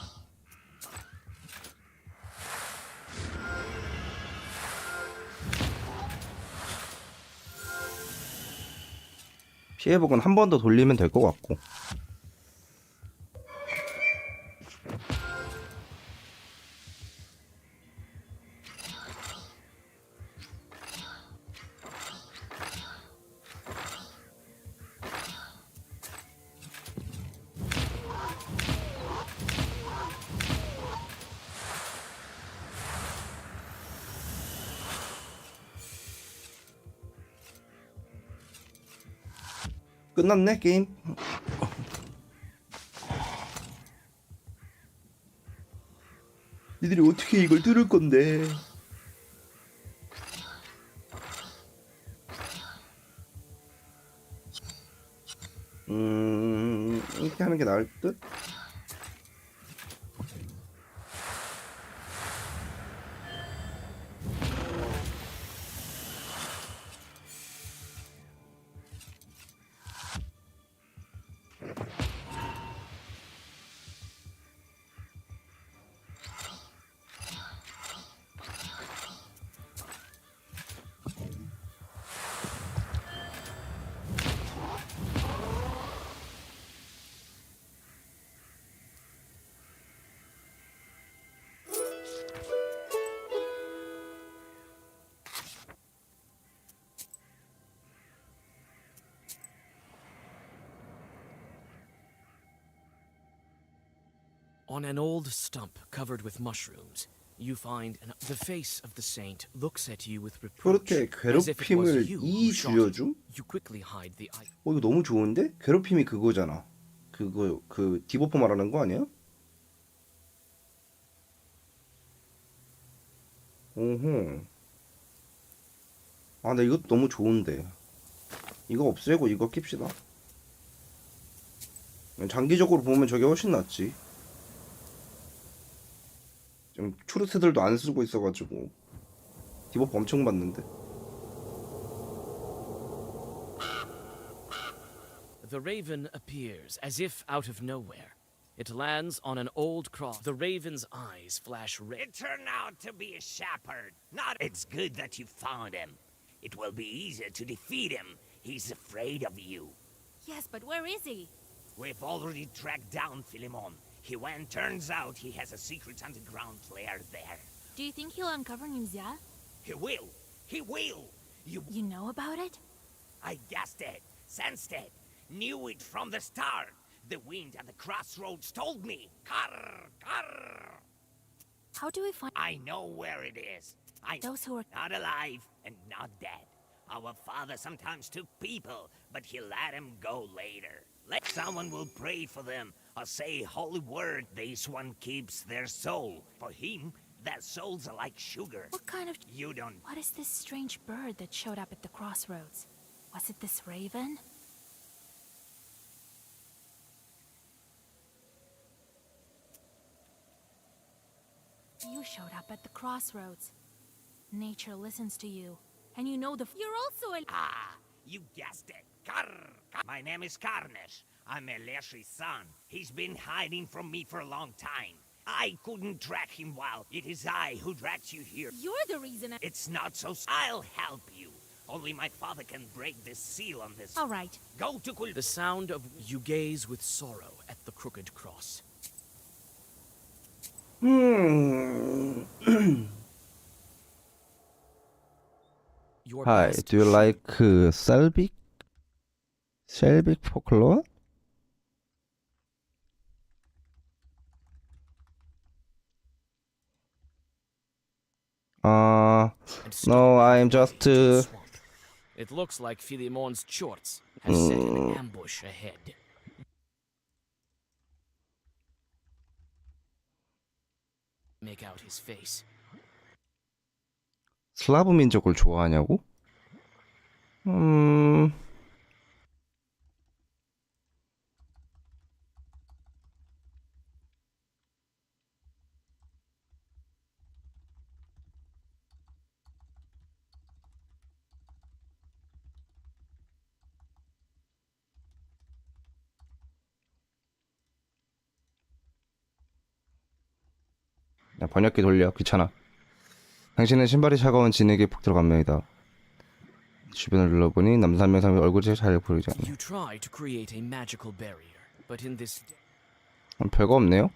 피해복은 한 번 더 돌리면 될 것 같고. 끝났네 게임. 니들이 어떻게 이걸 뚫을 건데? 이렇게 하는 게 나을 듯? On an old stump covered with mushrooms, you find the face of the saint looks at you with reproach. 그렇게 As if it was 괴롭힘을 you 이 who shot 주여줌? him. You quickly hide the eye. 이거 너무 좋은데? 괴롭힘이 그거잖아. 그거 그 디버프 말하는 거 아니야? 오호. 아, 나 이거 너무 좋은데. 이거 없애고 이거 킵시다. 장기적으로 보면 저게 훨씬 낫지. 지금 추르트들도 안 쓰고 있어가지고 디버프 엄청 받는데. The raven appears as if out of nowhere. It lands on an old cross. The raven's eyes flash red. It turned out to be a shepherd. Not. It's good that you found him. It will be easier to defeat him. He's afraid of you. Yes, but where is he? We've already tracked down Philemon. Turns out he has a secret underground lair there. Do you think he'll uncover Nimzia? He will. He will. You know about it? I guessed it. Sensed it. Knew it from the start. The wind at the crossroads told me. Karr, karr. How do we find... I know where it is. Those who are... Not alive and not dead. Our father sometimes took people, but he let them go later. Someone will pray for them or say a holy word. This one keeps their soul. For him, their souls are like sugar. What kind of... You don't... What is this strange bird that showed up at the crossroads? Was it this raven? You showed up at the crossroads. Nature listens to you. And you know You're also a... Ah, you guessed it. My name is Karnesh. I'm Eleshi's son. He's been hiding from me for a long time. I couldn't track him well. It is I who dragged you here. You're the reason It's not so... I'll help you. Only my father can break this seal on this. All right. Go to The sound of you gaze with sorrow at the crooked cross. Hi, do you like Selbig? Selbig folklore? No, I'm just It looks like Philemon's Chorts has set an ambush ahead. Make out his face. 슬라브 민족을 좋아하냐고? 야, 번역기 돌려. 귀찮아. 당신은 신발이 차가운 진에게 푹 들어갑니다. 주변을 둘러보니 남자 한 명 사람의 얼굴이 잘 보이지 않네. You try to create a magical barrier, but in this 별거 없네요.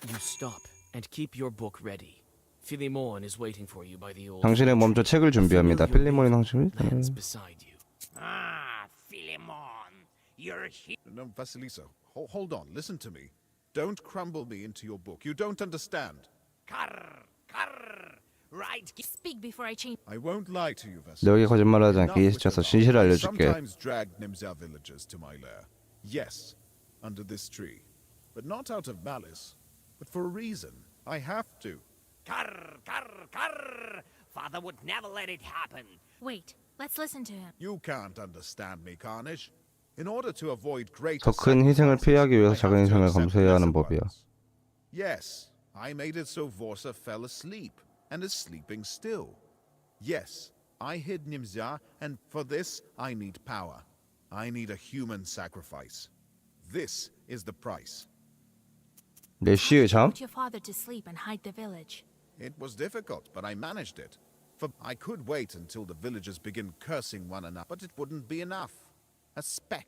you stop and keep your book ready. Philemon is waiting for you by the old. 당신의 멈춰 책을 준비합니다. 필리몬이 당신을 lands beside you. Ah, Philemon, you're here. No, Vasilisa, hold on, listen to me. Don't crumble me into your book. You don't understand. Carr, carr. Right. Speak before I change. I won't lie to you, Vasilisa. 너에게 거짓말하지 않게 Enough with 예시쳐서 the 진실을 lie. I 알려줄게. sometimes dragged Nimza villagers to my lair. Yes, under this tree. But not out of malice, but for a reason. I have to. Carr, carr, carr. Father would never let it happen. Wait, let's listen to him. You can't understand me, Carnage. In order to avoid greater 더 큰 희생을 피하기 위해서 작은 희생을 감수해야 하는 법이야. Yes, I made it so Vorsa fell asleep and is sleeping still. Yes, I hid Nimza, and for this I need power. I need a human sacrifice. This is the price. 메시의 잠? Put your father to sleep and hide the village. It was difficult, but I managed it. For I could wait until the villagers begin cursing one another, but it wouldn't be enough. A speck.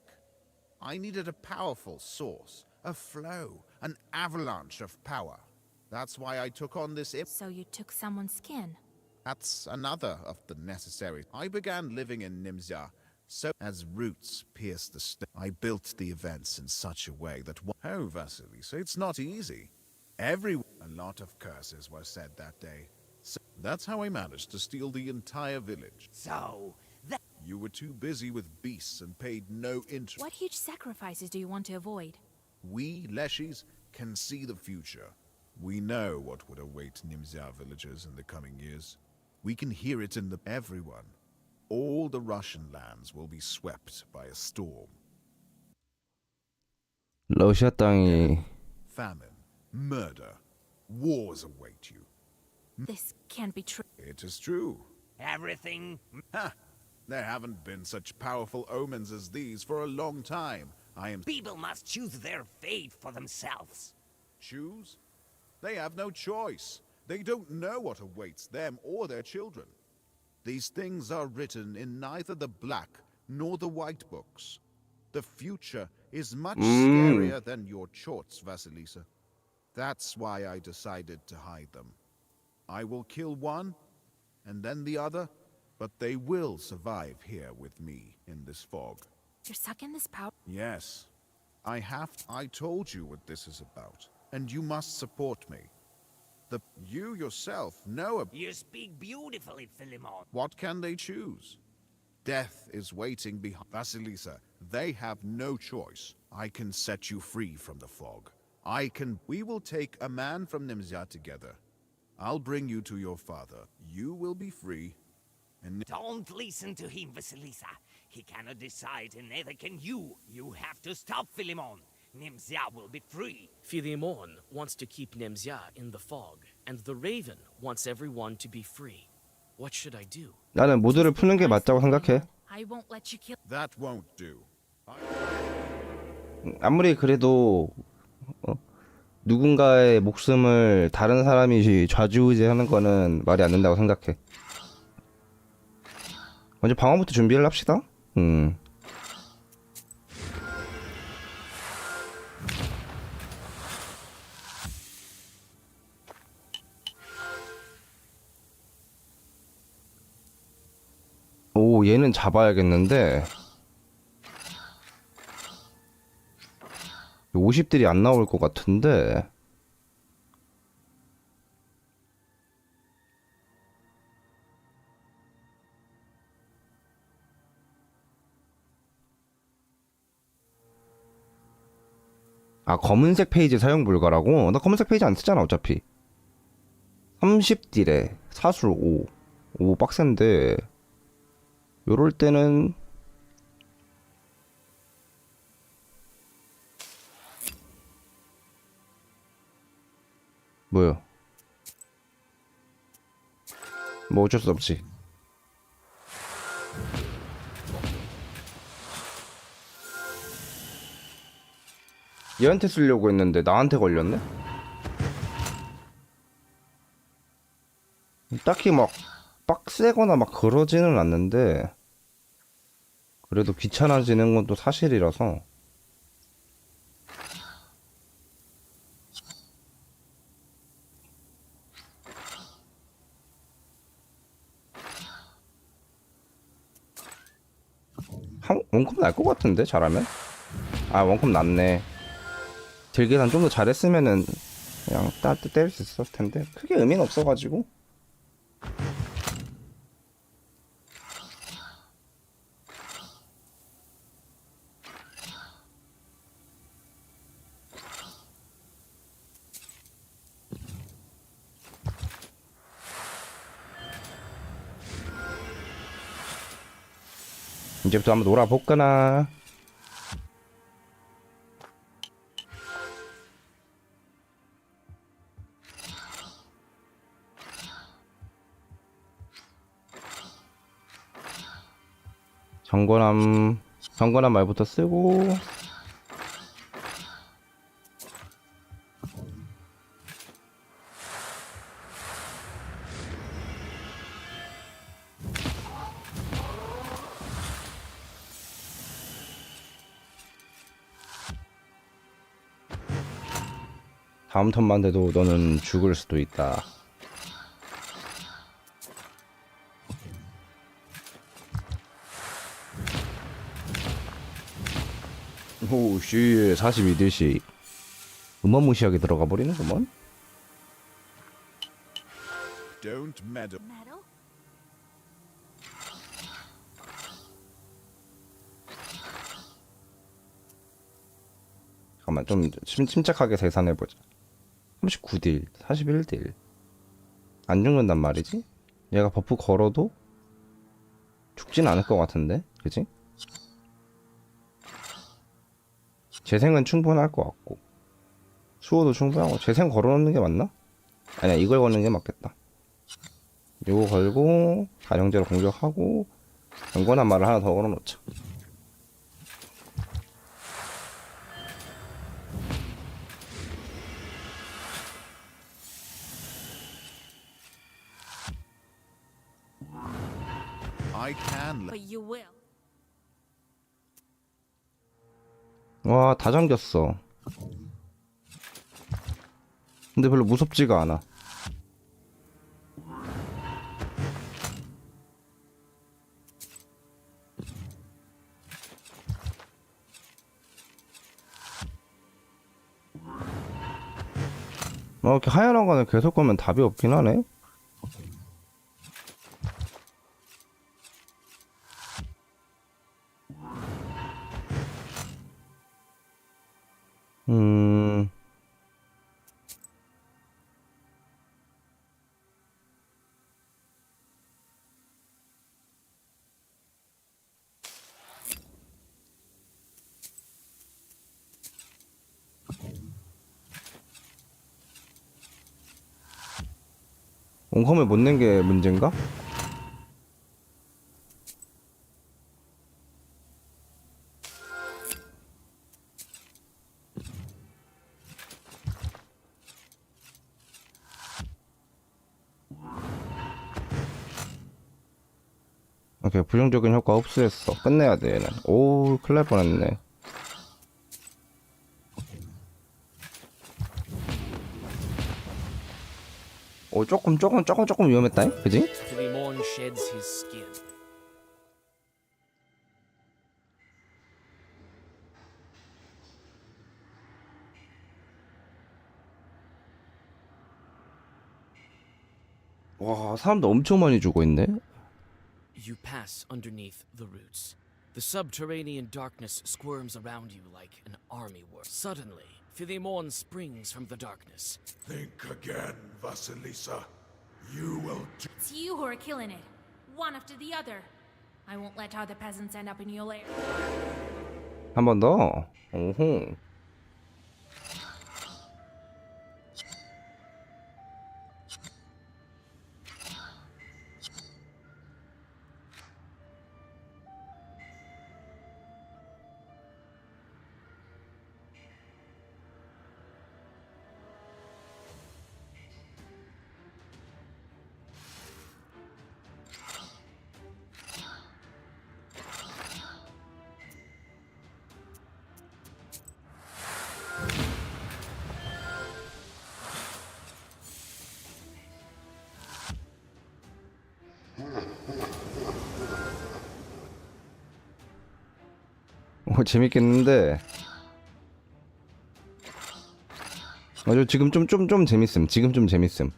I needed a powerful source, a flow, an avalanche of power. That's why I took on this. So you took someone's skin. That's another of the necessary. I began living in Nimza, so as roots pierced the I built the events in such a way that oh, Vasilisa, it's not easy. A lot of curses were said that day. So that's how I managed to steal the entire village. So that You were too busy with beasts and paid no interest. What huge sacrifices do you want to avoid? We, Leshis, can see the future. We know what would await Nimza villagers in the coming years. We can hear it in everyone. All the Russian lands will be swept by a storm. 러시아 땅이 Famine, murder, wars await you. This can't be true. It is true. everything. Ha! There haven't been such powerful omens as these for a long time. People must choose their fate for themselves. Choose? They have no choice. They don't know what awaits them or their children. These things are written in neither the black nor the white books. The future is much scarier than your chorts, Vasilisa. That's why I decided to hide them. I will kill one, and then the other, but they will survive here with me in this fog. You're sucking this power. Yes, I told you what this is about, and you must support me. You yourself know You speak beautifully, Philemon. What can they choose? Death is waiting behind. Vasilisa, they have no choice. I can set you free from the fog. We will take a man from Nimza together. I'll bring you to your father. You will be free. And Don't listen to him, Vasilisa. He cannot decide, and neither can you. You have to stop Philemon. Nimza will be free. Philemon wants to keep Nemzia in the fog, and the Raven wants everyone to be free. What should I do? 나는 모두를 푸는 게 맞다고 생각해. I won't let you kill. that won't do. 아무리 그래도 누군가의 목숨을 다른 사람이 좌지우지하는 거는 말이 안 된다고 생각해. 먼저 방어부터 준비를 합시다. 오, 얘는 잡아야겠는데 50딜이 안 나올 것 같은데. 아, 검은색 페이지 사용 불가라고? 나 검은색 페이지 안 쓰잖아 어차피. 30딜에 사술 5. 오 빡센데. 요럴 때는 뭐요? 뭐 어쩔 수 없지. 얘한테 쓰려고 했는데 나한테 걸렸네? 딱히 막 빡세거나 막 그러지는 않는데 그래도 귀찮아지는 건 또 사실이라서. 원컵 날 것 같은데 잘하면? 아 원컵 났네. 딜 계산 좀 더 잘했으면은 그냥 따뜻 때릴 수 있었을 텐데 크게 의미는 없어가지고. 이제부터 한번 놀아볼까나. 경건한 말부터 쓰고. 다음 턴만 돼도 너는 죽을 수도 있다. 오씨 42딜씩 어마무시하게 들어가 버리는구먼. Don't meddle. Metal? 잠깐만 좀 침착하게 계산해보자. 39딜 41딜 안 죽는단 말이지? 얘가 버프 걸어도 죽진 않을 것 같은데 그치? 재생은 충분할 것 같고 수호도 충분하고. 재생 걸어놓는 게 맞나? 아니야 이걸 거는 게 맞겠다. 요거 걸고 다령제로 공격하고 경건한 말을 하나 더 걸어놓자. I can. But you will. 와 다 잠겼어. 근데 별로 무섭지가 않아. 이렇게 하얀 왕관을 계속 걸면 답이 없긴 하네. 원컴을 못 낸 게 문제인가? 오케이 부정적인 효과 흡수했어. 끝내야 돼 얘는. 오 큰일 날 뻔했네. 오 조금 위험했다. 그지? Filimon sheds his skin. 와, 사람도 엄청 많이 죽어 있네. You pass underneath the roots. The subterranean darkness squirms around you like an army war. Suddenly, Philemon springs from the darkness. Think again, Vasilisa. You will do. It's you who are killing it, one after the other. I won't let other peasants end up in your lair. 한 번 더. 오호. 재밌겠는데. 맞아, 지금 좀 재밌음. 지금 좀 재밌음.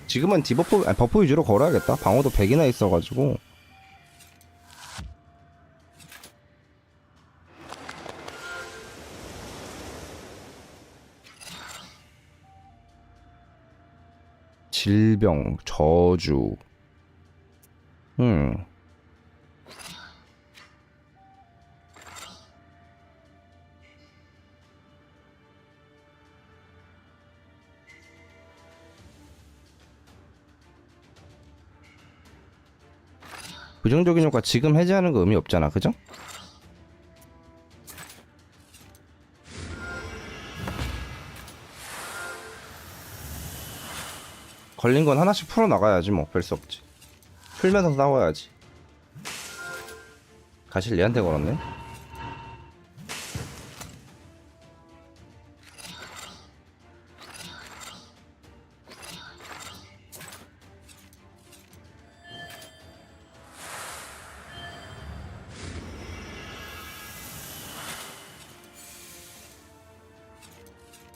지금은 디버프, 아니, 버프 위주로 걸어야겠다. 방어도 100이나 있어가지고. 질병, 저주. 부정적인 효과 지금 해제하는 거 의미 없잖아, 그죠? 걸린 건 하나씩 풀어 나가야지 뭐. 별 수 없지. 풀면서 싸워야지. 가실 얘한테 걸었네.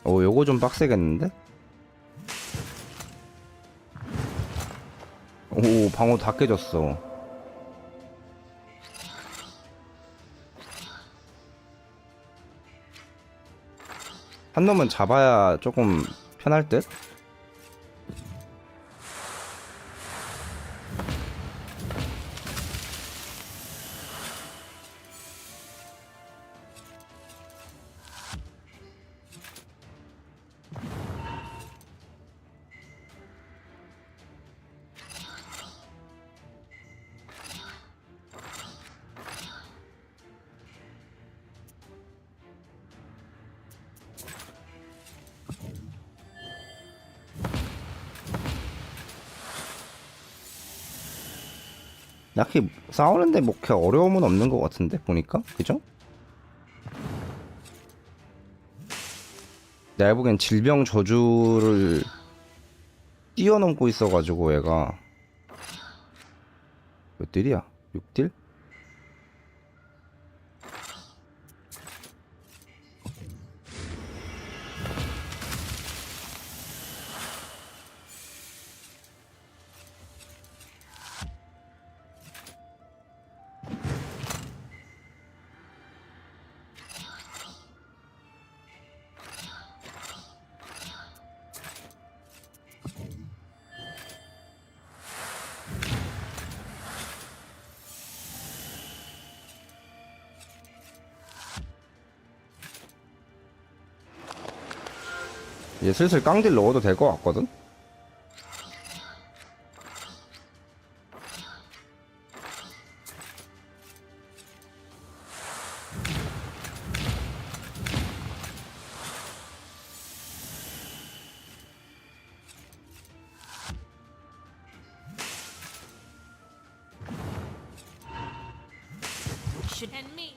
오, 요거 좀 빡세겠는데? 오, 방어 다 깨졌어. 한 놈은 잡아야 조금 편할 듯? 딱히 싸우는데 뭐 그렇게 어려움은 없는 것 같은데 보니까, 그죠? 내가 보기엔 질병 저주를 뛰어넘고 있어가지고 얘가 몇 딜이야? 6딜? 이제 슬슬 깡딜 넣어도 될 것 같거든? And me.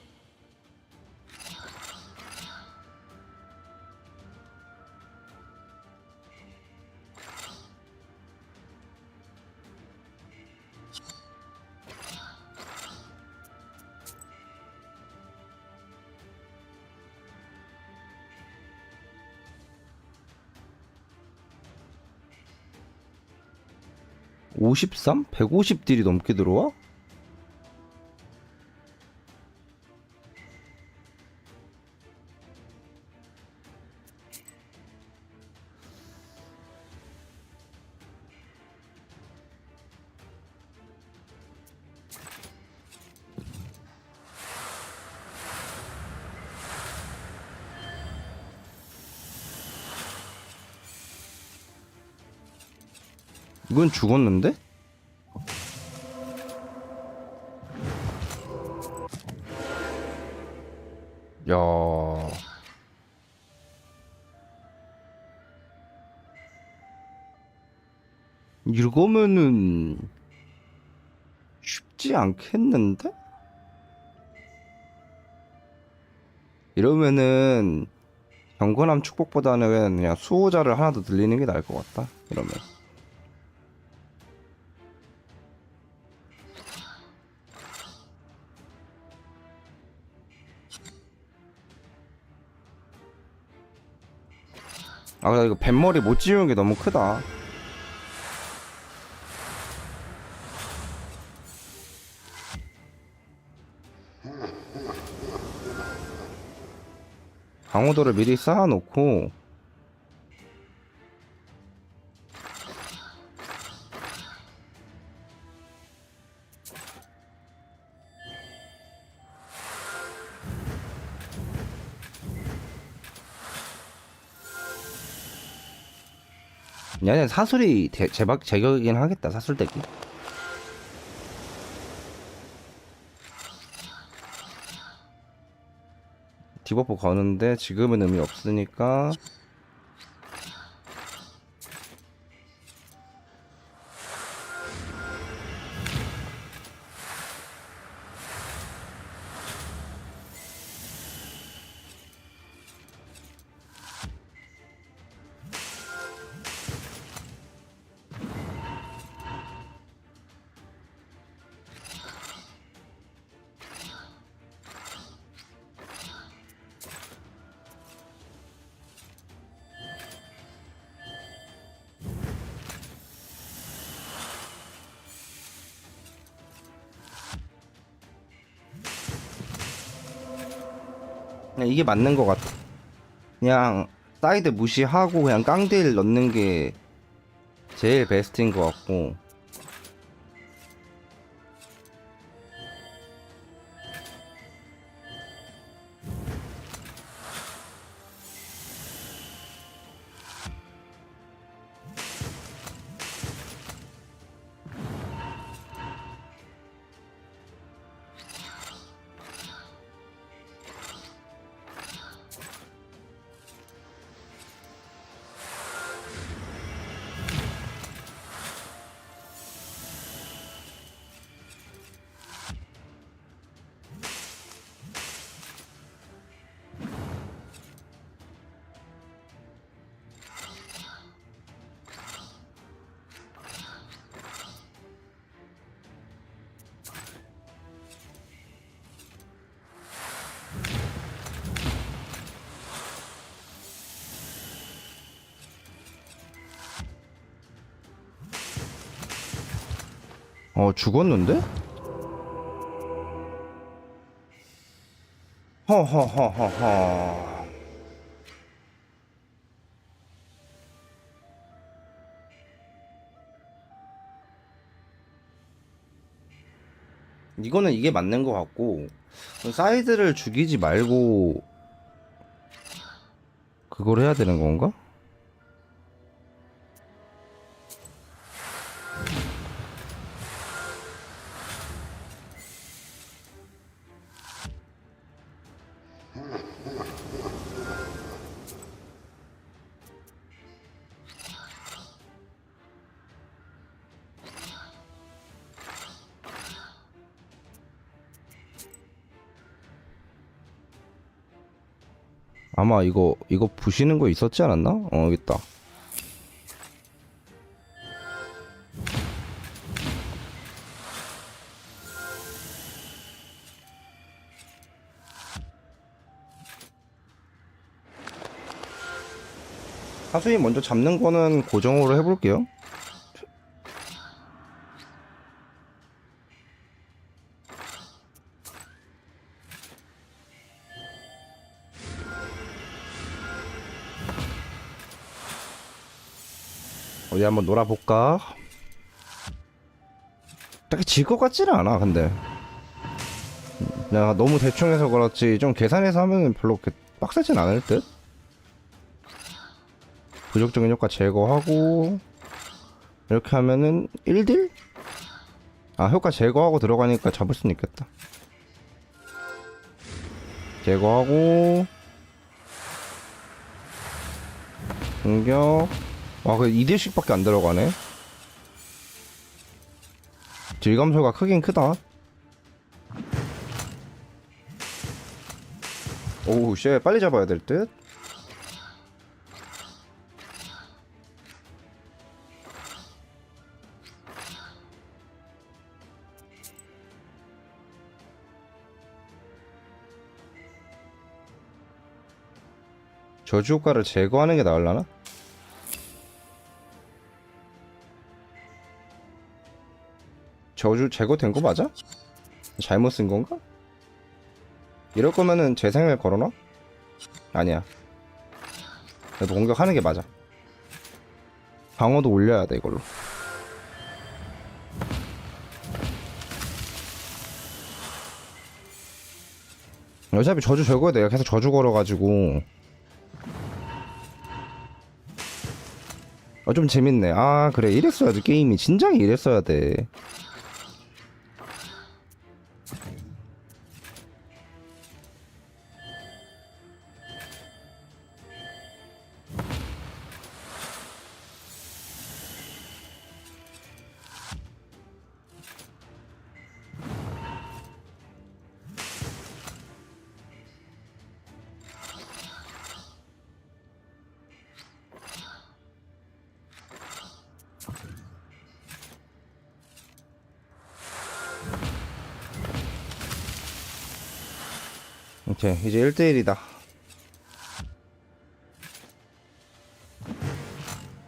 53? 150딜이 넘게 들어와? 이건 죽었는데? 야. 이거면은 쉽지 않겠는데? 이러면은 경건함 축복보다는 그냥 수호자를 하나 더 늘리는 게 나을 것 같다. 이러면. 아, 나 이거 뱃머리 못 지우는 게 너무 크다. 강호도를 미리 쌓아놓고 얘는 사술이 제격이긴 하겠다. 사술대기. 디버프 거는데 지금은 의미 없으니까 그냥 이게 맞는 것 같아. 그냥 사이드 무시하고 그냥 깡딜 넣는 게 제일 베스트인 것 같고. 죽었는데? 허허허허허. 이거는 이게 맞는 것 같고, 사이드를 죽이지 말고 그걸 해야 되는 건가? 아마 이거 부시는 거 있었지 않았나? 여기 있다. 사수님 먼저 잡는 거는 고정으로 해볼게요. 어디 한번 놀아볼까? 딱히 질 것 같지는 않아. 근데 내가 너무 대충 해서 그렇지 좀 계산해서 하면 별로 그렇게 빡세진 않을 듯? 부적적인 효과 제거하고 이렇게 하면은 1딜? 아 효과 제거하고 들어가니까 잡을 수는 있겠다. 제거하고 공격. 와 그 2딜씩 밖에 안 들어가네. 딜 감소가 크긴 크다. 오우 쉣 빨리 잡아야 될 듯. 저주 효과를 제거하는 게 나을라나? 저주 제거된 거 맞아? 잘못 쓴 건가? 이럴 거면은 재생을 걸어놔? 아니야. 그래도 공격하는 게 맞아. 방어도 올려야 돼 이걸로. 어차피 저주 제거해야 돼. 내가 계속 저주 걸어가지고. 좀 재밌네. 아 그래 이랬어야지. 게임이 진작에 이랬어야 돼. 오케이 이제 1대1이다.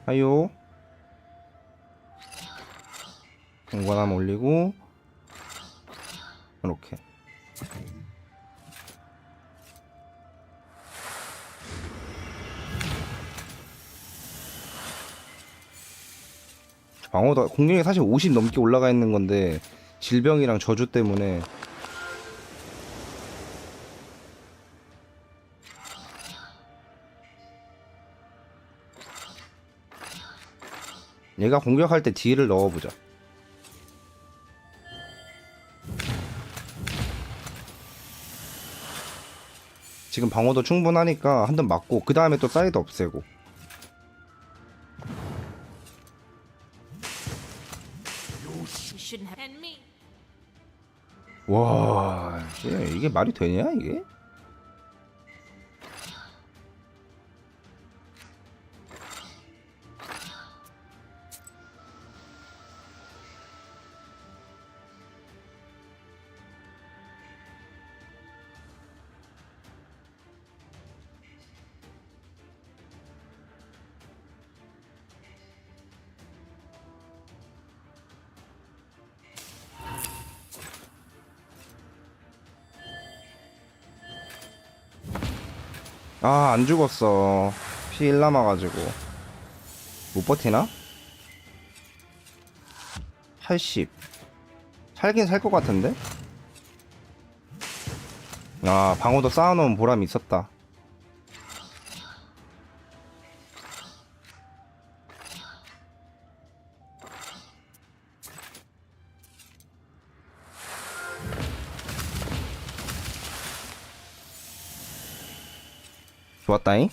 하요. 공관함 올리고 이렇게. 방어도 공격이 사실 50 넘게 올라가 있는 건데 질병이랑 저주 때문에 얘가 공격할 때 딜을 넣어보자. 지금 방어도 충분하니까 한 대 맞고 그 다음에 또 사이드 없애고. 와 이게 말이 되냐 이게? 아, 안 죽었어. 피 1 남아가지고. 못 버티나? 80. 살긴 살 것 같은데? 아, 방어도 쌓아놓은 보람이 있었다. 좋았다잉.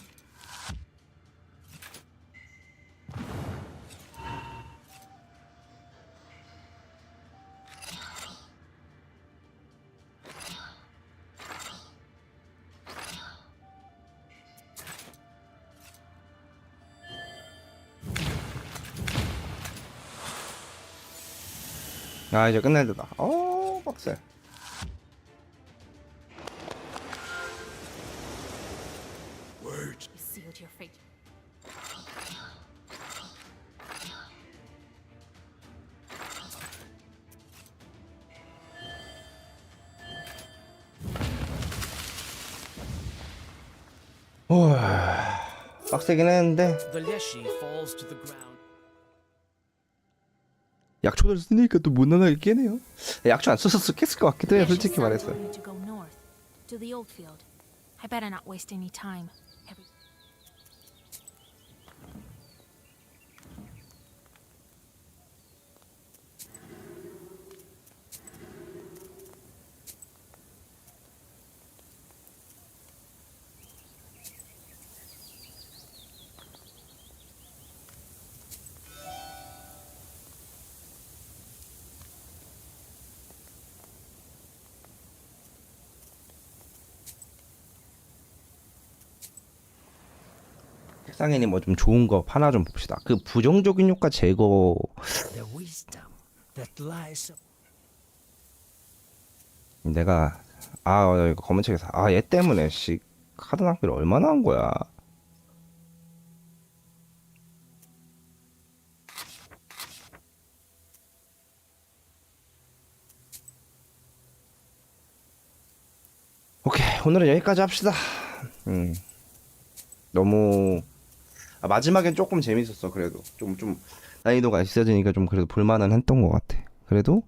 아 이제 끝날 때다. 빡세. 빡세긴 했는데 The Leshy falls to the ground. 약초를 쓰니까 또 무난하게 깨네요. 약초 안 썼어도 깼을 것 같기도 해요, 솔직히 Son 말해서. told me to go north, to the old field. I better not waste any time. 책상에는 뭐 좀 좋은 거 하나 좀 봅시다. 그 부정적인 효과 제거. The wisdom that lies 내가 이거 검은 책에서 얘 때문에 씨 카드 낭비를 얼마나 한 거야. 오케이, 오늘은 여기까지 합시다. 너무 마지막엔 조금 재밌었어. 그래도 좀 난이도가 있어지니까 좀 그래도 볼만은 했던 것 같아. 그래도